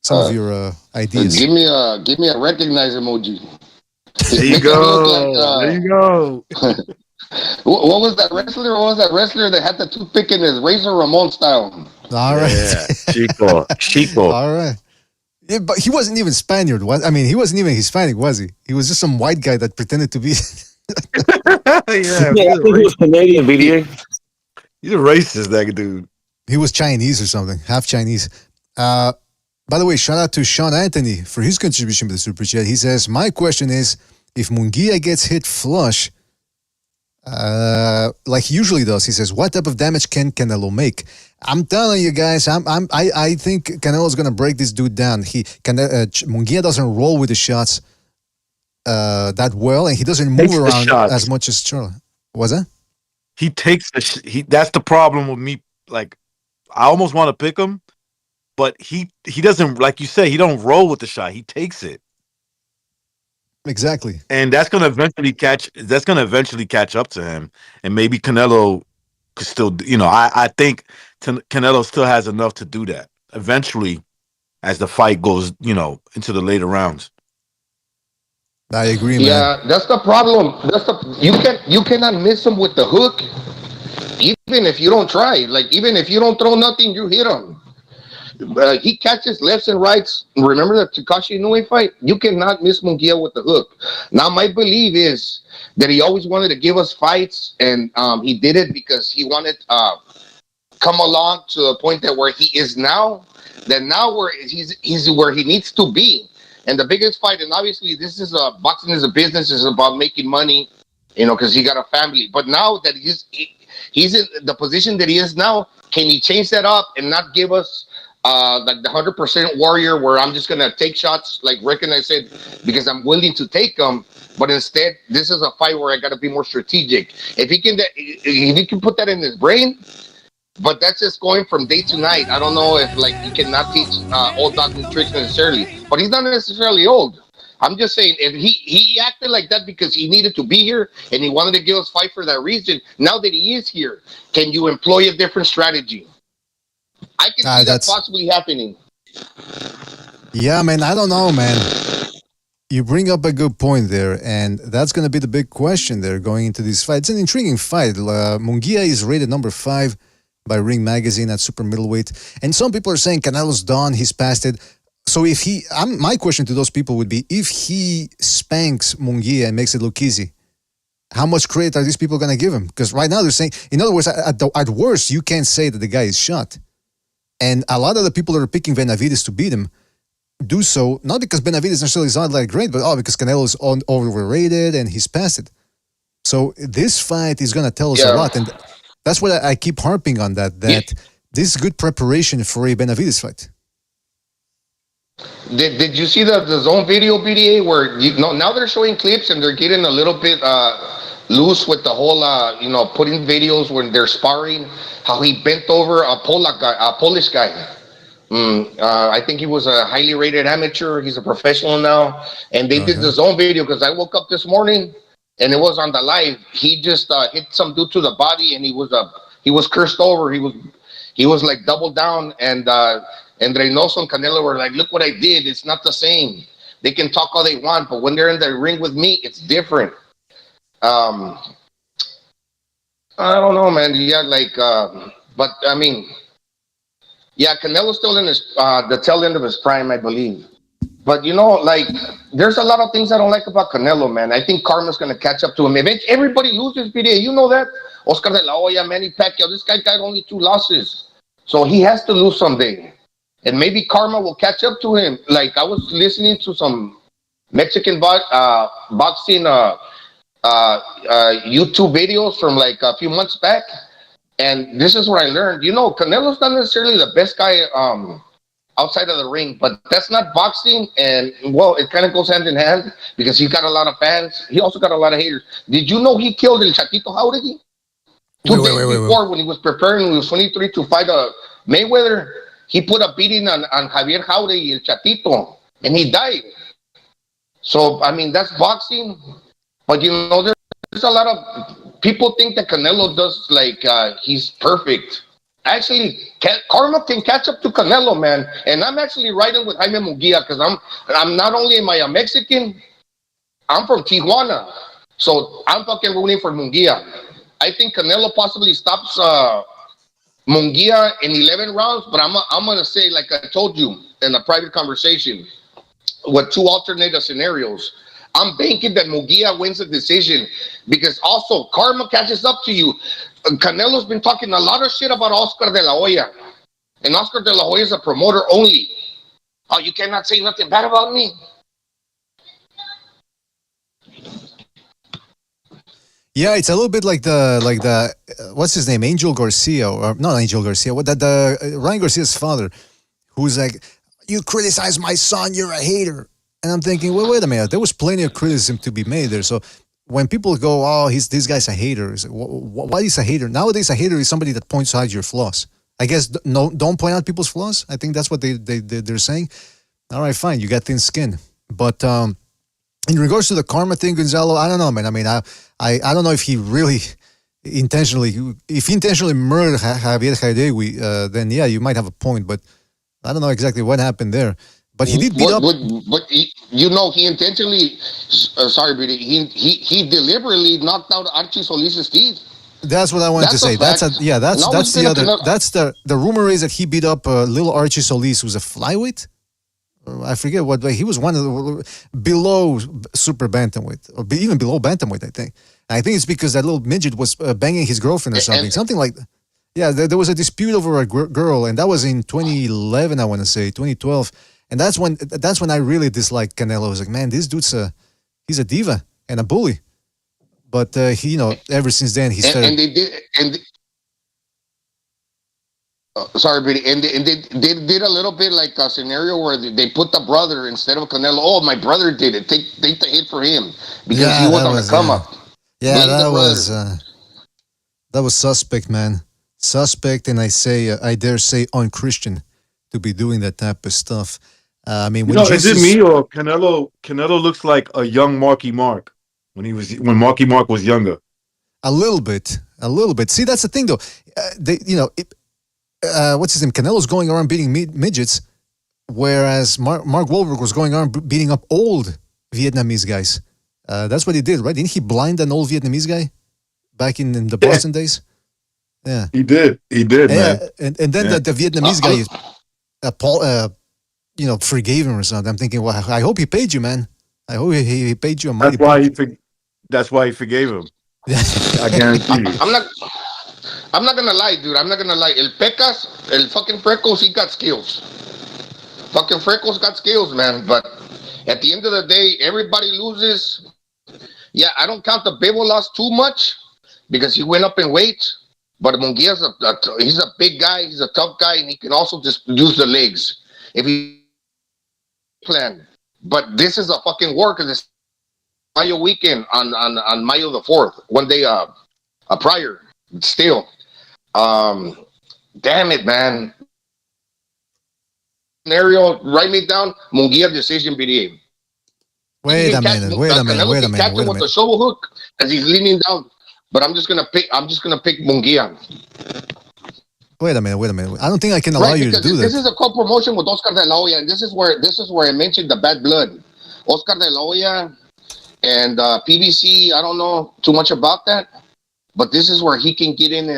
some of your ideas. Give me a recognize emoji. There you go. There you go. What was that wrestler? What was that wrestler that had the toothpick in his Razor Ramon style? All right. Yeah. Chico. All right. Yeah, but he wasn't even Spaniard. I mean, he wasn't even Hispanic, was he? He was just some white guy that pretended to be. Yeah, I think he was Canadian, BDA. He's a racist, that dude. He was Chinese or something, half Chinese. By the way, shout out to Sean Anthony for his contribution to the Super Chat. He says, my question is, if Munguia gets hit flush, like he usually does, he says, what type of damage can Canelo make? I'm telling you guys, I think Canelo's gonna break this dude down. Munguia doesn't roll with the shots that well, and he doesn't move around as much as Charlie. Was that? He takes that's the problem with me. Like, I almost want to pick him, but he doesn't, like you say, he don't roll with the shot. He takes it. Exactly. And that's gonna eventually catch up to him. And maybe Canelo could still, I think Canelo still has enough to do that eventually as the fight goes, into the later rounds. I agree, man. Yeah, that's the problem. You cannot miss him with the hook, even if you don't try. Like, even if you don't throw nothing, you hit him. He catches lefts and rights. Remember the Takashi Inoue fight? You cannot miss Munguia with the hook. Now, my belief is that he always wanted to give us fights, and he did it because he wanted come along to a point that where he is now. That now where he's where he needs to be. And the biggest fight, and obviously this is boxing is a business, is about making money, because he got a family. But now that he's in the position that he is now, can he change that up and not give us like the 100% warrior where I'm just gonna take shots like Rick and I said because I'm willing to take them, but instead this is a fight where I got to be more strategic. If he can put that in his brain. But that's just going from day to night. I don't know if you cannot teach old dog new tricks necessarily. But he's not necessarily old. I'm just saying, if he acted like that because he needed to be here and he wanted to give us fight for that reason. Now that he is here, can you employ a different strategy? I can see that possibly happening. Yeah, man. I don't know, man. You bring up a good point there, and that's going to be the big question there going into this fight. It's an intriguing fight. Munguia is rated number 5 by Ring Magazine at super middleweight. And some people are saying Canelo's done, he's past it. So if my question to those people would be, if he spanks Munguia and makes it look easy, how much credit are these people going to give him? Because right now they're saying, in other words, at worst, you can't say that the guy is shot. And a lot of the people that are picking Benavides to beat him do so, not because Benavides necessarily is not that great, but because Canelo is overrated and he's past it. So this fight is going to tell us a lot. And that's what I keep harping on, that this is good preparation for a Benavides fight. Did you see the zone video, BDA, where now they're showing clips and they're getting a little bit loose with the whole putting videos when they're sparring, how he bent over a Polish guy. I think he was a highly rated amateur. He's a professional now, and they did the zone video because I woke up this morning. And it was on the live. He just hit some dude to the body, and he was cursed over. He was like double down, and Reynoso and Canelo were like, "Look what I did. It's not the same. They can talk all they want, but when they're in the ring with me, it's different." I don't know, man. Yeah, But I mean, yeah, Canelo's still in his the tail end of his prime, I believe. But like there's a lot of things I don't like about Canelo, man. I think karma's gonna catch up to him. Eventually, everybody loses, PDA. You know that? Oscar de la Hoya, Manny Pacquiao. This guy got only 2 losses, so he has to lose someday, and maybe karma will catch up to him. Like I was listening to some Mexican boxing YouTube videos from like a few months back, and this is what I learned. Canelo's not necessarily the best guy outside of the ring, but that's not boxing, and well, it kind of goes hand in hand because he's got a lot of fans. He also got a lot of haters. Did you know he killed El Chatito Jauregui? 2 days before, when he was preparing, he was 23 to fight Mayweather. He put a beating on Javier Jauregui, El Chatito, and he died. So I mean, that's boxing, but there's a lot of people think that Canelo does like he's perfect. Actually, karma can catch up to Canelo, man. And I'm actually riding with Jaime Munguia because I'm not only am I a Mexican, I'm from Tijuana, so I'm fucking rooting for Munguia. I think Canelo possibly stops Munguia in 11 rounds, but I'm gonna say, like I told you in a private conversation, with 2 alternate scenarios. I'm banking that Munguia wins the decision because also karma catches up to you. Canelo's been talking a lot of shit about Oscar de la Hoya, and Oscar de la Hoya is a promoter only. Oh, you cannot say nothing bad about me. Yeah, it's a little bit like the what's his name, Angel Garcia, or not Angel Garcia, what the Ryan Garcia's father, who's like, you criticize my son, you're a hater. And I'm thinking, well, wait a minute, there was plenty of criticism to be made there. So when people go, oh, this guy's a hater, why is a hater? Nowadays, a hater is somebody that points out your flaws. I guess don't point out people's flaws. I think that's what they're saying. All right, fine, you got thin skin, but in regards to the karma thing, Gonzalo, I don't know, man. I mean, I don't know if he really intentionally murdered Javier Jauregui, then yeah, you might have a point, but I don't know exactly what happened there. But he did beat up. But he intentionally. Sorry, Brady. He deliberately knocked out Archie Solis's teeth. That's what I wanted to say. That's the other. That's the rumor is that he beat up little Archie Solis, who's a flyweight. I forget what, but he was one of the below super bantamweight, or even below bantamweight, I think. And I think it's because that little midget was banging his girlfriend or something, something like that. Yeah, there was a dispute over a girl, and that was in 2011, I want to say, 2012. And that's when I really disliked Canelo. I was like, man, this dude's he's a diva and a bully. But he, ever since then he started. And they did, sorry, Brady, and they did a little bit like a scenario where they put the brother instead of Canelo. Oh, my brother did it. Take the hit for him because he was on the come up. Yeah, that was suspect, man. Suspect, and I dare say unchristian to be doing that type of stuff. I mean, is it me or Canelo? Canelo looks like a young Marky Mark when Marky Mark was younger. A little bit. See, that's the thing, though. What's his name? Canelo's going around beating midgets, whereas Mark Wahlberg was going around beating up old Vietnamese guys. That's what he did, right? Didn't he blind an old Vietnamese guy back in the Boston days? Yeah, he did, man. And then the Vietnamese guy, Paul, forgave him or something. I'm thinking, well, I hope he paid you, man. I hope he paid you a money. That's why he forgave him. I guarantee you. I'm not gonna lie, dude. I'm not gonna lie. El Pecas, el fucking Freckles, he got skills. Fucking Freckles got skills, man. But at the end of the day, everybody loses. Yeah, I don't count the Bebo loss too much because he went up in weight. But Munguia's he's a big guy. He's a tough guy, and he can also just use the legs if he plan. But this is a fucking war because it's Mayo weekend on Mayo the 4th, one day prior. Still, damn it, man. Scenario, write me down. Munguia decision BDA. Wait a minute. Catch him with the shovel hook as he's leaning down. But I'm just gonna pick Munguia. Wait a minute. I don't think I can allow you to do this. This is a co-promotion with Oscar de la Hoya, and this is where I mentioned the bad blood. Oscar de la Hoya and PBC. I don't know too much about that, but this is where he can get in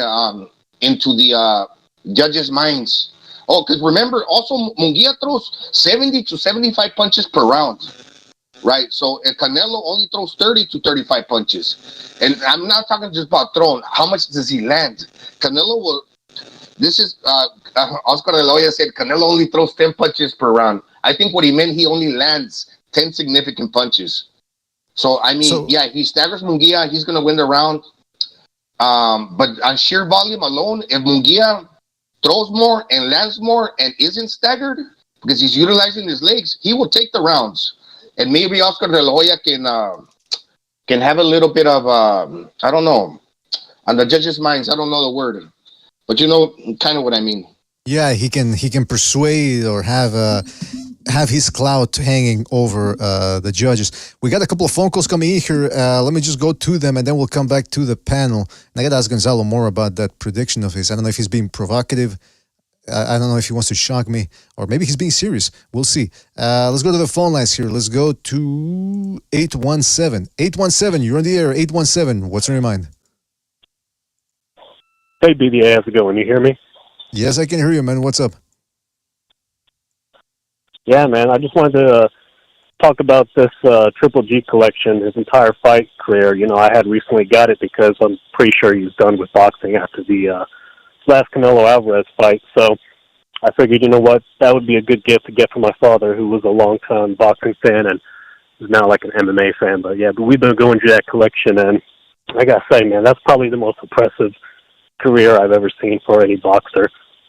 into the judges' minds. Oh, because remember, also Munguia throws 70 to 75 punches per round, right? So Canelo only throws 30 to 35 punches. And I'm not talking just about throwing. How much does he land? Canelo will... This is... Oscar de la Hoya said Canelo only throws 10 punches per round. I think what he meant, he only lands 10 significant punches. So, I mean, yeah, he staggers Munguia, he's going to win the round. But on sheer volume alone, if Munguia throws more and lands more and isn't staggered because he's utilizing his legs, he will take the rounds. And maybe Oscar de la Hoya can have a little bit of, I don't know, on the judges' minds, I don't know the word. But you know kind of what I mean. Yeah, he can persuade or have his clout hanging over the judges. We got a couple of phone calls coming in here. Let me just go to them, and then we'll come back to the panel. And I got to ask Gonzalo more about that prediction of his. I don't know if he's being provocative. I don't know if he wants to shock me, or maybe he's being serious. We'll see. Let's go to the phone lines here. Let's go to 817. 817, you're on the air. 817, what's on your mind? Hey, BDA, how's it going? You hear me? Yes, I can hear you, man. What's up? Yeah, man, I just wanted to talk about this Triple G collection, his entire fight career. You know, I had recently got it because I'm pretty sure he's done with boxing after the last Canelo Alvarez fight. So I figured, you know what, that would be a good gift to get for my father, who was a longtime boxing fan and is now like an MMA fan. But yeah, we've been going through that collection, and I got to say, man, that's probably the most impressive career I've ever seen for any boxer.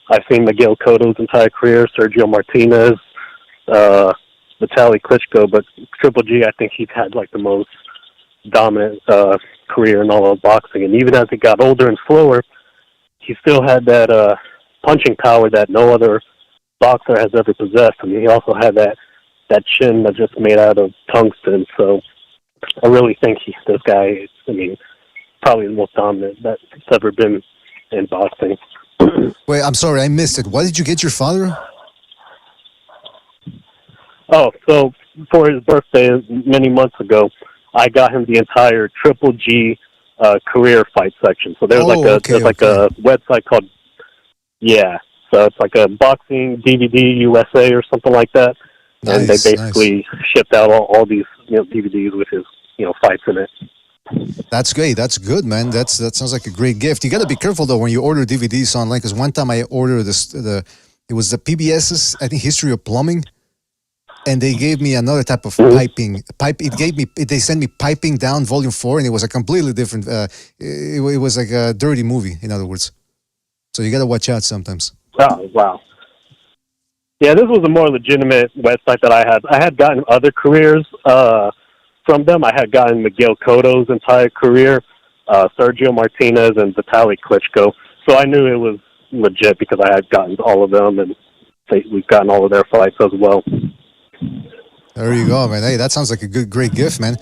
I've seen Miguel Cotto's entire career, Sergio Martinez, Vitaly Klitschko, but Triple G, I think he's had like the most dominant career in all of boxing. And even as he got older and slower, he still had that punching power that no other boxer has ever possessed. I mean, he also had that chin that's just made out of tungsten. So I really think this guy, I mean, probably the most dominant that's ever been in boxing. Wait, I'm sorry, I missed it. Why did you get your father? Oh, so for his birthday many months ago, I got him the entire Triple G career fight section. So there's a website called, yeah, so it's like a boxing DVD USA or something like that. Nice, and they basically shipped out all these DVDs with his fights in it. That's great. That's good, man. That sounds like a great gift. You got to be careful though when you order DVDs online, because one time I ordered it was the PBS's, I think, History of Plumbing, and they gave me another type of piping. They sent me Piping Down Volume 4, and it was a completely different. It was like a dirty movie, in other words. So you got to watch out sometimes. Oh wow. Yeah, this was a more legitimate website that I had. I had gotten other careers from them. I had gotten Miguel Cotto's entire career, Sergio Martinez, and Vitaly Klitschko. So I knew it was legit because I had gotten all of them, and we've gotten all of their fights as well. There you go, man. Hey, that sounds like a great gift, man.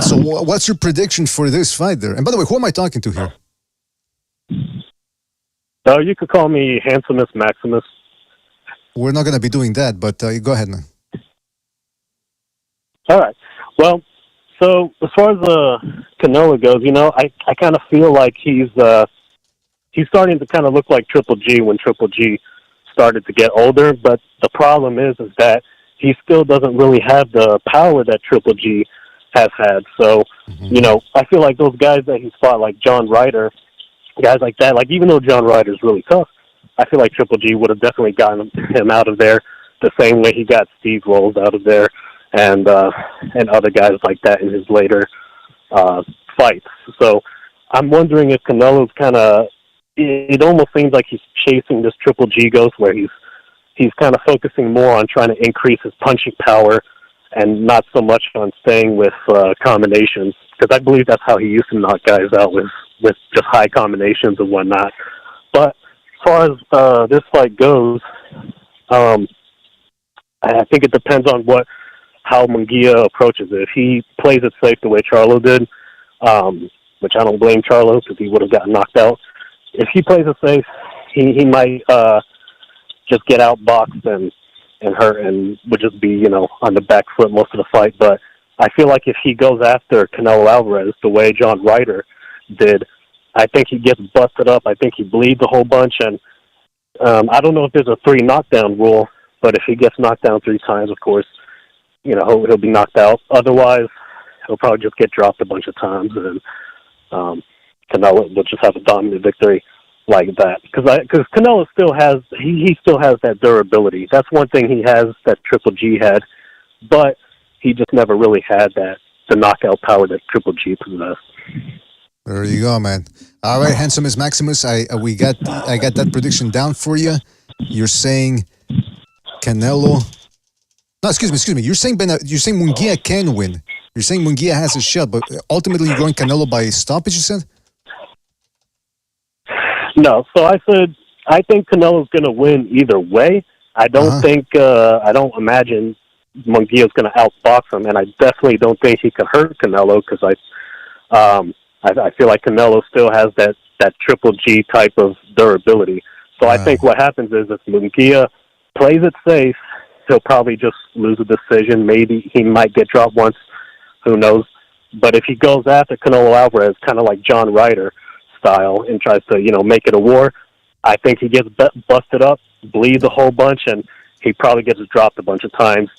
So what's your prediction for this fight there? And by the way, who am I talking to here? You could call me Handsomest Maximus. We're not going to be doing that, but go ahead, man. All right. Well, so as far as Canelo goes, I kind of feel like he's starting to kind of look like Triple G when Triple G started to get older. But the problem is that he still doesn't really have the power that Triple G has had. So, I feel like those guys that he's fought, like John Ryder, guys like that, like even though John Ryder's really tough, I feel like Triple G would have definitely gotten him out of there the same way he got Steve Rolls out of there. And other guys like that in his later fights. So I'm wondering if Canelo's it almost seems like he's chasing this Triple G ghost, where he's kind of focusing more on trying to increase his punching power and not so much on staying with combinations, because I believe that's how he used to knock guys out, with just high combinations and whatnot. But as far as this fight goes, I think it depends on how Munguia approaches it. If he plays it safe the way Charlo did, which I don't blame Charlo because he would have gotten knocked out. If he plays it safe, he might just get outboxed and hurt and would just be, on the back foot most of the fight. But I feel like if he goes after Canelo Alvarez the way John Ryder did, I think he gets busted up. I think he bleeds a whole bunch, and I don't know if there's a 3 knockdown rule, but if he gets knocked down 3 times, of course, he'll be knocked out. Otherwise, he'll probably just get dropped a bunch of times, and Canelo will just have a dominant victory like that. Because Canelo still has he still has that durability. That's one thing he has that Triple G had, but he just never really had the knockout power that Triple G possessed. There you go, man. All right, handsome as Maximus. I got that prediction down for you. You're saying Canelo. No, excuse me. You're saying Munguia can win. You're saying Munguia has a shot, but ultimately you're going Canelo by stoppage. You said. No, so I said I think Canelo's going to win either way. I don't think I don't imagine Munguia's going to outbox him, and I definitely don't think he could hurt Canelo because I feel like Canelo still has that Triple G type of durability. So I think what happens is if Munguia plays it safe, he'll probably just lose a decision. Maybe he might get dropped once. Who knows? But if he goes after Canelo Alvarez, kind of like John Ryder style, and tries to, make it a war, I think he gets busted up, bleeds a whole bunch, and he probably gets dropped a bunch of times.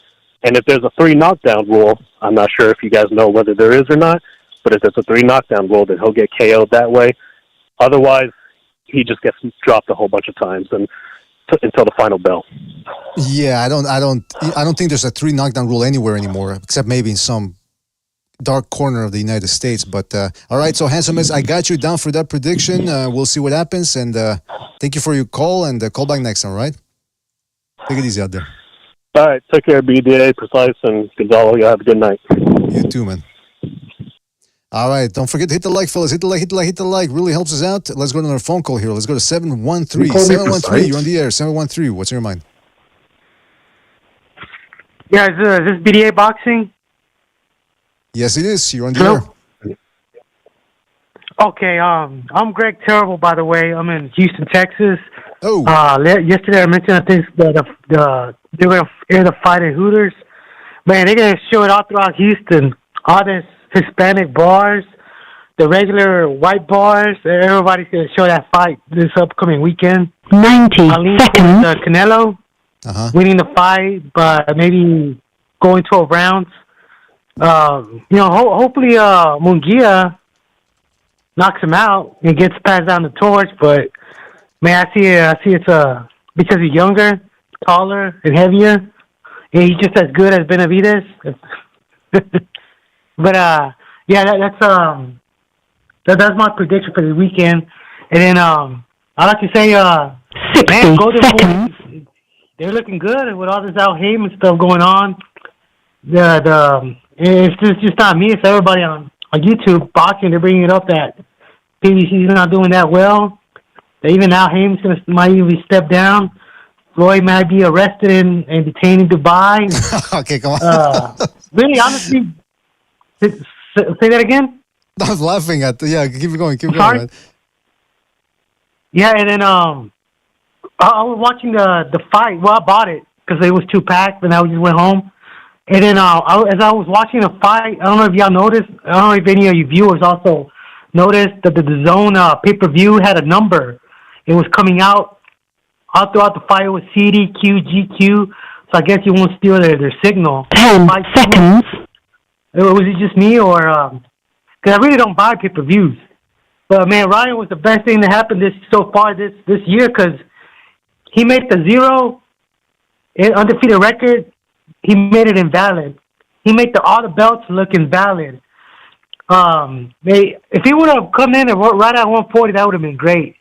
And if there's a 3 knockdown rule, I'm not sure if you guys know whether there is or not, but if there's a 3 knockdown rule, then he'll get KO'd that way. Otherwise, he just gets dropped a whole bunch of times until the final bell. Yeah, I don't think there's a 3 knockdown rule anywhere anymore, except maybe in some dark corner of the United States. But all right, so Handsome, I got you down for that prediction. We'll see what happens, and thank you for your call, and call back next time, all right? Take it easy out there. All right, take care, BDA, Precise, and Gonzalo. You have a good night. You too, man. All right, don't forget to hit the like, fellas. Hit the like. Really helps us out. Let's go to another phone call here. Let's go to 713. 713, you're on the air. 713, what's in your mind? Yeah, is this BDA boxing? Yes, it is. You're on the air. Okay, I'm Greg Terrible, by the way. I'm in Houston, Texas. Oh. Yesterday I mentioned, I think, they're going to air the fight at Hooters. Man, they're going to show it all throughout Houston. All this Hispanic bars, the regular white bars, everybody's going to show that fight this upcoming weekend. 90 seconds. Canelo winning the fight, but maybe going 12 rounds. Hopefully Munguia knocks him out and gets passed down the torch. But man, I see it's because he's younger, taller, and heavier, and he's just as good as Benavides. But that's my prediction for the weekend. And then I'd like to say, 60 Golden seconds. Boy, they're looking good with all this Al Heyman stuff going on. It's just not me. It's everybody on YouTube boxing. They're bringing it up that PBC's not doing that well. That even Al Heyman's might even be stepped down. Floyd might be arrested and detained in Dubai. Okay, come on. Really, honestly, say that again? I'm laughing at keep going, Sorry? man. Yeah, and then I was watching the fight. Well, I bought it because it was 2-pack, and I just went home. And then as I was watching the fight, I don't know if y'all noticed. I don't know if any of you viewers also noticed that the zone pay-per-view had a number. It was coming out all throughout the fight. It was CD, Q, GQ. So I guess you won't steal their signal. 10 seconds. Was it just me or... Because I really don't buy pay-per-views. But, man, Ryan was the best thing that happened so far this year because he made the 0 undefeated record. He made it invalid. He made all the belts look invalid. If he would have come in and right at 140, that would have been great.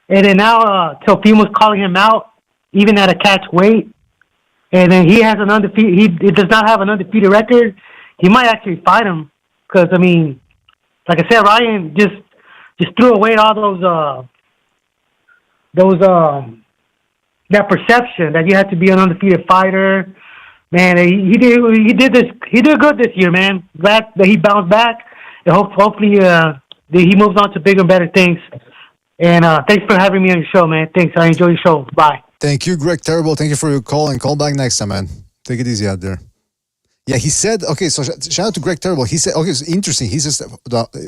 And then now Teofimo's calling him out, even at a catch weight. And then he has an undefeated. He does not have an undefeated record. He might actually fight him because like I said, Ryan just threw away all that perception that you had to be an undefeated fighter. Man, he did good this year, man. Glad that he bounced back, and hopefully he moves on to bigger and better things. And thanks for having me on your show, man. Thanks, I enjoy your show. Bye. Thank you, Greg Terrible. Thank you for your call, and call back next time, man. Take it easy out there. Yeah, he said, okay, so shout out to Greg Terrible. He said, okay, it's interesting. He says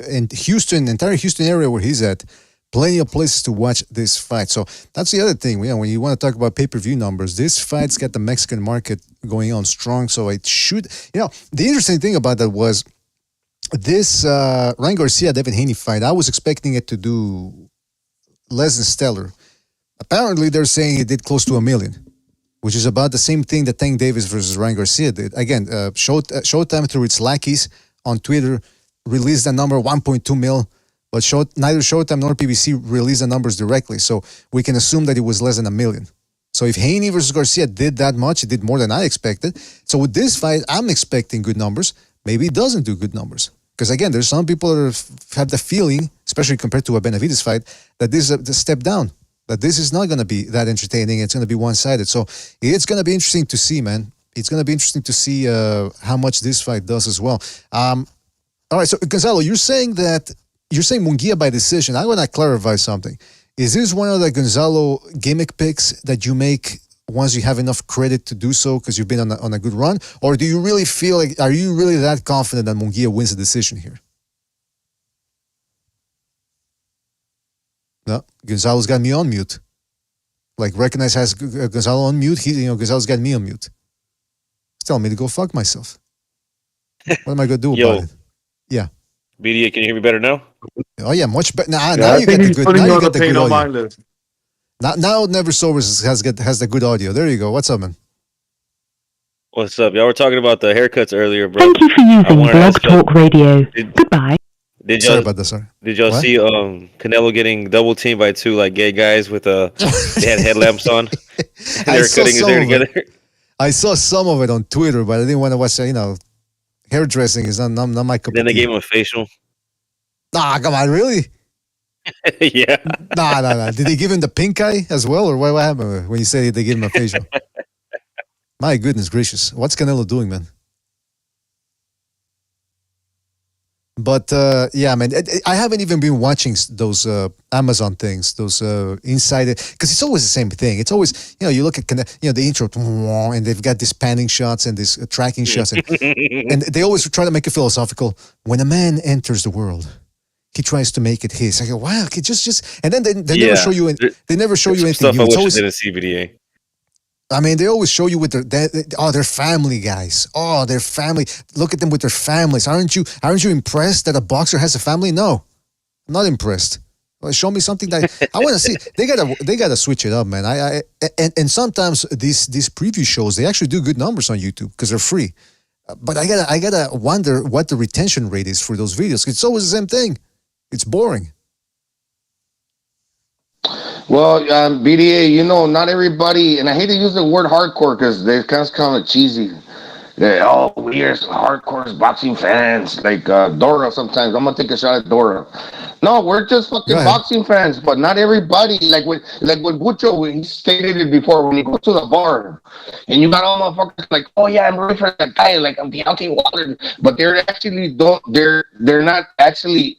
in Houston, entire Houston area where he's at, plenty of places to watch this fight. So that's the other thing. When you want to talk about pay-per-view numbers, this fight's got the Mexican market going on strong. So it should, the interesting thing about that was this Ryan Garcia, Devin Haney fight, I was expecting it to do less than stellar. Apparently, they're saying it did close to $1 million, which is about the same thing that Tank Davis versus Ryan Garcia did. Again, Showtime through its lackeys on Twitter released that number 1.2 mil, but neither Showtime nor PBC released the numbers directly, so we can assume that it was less than $1 million. So if Haney versus Garcia did that much, it did more than I expected. So with this fight, I'm expecting good numbers. Maybe it doesn't do good numbers. Because again, there's some people that have the feeling, especially compared to a Benavides fight, that this is a step down. That this is not going to be that entertaining. It's going to be one-sided. So it's going to be interesting to see, man. It's going to be interesting to see how much this fight does as well. All right, so Gonzalo, you're saying Munguia by decision. I want to clarify something. Is this one of the Gonzalo gimmick picks that you make once you have enough credit to do so because you've been on a good run? Or do you really feel like, are you really that confident that Munguia wins the decision here? No, Gonzalo's got me on mute. Like, recognize has Gonzalo on mute. Gonzalo's got me on mute. He's telling me to go fuck myself. What am I going to do about it? Yeah. BDA, can you hear me better now? Oh, yeah, much better. Now you get the good, now you get the good audio. Now Never Sober has the good audio. There you go. What's up, man? What's up? Y'all were talking about the haircuts earlier, bro. Thank you for using Blog Talk Radio. Goodbye. Sorry about that, sorry. Did y'all see Canelo getting double teamed by two like gay guys with they had headlamps on? They were cutting his hair together. I saw some of it on Twitter, but I didn't want to watch hairdressing is not my cup of tea. Then they gave him a facial. Nah, come on, really? Yeah. Nah. Did they give him the pink eye as well, or what happened when you say they gave him a facial? My goodness gracious. What's Canelo doing, man? But, yeah, man, I haven't even been watching those Amazon things, those insider, because it's always the same thing. It's always, you look at, the intro, and they've got these panning shots and these tracking shots, and they always try to make it philosophical. When a man enters the world, he tries to make it his. I go, wow, okay, just, and then they never show you, they never show you anything new. It's always in a CBDA. I mean, they always show you with their family guys. Oh, their family. Look at them with their families. Aren't you impressed that a boxer has a family? No, I'm not impressed. Well, show me something that I want to see. They gotta switch it up, man. And sometimes these preview shows, they actually do good numbers on YouTube because they're free. But I gotta wonder what the retention rate is for those videos. It's always the same thing. It's boring. Well, BDA, not everybody, and I hate to use the word hardcore because they're kind of cheesy. We are hardcore boxing fans, like Dora sometimes. I'm going to take a shot at Dora. No, we're just fucking boxing fans, but not everybody. Like when Bucho, he stated it before, when you go to the bar and you got all motherfuckers like, oh yeah, I'm rooting for that guy, like I'm Deontay Wilder, but they're not actually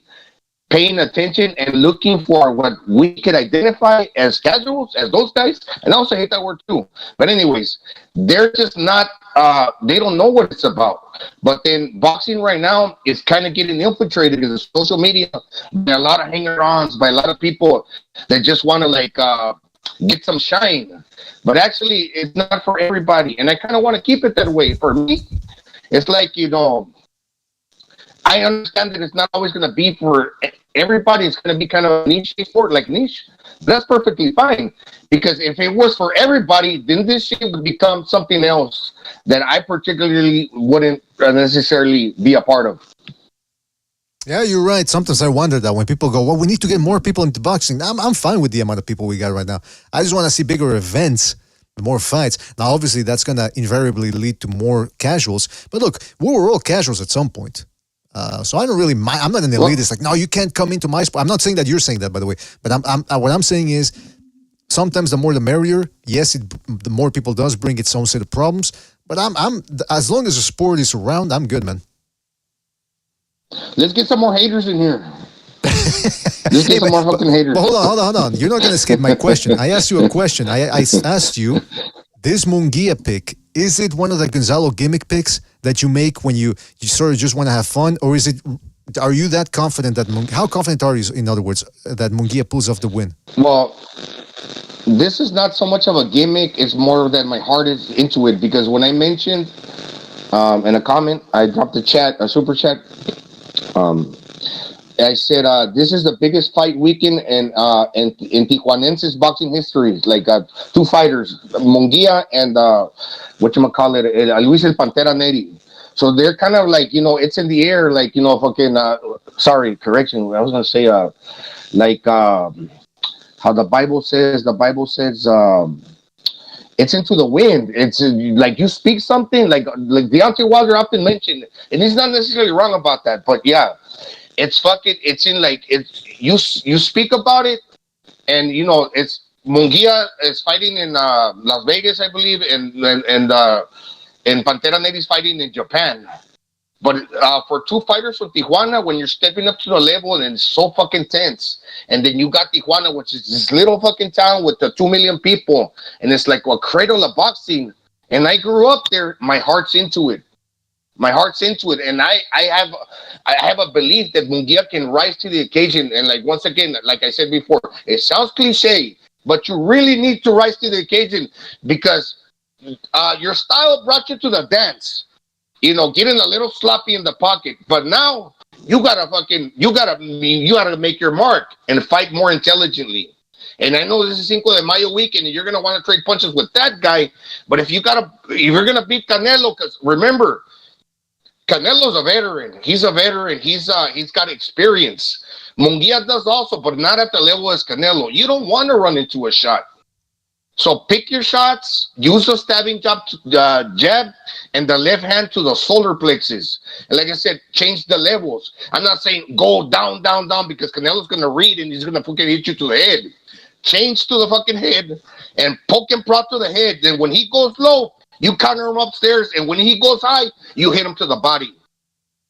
paying attention and looking for what we could identify as casuals, as those guys, and I also hate that word too. But anyways, they're just not, they don't know what it's about. But then boxing right now is kind of getting infiltrated in the social media by a lot of hanger-ons, by a lot of people that just want to get some shine. But actually, it's not for everybody. And I kind of want to keep it that way. For me, it's like, I understand that it's not always going to be for everybody. It's going to be kind of a niche sport, like niche. That's perfectly fine. Because if it was for everybody, then this shit would become something else that I particularly wouldn't necessarily be a part of. Yeah, you're right. Sometimes I wonder that when people go, well, we need to get more people into boxing. I'm fine with the amount of people we got right now. I just want to see bigger events, more fights. Now, obviously, that's going to invariably lead to more casuals. But look, we were all casuals at some point. So I don't really mind. I'm not an elitist. Like, no, you can't come into my sport. I'm not saying that you're saying that, by the way. But what I'm saying is, sometimes the more the merrier. Yes, the more people does bring its own set of problems. But I'm as long as the sport is around, I'm good, man. Let's get some more haters in here. Let's get some more fucking haters. Hold on. You're not gonna skip my question. I asked you a question. I asked you, this Munguia pick, is it one of the Gonzalo gimmick picks that you make when you sort of just want to have fun, or is it? Are you that confident that how confident are you, in other words, that Munguia pulls off the win? Well, this is not so much of a gimmick. It's more that my heart is into it because when I mentioned in a comment, I dropped a super chat. I said this is the biggest fight weekend in Tijuanenses boxing history. Like two fighters, Munguia and whatchamacallit, Luis el Pantera Neri. So they're kind of like, it's in the air, like, fucking, sorry, correction. I was going to say, how the Bible says, it's into the wind. It's like you speak something, like Deontay Wilder often mentioned, and he's not necessarily wrong about that, but yeah, it's in like, you speak about it, and, it's Munguia is fighting in Las Vegas, I believe, and Pantera Neri's fighting in Japan. But for two fighters from Tijuana, when you're stepping up to the level and it's so fucking tense, and then you got Tijuana, which is this little fucking town with the 2 million people, and it's like a cradle of boxing. And I grew up there. My heart's into it. And I have a belief that Munguia can rise to the occasion. And like once again, like I said before, it sounds cliche, but you really need to rise to the occasion because your style brought you to the dance. Getting a little sloppy in the pocket, but now you gotta make your mark and fight more intelligently. And I know this is Cinco de Mayo weekend, and you're gonna want to trade punches with that guy. But if you're gonna beat Canelo, because remember, Canelo's a veteran. He's a veteran. He's got experience. Munguia does also, but not at the level as Canelo. You don't want to run into a shot. So pick your shots, use the stabbing jab, and the left hand to the solar plexus. And like I said, change the levels. I'm not saying go down, down, down, because Canelo's going to read and he's going to fucking hit you to the head. Change to the fucking head and poke and prod to the head. Then when he goes low, you counter him upstairs. And when he goes high, you hit him to the body.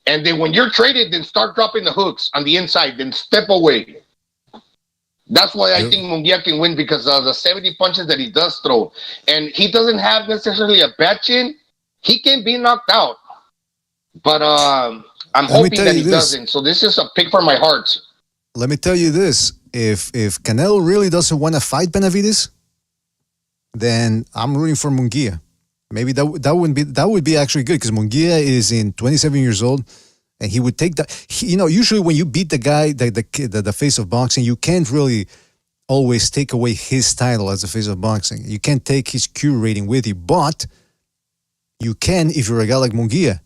And then when you're traded, then start dropping the hooks on the inside, then step away. That's why I think Munguia can win, because of the 70 punches that he does throw. And he doesn't have necessarily a bad chin. He can be knocked out. But I'm hoping that he doesn't. So this is a pick for my heart. Let me tell you this. If Canelo really doesn't want to fight Benavides, then I'm rooting for Munguia. Maybe that would be actually good, because Munguia is 27 years old. And he would take that. Usually when you beat the guy, the face of boxing, you can't really always take away his title as the face of boxing. You can't take his Q rating with you, but you can if you're a guy like Munguia,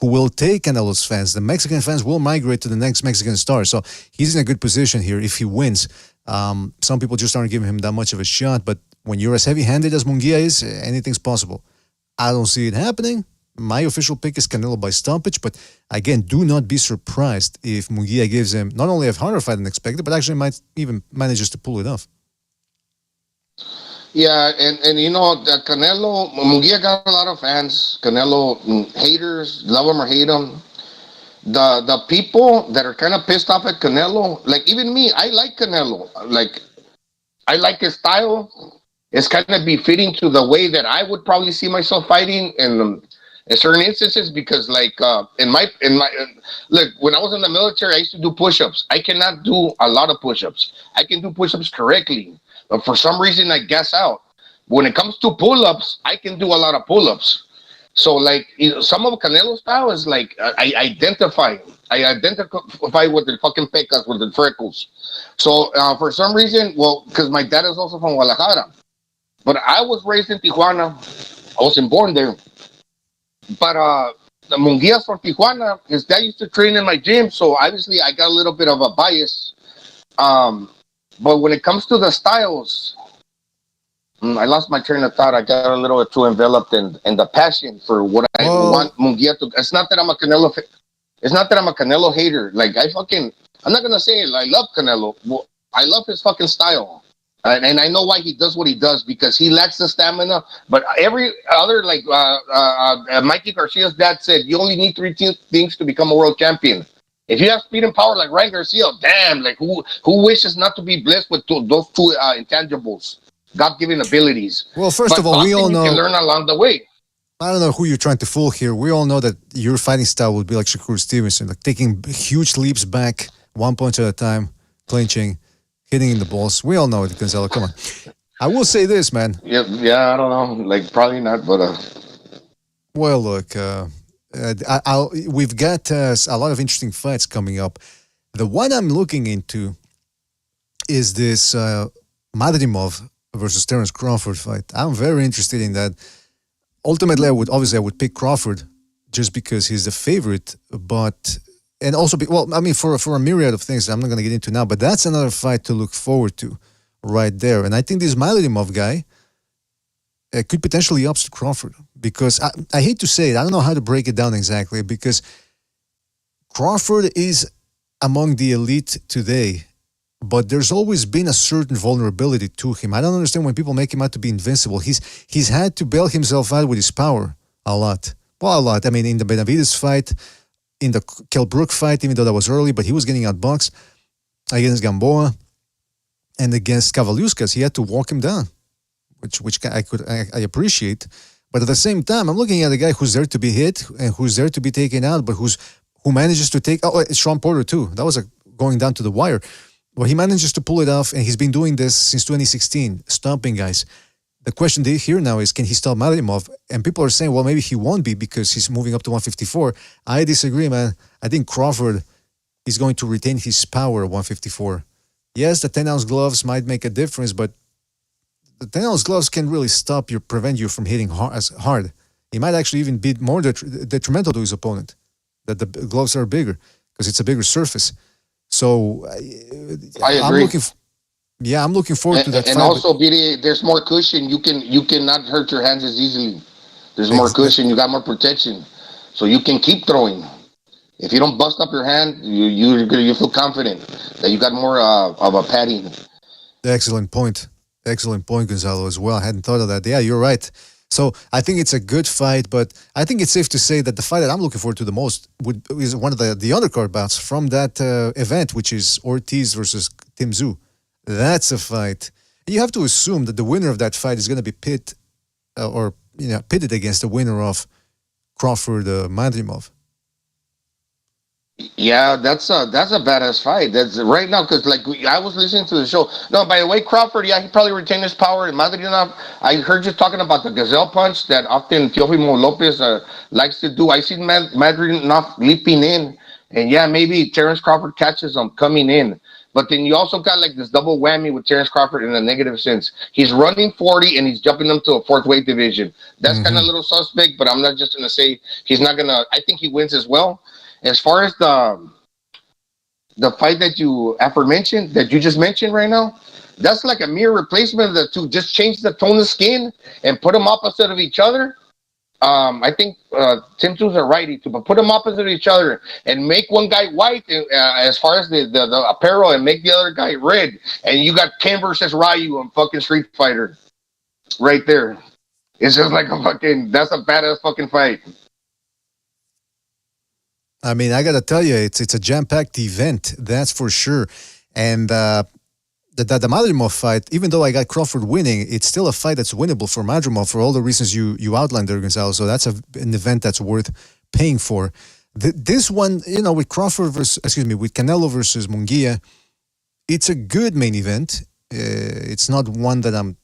who will take Canelo's fans. The Mexican fans will migrate to the next Mexican star. So he's in a good position here if he wins. Some people just aren't giving him that much of a shot, but when you're as heavy-handed as Munguia is, anything's possible. I don't see it happening. My official pick is Canelo by stoppage, but again, do not be surprised if Munguia gives him not only a harder fight than expected, but actually might even manages to pull it off. Yeah, and that Munguia got a lot of fans. Canelo haters, love him or hate him. The people that are kind of pissed off at Canelo, like even me, I like Canelo. Like, I like his style. It's kind of befitting to the way that I would probably see myself fighting in certain instances, because like in my look, when I was in the military, I used to do push-ups. I cannot do a lot of push-ups. I can do push-ups correctly, but for some reason I gas out. When it comes to pull-ups, I can do a lot of pull-ups. So like some of Canelo's style is like I identify with the fucking pecas, with the freckles. So for some reason, well, because my dad is also from Guadalajara, but I was raised in Tijuana. I wasn't born there. But the Munguia's from Tijuana. His dad used to train in my gym, so obviously I got a little bit of a bias. But when it comes to the styles, I lost my train of thought. I got a little too enveloped in the passion for what I want Munguia to. It's not that I'm a Canelo. It's not that I'm a Canelo hater. Like I'm not gonna say I love Canelo. Well, I love his fucking style. And I know why he does what he does, because he lacks the stamina. But every other, like Mikey Garcia's dad said, you only need 3 things to become a world champion. If you have speed and power like Ryan Garcia, damn, like who wishes not to be blessed with those two intangibles, God-given abilities? Well, first of all, we all know you can learn along the way. I don't know who you're trying to fool here. We all know that your fighting style would be like Shakur Stevenson, like taking huge leaps back, 1 punch at a time, clinching, hitting in the balls. We all know it, Gonzalo. Come on. I will say this, man. Yeah, I don't know. Like, probably not, but Well, look, we've got a lot of interesting fights coming up. The one I'm looking into is this Madrimov versus Terence Crawford fight. I'm very interested in that. Ultimately, I would pick Crawford just because he's the favorite, but and also for a myriad of things I'm not going to get into now. But that's another fight to look forward to, right there. And I think this Madrimov guy could potentially upset Crawford because I hate to say it, I don't know how to break it down exactly because Crawford is among the elite today. But there's always been a certain vulnerability to him. I don't understand when people make him out to be invincible. He's had to bail himself out with his power a lot. Well, a lot. I mean, in the Benavides fight, in the Kell Brook fight, even though that was early, but he was getting outboxed against Gamboa and against Kavaliuskas. He had to walk him down, which I appreciate. But at the same time, I'm looking at a guy who's there to be hit and who's there to be taken out, but who manages to take. Oh, it's Sean Porter too. That was going down to the wire. Well, he manages to pull it off, and he's been doing this since 2016, stomping guys. The question here now is, can he stop Madrimov? And people are saying, well, maybe he won't be because he's moving up to 154. I disagree, man. I think Crawford is going to retain his power at 154. Yes, the 10-ounce gloves might make a difference, but the 10-ounce gloves can really prevent you from hitting as hard. He might actually even be more detrimental to his opponent, that the gloves are bigger because it's a bigger surface. So I agree. I'm looking forward to that. And fight, also, BD, there's more cushion. You cannot hurt your hands as easily. There's more cushion. You got more protection, so you can keep throwing. If you don't bust up your hand, you feel confident that you got more of a padding. Excellent point, Gonzalo. As well, I hadn't thought of that. Yeah, you're right. So I think it's a good fight, but I think it's safe to say that the fight that I'm looking forward to the most is one of the undercard bouts from that event, which is Ortiz versus Tim Tszyu. That's a fight. You have to assume that the winner of that fight is going to be pitted against the winner of Crawford Madrimov. Yeah, that's a badass fight. That's right now because I was listening to the show. No, by the way, Crawford, he probably retained his power. And Madrimov, I heard you talking about the gazelle punch that often Teofimo Lopez likes to do. I see Madrimov leaping in, and yeah, maybe Terence Crawford catches him coming in. But then you also got this double whammy with Terence Crawford in a negative sense. He's running 40 and he's jumping them to a fourth weight division. That's kind of a little suspect, but I'm not just going to say he's not going to. I think he wins as well. As far as the fight that you just mentioned right now, that's like a mere replacement of the two. Just change the tone of skin and put them opposite of each other. I think Tim Tszyu's a righty too, but put them opposite of each other and make one guy white as far as the apparel and make the other guy red. And you got Ken versus Ryu on fucking Street Fighter right there. It's just like that's a badass fucking fight. I mean, I got to tell you, it's a jam-packed event, that's for sure. And the Madrimov fight, even though I got Crawford winning, it's still a fight that's winnable for Madrimov for all the reasons you outlined there, Gonzalo. So that's an event that's worth paying for. This one, with with Canelo versus Munguia, it's a good main event. It's not one that I'm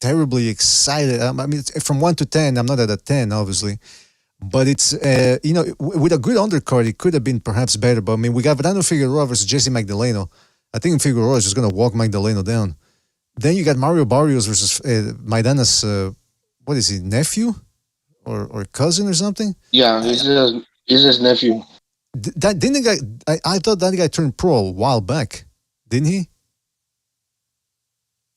terribly excited. I mean, from 1 to 10, I'm not at a 10, obviously. But it's, with a good undercard, it could have been perhaps better. But I mean, we got Fernando Figueroa versus Jesse Magdaleno. I think Figueroa is just going to walk Magdaleno down. Then you got Mario Barrios versus Maidana's, what is he, nephew? Or cousin or something? Yeah, he's his nephew. I thought that guy turned pro a while back. Didn't he?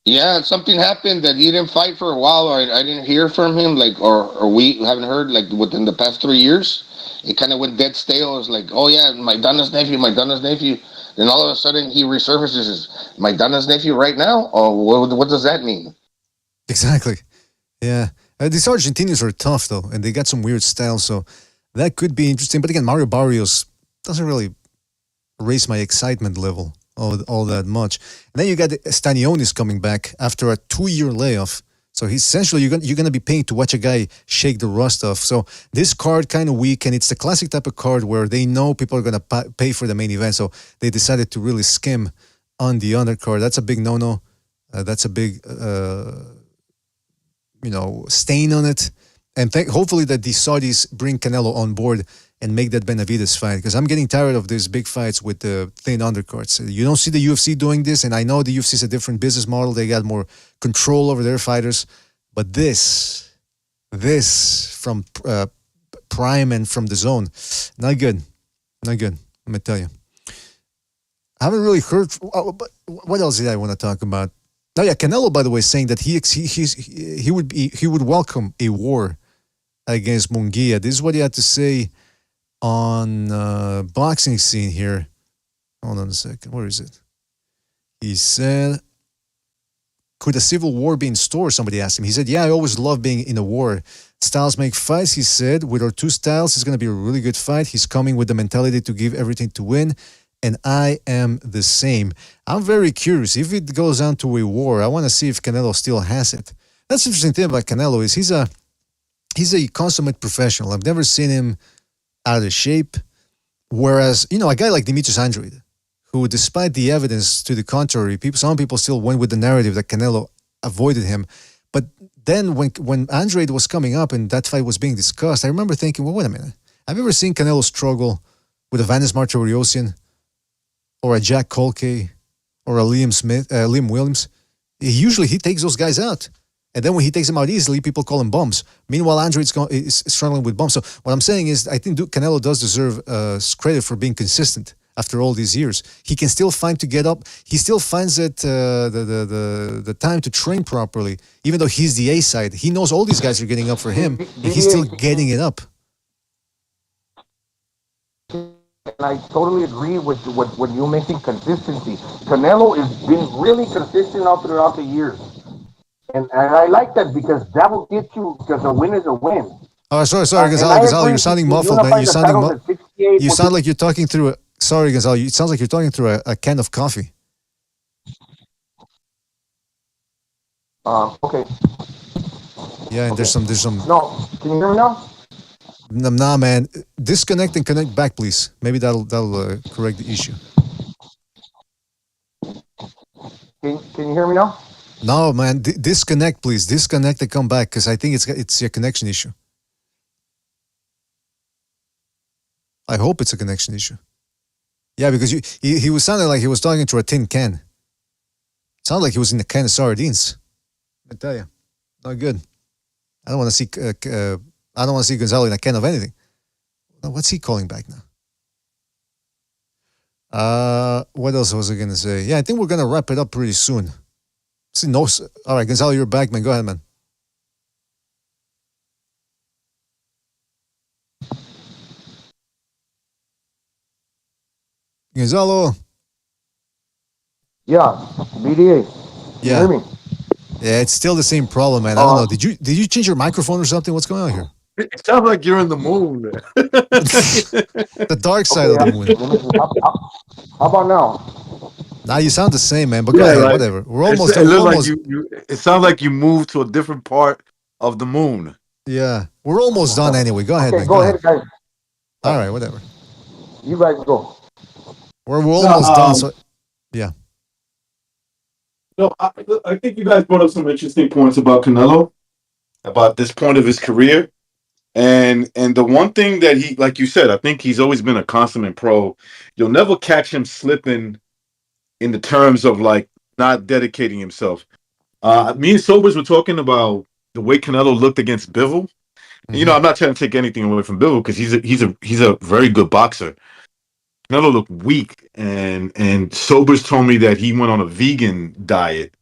Yeah, something happened that he didn't fight for a while, or I didn't hear from him, or we haven't heard, within the past 3 years. It kind of went dead stale. It was like, oh yeah, Maidana's nephew. Then all of a sudden he resurfaces as Maidana's nephew right now? Oh, what does that mean? Exactly. Yeah. These Argentinians are tough, though, and they got some weird styles, so that could be interesting. But again, Mario Barrios doesn't really raise my excitement level all that much. And then you got Stanionis coming back after a 2-year layoff. So essentially, you're gonna be paying to watch a guy shake the rust off. So this card kind of weak, and it's the classic type of card where they know people are gonna pay for the main event, so they decided to really skim on the undercard. That's a big no-no. That's a big stain on it. And hopefully that the Saudis bring Canelo on board and make that Benavides fight, because I'm getting tired of these big fights with the thin undercards. You don't see the UFC doing this, and I know the UFC is a different business model. They got more control over their fighters. But this from Prime and from the Zone, not good. Not good, let me tell you. I haven't really heard. But what else did I want to talk about? Oh yeah, Canelo, by the way, saying that he would welcome a war against Munguia. This is what he had to say on boxing scene here. Hold on a second. Where is it? He said, "Could a civil war be in store?" Somebody asked him. He said, "Yeah, I always love being in a war. Styles make fights." He said, "With our two styles, it's going to be a really good fight. He's coming with the mentality to give everything to win. And I am the same." I'm very curious. If it goes down to a war, I want to see if Canelo still has it. That's the interesting thing about Canelo is he's a consummate professional. I've never seen him out of shape. Whereas, a guy like Demetrius Andrade, who despite the evidence to the contrary, some people still went with the narrative that Canelo avoided him. But then when Andrade was coming up and that fight was being discussed, I remember thinking, well, wait a minute. Have you ever seen Canelo struggle with a Vanis Martirosyan or a Jack Colkay or a Liam Williams? He takes those guys out. And then when he takes them out easily, people call him bums. Meanwhile, Andre is struggling with bums. So what I'm saying is, I think Canelo does deserve credit for being consistent after all these years. He can still find to get up. He still finds it the time to train properly, even though he's the A side. He knows all these guys are getting up for him, and he's still getting it up. And I totally agree with what you mentioned, consistency. Canelo has been really consistent all throughout the years. And I like that because that will get you, because a win is a win. Oh, sorry, Gonzalo, you're sounding muffled, man. You sound like you're talking through sorry, Gonzalo, it sounds like you're talking through a can of coffee. Okay. Yeah, and there's some. No, can you hear me now? Nah, man. Disconnect and connect back, please. Maybe that'll correct the issue. Can you hear me now? No, man. Disconnect, please. Disconnect and come back, because I think it's a connection issue. I hope it's a connection issue. Yeah, because he was sounding like he was talking to a tin can. It sounded like he was in a can of sardines. I tell you, not good. I don't want to see. I don't want to see Gonzalo in a can of anything. What's he calling back now? What else was I gonna say? Yeah, I think we're gonna wrap it up pretty soon. All right, Gonzalo, you're back, man. Go ahead, man. Gonzalo. Yeah, BDA. Yeah. You hear me? Yeah, it's still the same problem, man. I don't know. Did you change your microphone or something? What's going on here? It sounds like you're in the moon. The dark side of the moon. How about now? Now you sound the same, man. But go ahead, whatever. We're almost. It sounds like you moved to a different part of the moon. Yeah, we're almost done anyway. Go ahead, man. Go ahead, guys. All right, whatever. You guys go. We're almost done. So, yeah. No, I think you guys brought up some interesting points about Canelo, about this point of his career. And the one thing that he, like you said, I think he's always been a consummate pro. You'll never catch him slipping in the terms of like not dedicating himself. Me and Sobers were talking about the way Canelo looked against Bivol. Mm-hmm. I'm not trying to take anything away from Bivol because he's a very good boxer. Canelo looked weak, and Sobers told me that he went on a vegan diet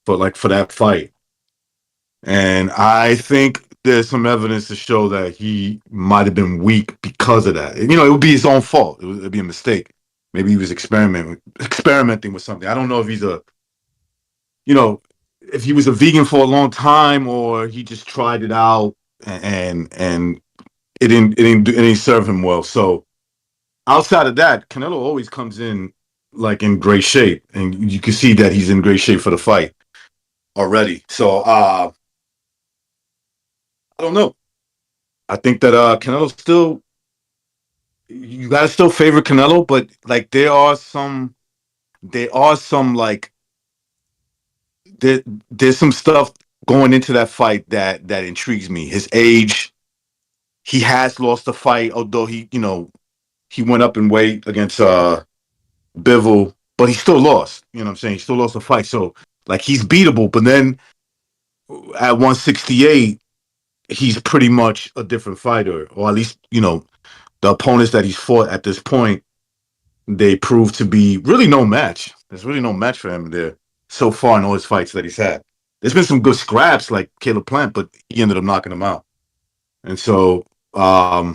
for that fight. And I think there's some evidence to show that he might have been weak because of that. It would be his own fault. It would be a mistake. Maybe he was experimenting with something. I don't know if he's if he was a vegan for a long time or he just tried it out and it didn't serve him well. So outside of that, Canelo always comes in like in great shape, and you can see that he's in great shape for the fight already. So don't know. I think that Canelo still, you gotta still favor Canelo, but like there are some like there's some stuff going into that fight that intrigues me. His age, he has lost a fight, although he went up in weight against Bivol, but he still lost. You know what I'm saying? He still lost a fight. So like he's beatable, but then at 168, he's pretty much a different fighter, or at least the opponents that he's fought at this point, they prove to be really no match. There's really no match for him there so far in all his fights that he's had. There's been some good scraps like Caleb Plant, but he ended up knocking him out. And so, yeah,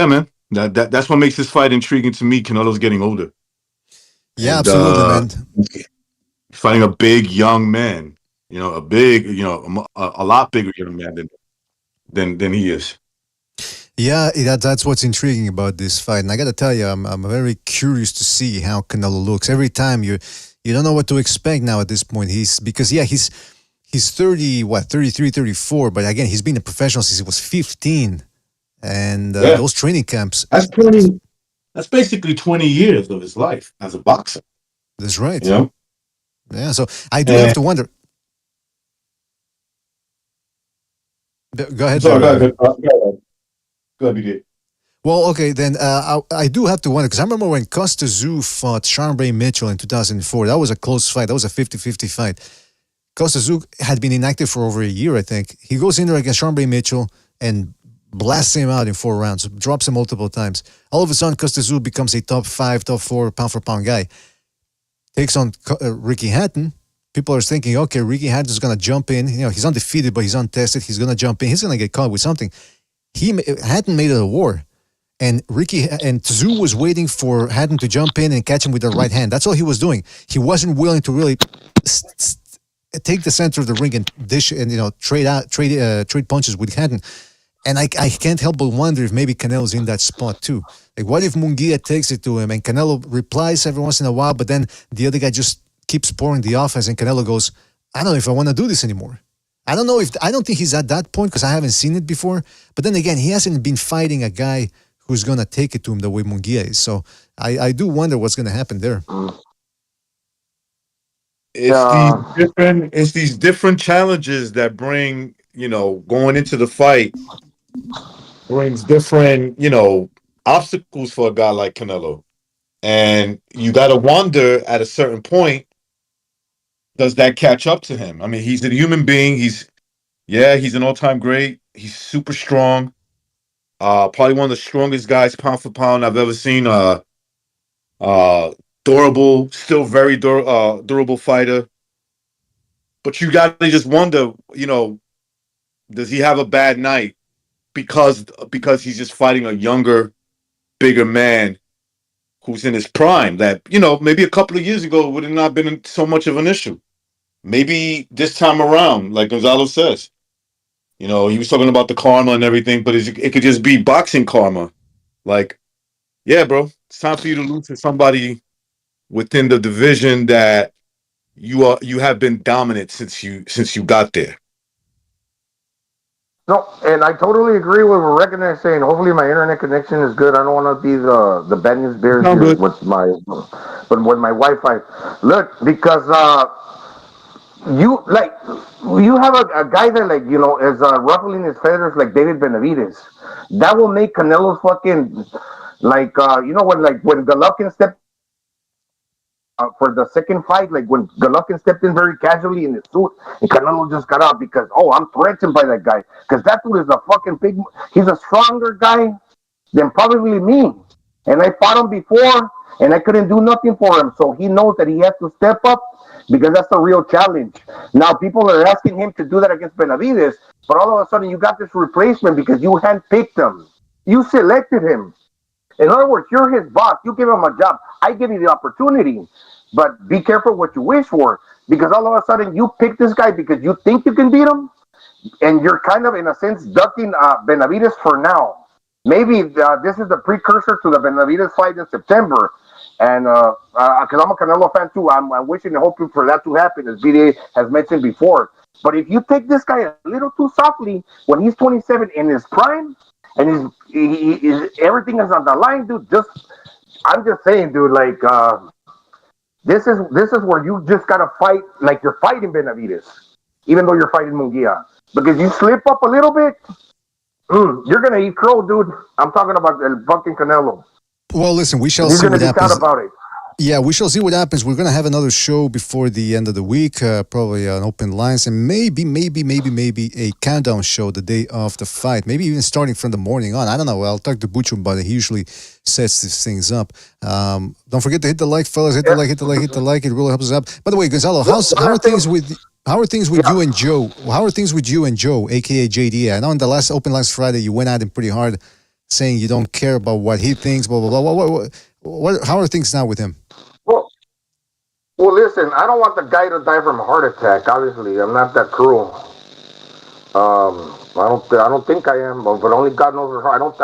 man, that's what makes this fight intriguing to me. Canelo's getting older. Yeah, and, absolutely, man. Fighting a big young man, a big, a lot bigger young man than he is. Yeah, that's what's intriguing about this fight, and I got to tell you, I'm very curious to see how Canelo looks. Every time you don't know what to expect now at this point. He's 30, 33, 34, but again, he's been a professional since he was 15, and those training camps. That's 20. That's basically 20 years of his life as a boxer. That's right. Yeah. So I do have to wonder. Go ahead. Sorry, go ahead. Go ahead, BD. Well, okay, then I do have to wonder, because I remember when Costa Tszyu fought Charmbre Mitchell in 2004. That was a close fight. That was a 50-50 fight. Costa Tszyu had been inactive for over a year, I think. He goes in there against Charmbre Mitchell and blasts him out in 4 rounds, drops him multiple times. All of a sudden, Costa Tszyu becomes a top 5, top 4 pound-for-pound guy. Takes on Ricky Hatton. People are thinking, okay, Ricky Hatton's going to jump in. He's undefeated, but he's untested. He's going to jump in. He's going to get caught with something. Hatton made it a war. And Tszyu was waiting for Hatton to jump in and catch him with the right hand. That's all he was doing. He wasn't willing to really take the center of the ring and dish and trade punches with Hatton. And I can't help but wonder if maybe Canelo's in that spot too. Like, what if Munguia takes it to him and Canelo replies every once in a while, but then the other guy just keeps pouring the offense and Canelo goes, I don't know if I want to do this anymore. I don't think he's at that point because I haven't seen it before. But then again, he hasn't been fighting a guy who's going to take it to him the way Munguia is. So I do wonder what's going to happen there. It's these different challenges that bring, going into the fight, brings different, obstacles for a guy like Canelo. And you got to wonder at a certain point, does that catch up to him? I mean, he's a human being. He's an all-time great. He's super strong. Probably one of the strongest guys pound for pound I've ever seen. Durable, still very durable fighter. But you got to just wonder, does he have a bad night because he's just fighting a younger, bigger man who's in his prime that, maybe a couple of years ago would have not been so much of an issue. Maybe this time around, like Gonzalo says, he was talking about the karma and everything, but it could just be boxing karma. Like, yeah, bro, it's time for you to lose to somebody within the division that you have been dominant since you got there. No, and I totally agree with what Reckon is saying. Hopefully my internet connection is good. I don't want to be the bad news bears here with my Wi-Fi. Look, because you have a guy that is ruffling his feathers like David Benavides. That will make Canelo fucking when Golovkin stepped for the second fight, like when Golovkin stepped in very casually in his suit and Canelo just got out because, I'm threatened by that guy. Because that dude is a fucking he's a stronger guy than probably me. And I fought him before and I couldn't do nothing for him. So he knows that he has to step up because that's the real challenge. Now people are asking him to do that against Benavides, but all of a sudden you got this replacement because you handpicked him. You selected him. In other words, you're his boss. You give him a job. I give you the opportunity. But be careful what you wish for. Because all of a sudden, you pick this guy because you think you can beat him. And you're kind of, in a sense, ducking Benavides for now. Maybe this is the precursor to the Benavides fight in September. And because I'm a Canelo fan too, I'm wishing and hoping for that to happen, as BDA has mentioned before. But if you take this guy a little too softly when he's 27 in his prime, and everything is on the line, dude. I'm just saying, dude. Like, this is where you just gotta fight like you're fighting Benavides, even though you're fighting Munguia. Because you slip up a little bit, you're gonna eat crow, dude. I'm talking about el fucking Canelo. Well, listen, we shall He's see gonna what be happens. sad about it. Yeah, we shall see what happens. We're going to have another show before the end of the week, probably an open lines, and maybe a countdown show the day of the fight. Maybe even starting from the morning on. I don't know. I'll talk to Bucho about it. He usually sets these things up. Don't forget to hit the like, fellas. Hit the like. It really helps us out. By the way, Gonzalo, how are things with you and Joe? How are things with you and Joe, aka JDA? I know in the last open lines Friday you went at him pretty hard, saying you don't care about what he thinks. Blah blah blah. How are things now with him? Well, listen, I don't want the guy to die from a heart attack. Obviously, I'm not that cruel. I don't think I am, but only God knows. I don't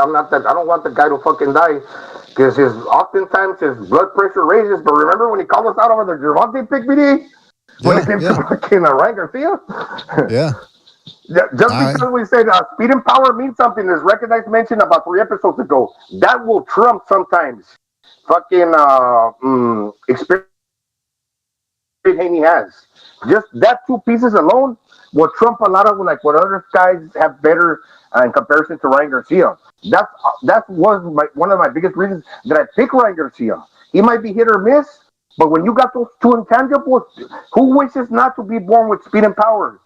want the guy to fucking die, because oftentimes his blood pressure raises. But remember when he called us out over the Gervonta pick video when it came to fucking Ryan Garcia? Yeah. Just because we said speed and power means something, is recognized mention about 3 episodes ago. That will trump sometimes fucking experience Haney has. Just that 2 pieces alone will trump a lot of like what other guys have better in comparison to Ryan Garcia. That was one of my biggest reasons that I pick Ryan Garcia. He might be hit or miss, but when you got those 2 intangibles, who wishes not to be born with speed and power?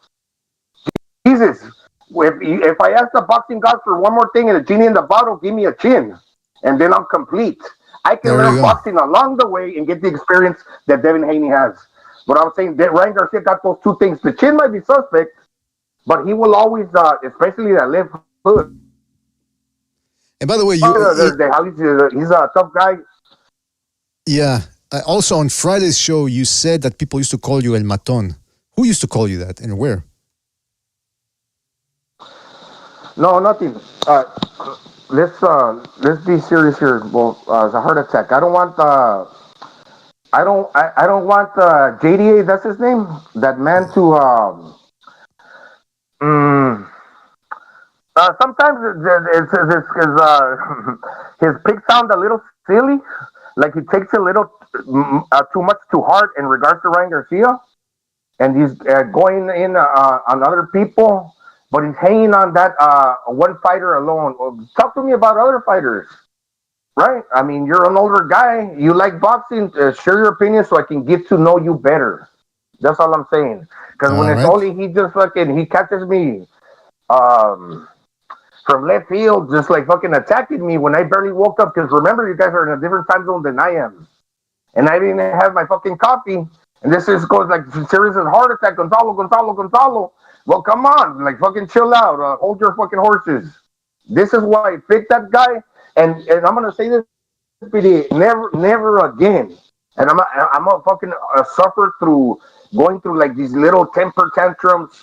Jesus, if I ask the boxing god for one more thing and a genie in the bottle, give me a chin, and then I'm complete. I can learn boxing along the way and get the experience that Devin Haney has. But I'm saying that Ryan Garcia got those 2 things. The chin might be suspect, but he will always, especially that left hook. And by the way, he's a tough guy. Yeah. Also, on Friday's show, you said that people used to call you El Maton. Who used to call you that, and where? No, nothing. Let's be serious here. Well, it's a heart attack. I don't want JDA. That's his name. That man to sometimes his picks sound a little silly, like he takes a little too much to heart in regards to Ryan Garcia, and he's going in on other people. But he's hanging on that one fighter alone. Talk to me about other fighters, right? I mean, you're an older guy. You like boxing. Share your opinion so I can get to know you better. That's all I'm saying. Because when it's only he catches me from left field, just like fucking attacking me when I barely woke up. Because remember, you guys are in a different time zone than I am. And I didn't have my fucking coffee. And this just goes like serious as heart attack. Gonzalo. Well, come on, like fucking chill out. Hold your fucking horses. This is why I picked that guy, and I'm gonna say this, never again. And I'm a fucking suffer through going through like these little temper tantrums,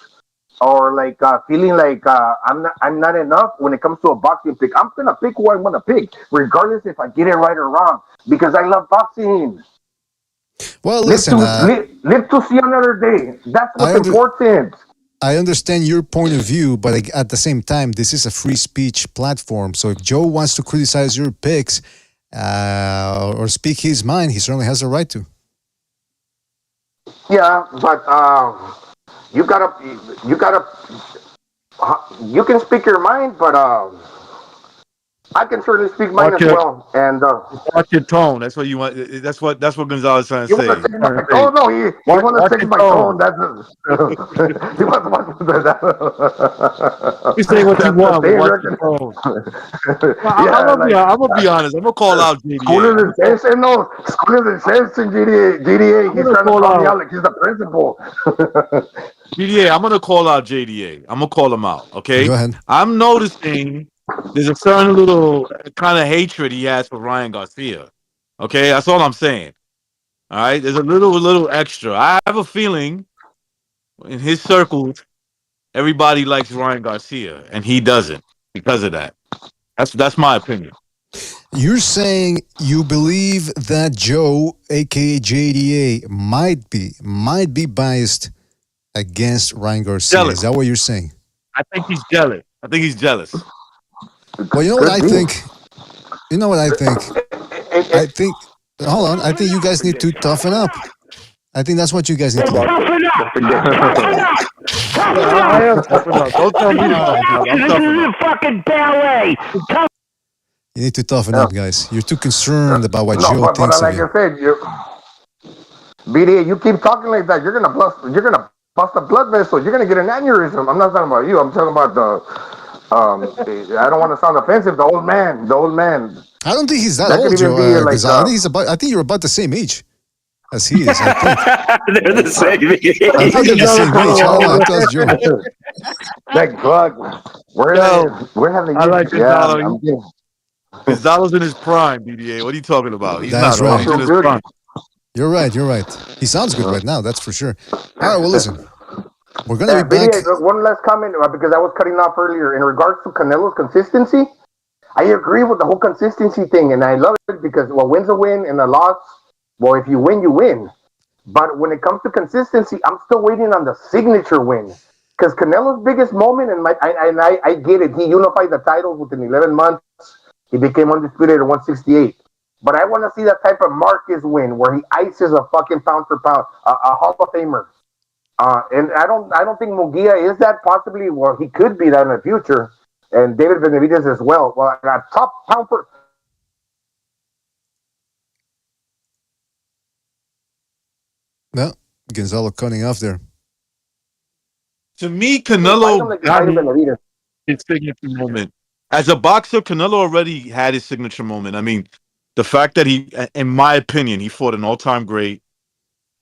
or like feeling like I'm not enough when it comes to a boxing pick. I'm gonna pick who I want to pick, regardless if I get it right or wrong, because I love boxing. Well, listen, live to see another day. That's what's important. I understand your point of view, but at the same time, this is a free speech platform. So if Joe wants to criticize your picks or speak his mind, he certainly has a right to. Yeah, but you can speak your mind, but I can certainly speak mine as well. And watch your tone. That's what you want. That's what Gonzalo is trying to say. Oh no, he wants to take my tone. That's he wants you say what you want. Watch your tone. I'm gonna be honest. I'm gonna call out JDA. School of GDA. He's trying to call me out like he's the principal. GDA, I'm gonna call out JDA. I'm gonna call him out. Okay. Go ahead. I'm noticing there's a certain little kind of hatred he has for Ryan Garcia. Okay, that's all I'm saying. All right, there's a little extra. I have a feeling in his circles, everybody likes Ryan Garcia, and he doesn't because of that. That's my opinion. You're saying you believe that Joe, aka JDA, might be biased against Ryan Garcia. Jealous. Is that what you're saying? I think he's jealous. Well, you know what I think? You know what I think? I think, hold on, I think you guys need to toughen up. I think that's what you guys need to do. Toughen up! I am toughen up. Don't tell me This is a fucking ballet. You need to toughen up, guys. You're too concerned about what Joe but thinks of like you. I said, BDA, you keep talking like that, you're gonna bust a blood vessel. You're gonna get an aneurysm. I'm not talking about you. I'm talking about I don't want to sound offensive. The old man. I don't think he's that That could old, even Joe. be like, Gonzalo. I think you're about the same age as he is. I think. They're the same age. I think they're the same age. I don't know. I have to ask Joe. Like, fuck. We're having. I like yeah, Gonzalo. Gonzalo's in his prime, BDA. What are you talking about? He's That's not right. old. He's in his prime. You're right. He sounds good right now, that's for sure. All right, well, listen. We're going to be back. BDA, one last comment because I was cutting off earlier. In regards to Canelo's consistency, I agree with the whole consistency thing, and I love it because, well, win's a win and a loss. Well, if you win, you win. But when it comes to consistency, I'm still waiting on the signature win. Because Canelo's biggest moment, and I get it, he unified the titles within 11 months. He became undisputed at 168. But I want to see that type of Marcus win where he ices a fucking pound for pound, a Hall of Famer. And I don't think Munguia is that. Possibly, well, he could be that in the future. And David Benavides as well. Well, I got top pound for. No, Gonzalo cutting off there. To me, Canelo got his signature moment. As a boxer, Canelo already had his signature moment. I mean, the fact that he, in my opinion, he fought an all-time great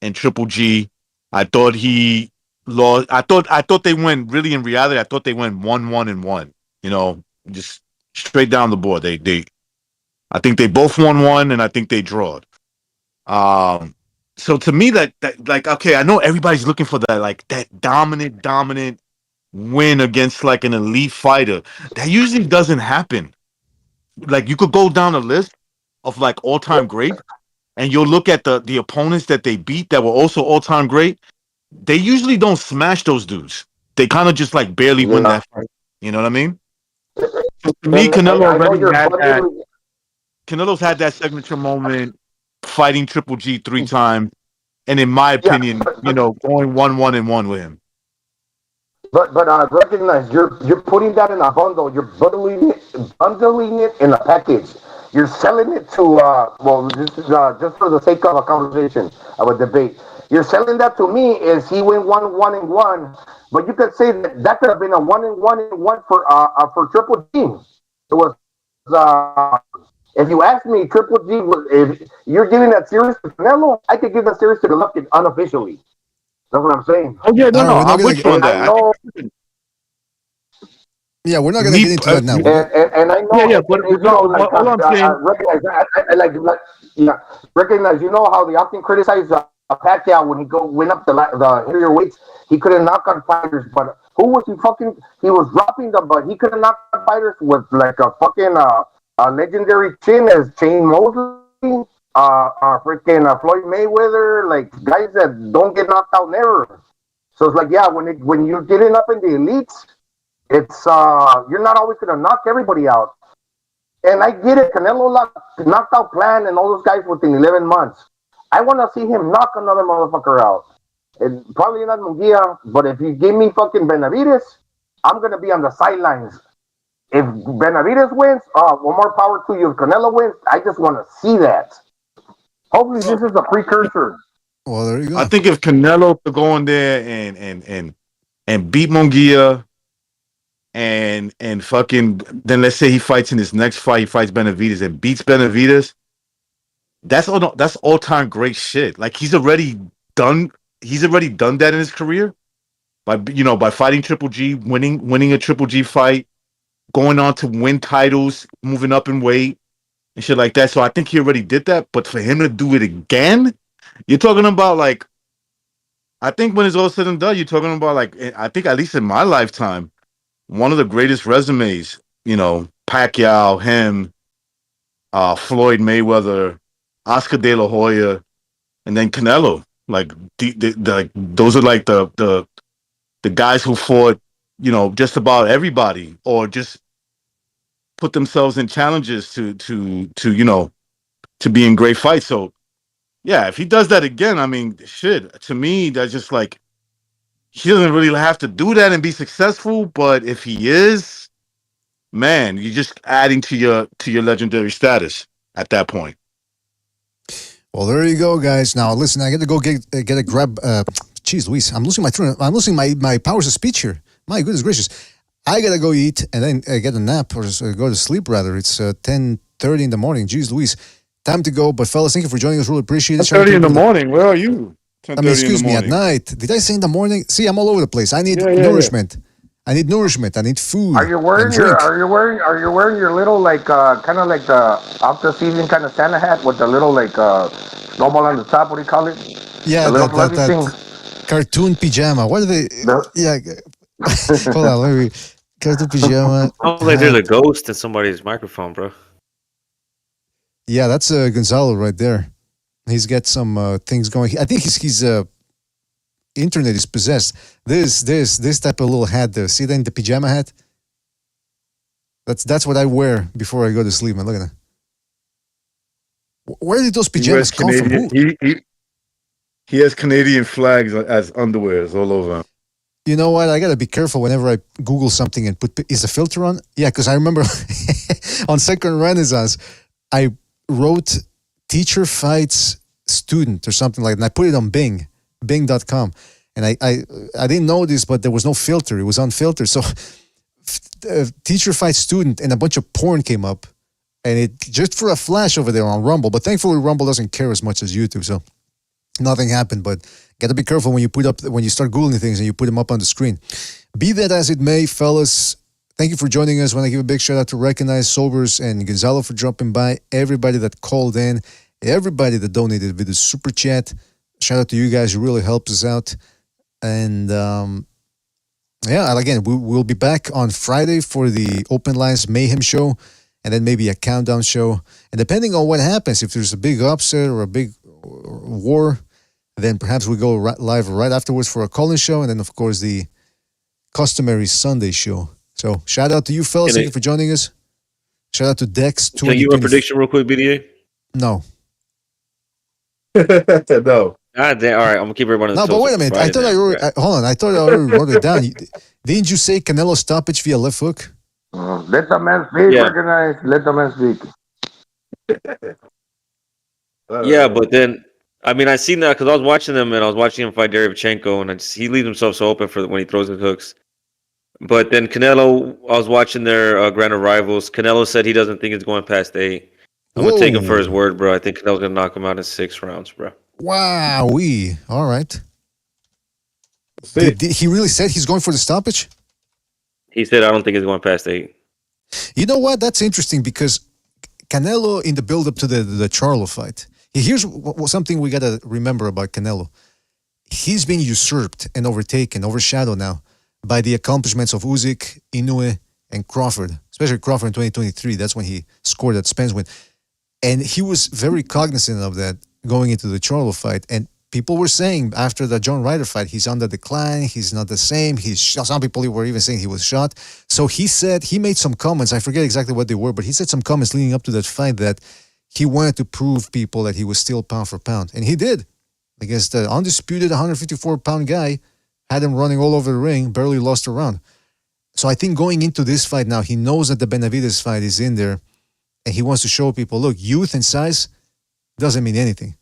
in Triple G. I thought he lost. I thought they went really in reality. I thought they went 1-1-1. You know, just straight down the board. I think they both won one, and I think they drawed. So to me, that like, okay, I know everybody's looking for that dominant win against like an elite fighter. That usually doesn't happen. Like, you could go down a list of like all-time great, and you'll look at the opponents that they beat that were also all-time great. They usually don't smash those dudes. They kind of just like barely win that fight. You know what I mean? So to me, Canelo's had that signature moment fighting Triple G 3 times, and in my opinion, going 1-1-1 with him. But recognize you're putting that in a bundle. You're bundling it in a package. You're selling it to this is just for the sake of a conversation, of a debate. You're selling that to me is he went 1-1-1, but you could say that could have been a 1-1-1 for Triple G. It was if you ask me, Triple G was, if you're giving that series to Canelo, I could give that series to Golovkin unofficially. That's what I'm saying. Oh yeah, no, I'm with you on that. Yeah, we're not going to get into that now. And I know. But all I'm saying, recognize. You know how they often criticize Pacquiao when he went up the heavier weights. He couldn't knock out fighters, but who was he fucking? He was dropping them, but he couldn't knock out fighters with like a fucking legendary chin as Shane Mosley, freaking Floyd Mayweather, like guys that don't get knocked out never. So it's like, yeah, when you're getting up in the elites, it's you're not always gonna knock everybody out. And I get it, Canelo knocked out Plan and all those guys within 11 months. I want to see him knock another motherfucker out. And probably not Munguia, but if you give me fucking Benavides, I'm gonna be on the sidelines. If Benavides wins, one more power to you. If Canelo wins, I just want to see that. Hopefully, this is a precursor. Well, there you go. I think if Canelo could go in there and beat Munguia and fucking, then let's say he fights in his next fight, he fights Benavides and beats Benavides. That's all-time great shit. Like, he's already done that in his career by fighting Triple G, winning a Triple G fight, going on to win titles, moving up in weight and shit like that. So I think he already did that. But for him to do it again, you're talking about like, I think when it's all said and done, you're talking about like, I think at least in my lifetime, one of the greatest resumes, Pacquiao, him, Floyd Mayweather, Oscar De La Hoya, and then Canelo. Like those are like the the guys who fought, just about everybody, or just put themselves in challenges to be in great fights. So yeah, if he does that again, I mean, shit. To me, that's just like he doesn't really have to do that and be successful. But if he is, man, you're just adding to your legendary status at that point. Well, there you go, guys. Now, listen, I got to go get a grab. Jeez, Luis, I'm losing my train. I'm losing my powers of speech here. My goodness gracious. I got to go eat and then get a nap or go to sleep, rather. It's 10:30 in the morning. Jeez, Luis. Time to go. But, fellas, thank you for joining us. Really appreciate it. 10:30 in the morning. Where are you? Excuse me, at night. Did I say in the morning? See, I'm all over the place. I need nourishment. Yeah. I need nourishment. I need food. Are you wearing your little kind of like the after season kind of Santa hat with the little snowball on the top? What do you call it? Yeah, that cartoon pajama. What are they? Yeah. Hold on, let me. Cartoon pajama. Sounds like there's a ghost in somebody's microphone, bro. Yeah, that's Gonzalo right there. He's got some things going. I think his internet is possessed. This type of little hat there. See that in the pajama hat? That's what I wear before I go to sleep, man. Look at that. Where did those pajamas come from? He has Canadian flags as underwears all over. You know what? I gotta be careful whenever I Google something and put is the filter on. Yeah, because I remember on Second Renaissance, I wrote teacher fights student or something like that. And I put it on Bing.com. And I didn't know this, but there was no filter. It was unfiltered. So teacher fights student and a bunch of porn came up. And it just for a flash over there on Rumble. But thankfully, Rumble doesn't care as much as YouTube. So nothing happened. But got to be careful when you start Googling things and you put them up on the screen. Be that as it may, fellas, thank you for joining us. I want to give a big shout out to Recognize Sobers and Gonzalo for dropping by. Everybody that called in, everybody that donated with the super chat. Shout out to you guys. It really helps us out. And again, we'll be back on Friday for the Open Lines Mayhem show, and then maybe a countdown show. And depending on what happens, if there's a big upset or a big war, then perhaps we go live right afterwards for a call-in show, and then of course the customary Sunday show. So shout out to you fellas. Thank you for joining us. Shout out to Dex. Can you give a prediction real quick, BDA? No. No. Ah, damn. All right, I'm gonna keep everybody. No, but wait a minute. I thought hold on. I thought I already wrote it down. Didn't you say Canelo stoppage via left hook? Let the man speak. Yeah. Recognize. Let the man speak. Yeah, but then I mean I seen that because I was watching them and I was watching him fight Derevchenko, and he leaves himself so open for when he throws his hooks. But then Canelo, I was watching their Grand Rivals. Canelo said he doesn't think it's going past 8. I'm gonna take him for his word, bro. I think Canelo's gonna knock him out in 6 rounds, bro. Wowee. All right. Did he really said he's going for the stoppage? He said, I don't think it's going past 8. You know what? That's interesting because Canelo, in the build-up to the Charlo fight, here's something we got to remember about Canelo. He's been usurped and overtaken, overshadowed now by the accomplishments of Usyk, Inoue, and Crawford, especially Crawford in 2023. That's when he scored that Spence win. And he was very cognizant of that going into the Charlo fight. And people were saying after the John Ryder fight, he's on the decline. He's not the same. Some people were even saying he was shot. So he said, he made some comments. I forget exactly what they were, but he said some comments leading up to that fight that he wanted to prove people that he was still pound for pound. And he did. Against the undisputed 154-pound guy, had him running all over the ring, barely lost a round. So I think going into this fight now, he knows that the Benavides fight is in there, and he wants to show people, look, youth and size doesn't mean anything.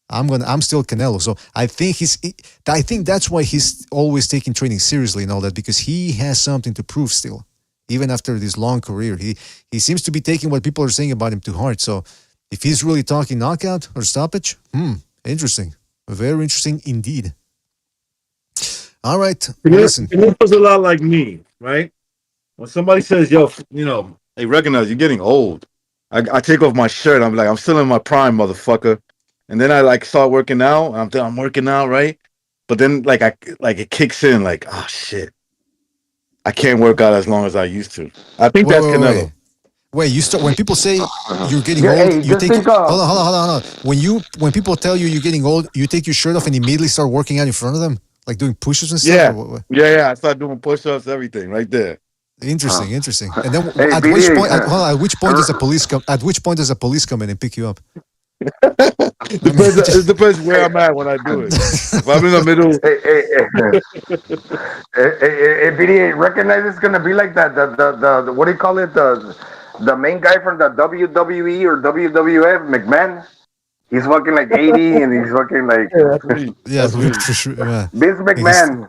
I'm still Canelo. So I think that's why he's always taking training seriously and all that, because he has something to prove still, even after this long career. He seems to be taking what people are saying about him to heart. So if he's really talking knockout or stoppage, interesting. Very interesting indeed. All right. Listen. It was a lot like me, right? When somebody says, yo, hey, Recognize you're getting old. I take off my shirt. I'm like, I'm still in my prime, motherfucker. And then I start working out. I'm working out, right? But then it kicks in like, oh shit. I can't work out as long as I used to. I think that's Canelo. Wait, you start when people say you're getting old, you take hold on. When people tell you you're getting old, you take your shirt off and immediately start working out in front of them? Like doing push-ups and stuff? Yeah. Or what? Yeah. I started doing push-ups, everything right there. Interesting. And then Hey, at BDA, which point? At which point does the police come? At which point does the police come in and pick you up? It depends where I'm at when I do it. If I'm in the middle, Hey, BDA, recognize it's gonna be like that. The what do you call it? The main guy from the WWE or WWF, McMahon. He's fucking like 80, and he's fucking like For sure. Yeah. Vince McMahon.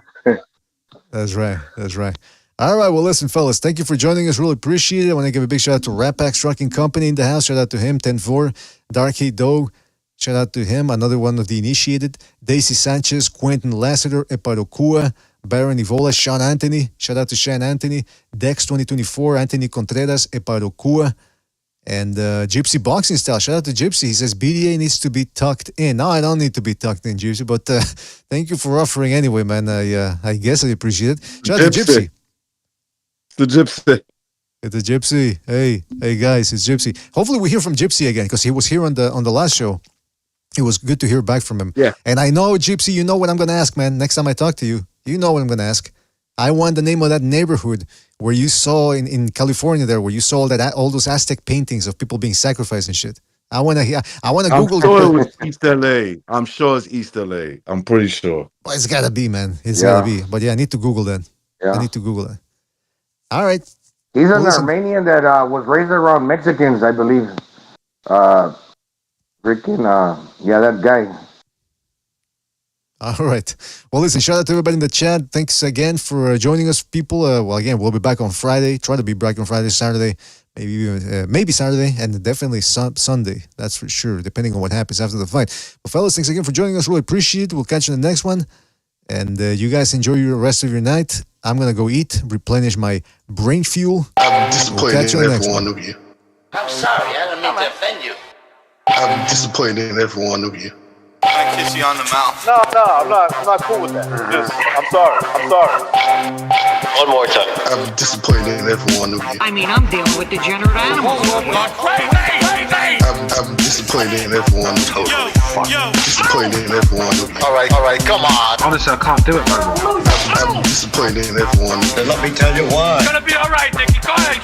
That's right. All right, well, listen, fellas, thank you for joining us. Really appreciate it. I want to give a big shout out to Rapax Trucking Company in the house. Shout out to him, 10-4. Darky Dog, shout out to him, another one of the initiated. Daisy Sanchez, Quentin Lassiter, Eparokua, Baron Ivola, Sean Anthony. Shout out to Sean Anthony. Dex 2024, Anthony Contreras, Eparokua. And Gypsy Boxing Style. Shout out to Gypsy. He says BDA needs to be tucked in. No, I don't need to be tucked in, Gypsy, but thank you for offering anyway, man. I guess I appreciate it. Shout out to Gypsy. The Gypsy. It's a Gypsy. Hey guys, it's Gypsy. Hopefully we hear from Gypsy again because he was here on the last show. It was good to hear back from him. Yeah. And I know, Gypsy, you know what I'm gonna ask, man. Next time I talk to you, you know what I'm gonna ask. I want the name of that neighborhood where you saw in California there, where you saw all those Aztec paintings of people being sacrificed and shit. I wanna Google I'm sure it was East LA. I'm sure it's East LA. I'm pretty sure. Well, it's gotta be, man. It's gotta be. But yeah, I need to Google that. Yeah. I need to Google that. All right. He's an Armenian that was raised around Mexicans, I believe. That guy. All right. Well, listen, shout out to everybody in the chat. Thanks again for joining us, people. Again, we'll be back on Friday. Try to be back on Friday, Saturday, maybe Saturday, and definitely Sunday. That's for sure, depending on what happens after the fight. But fellas, thanks again for joining us. Really appreciate it. We'll catch you in the next one. And you guys enjoy the rest of your night. I'm going to go eat, replenish my brain fuel. I'm disappointed in every one of you. I'm sorry, I didn't mean to offend you. I'm disappointed in every one of you. I kiss you on the mouth. No, I'm not cool with that. I'm sorry. One more time. I'm disappointed in every one of you. I mean, I'm dealing with degenerate animals. I'm disappointed in everyone. Totally disappointed in everyone. All right, come on. Honestly, I can't do it, man. I'm disappointed in everyone. Let me tell you why. It's gonna be all right, Nicky. Go ahead.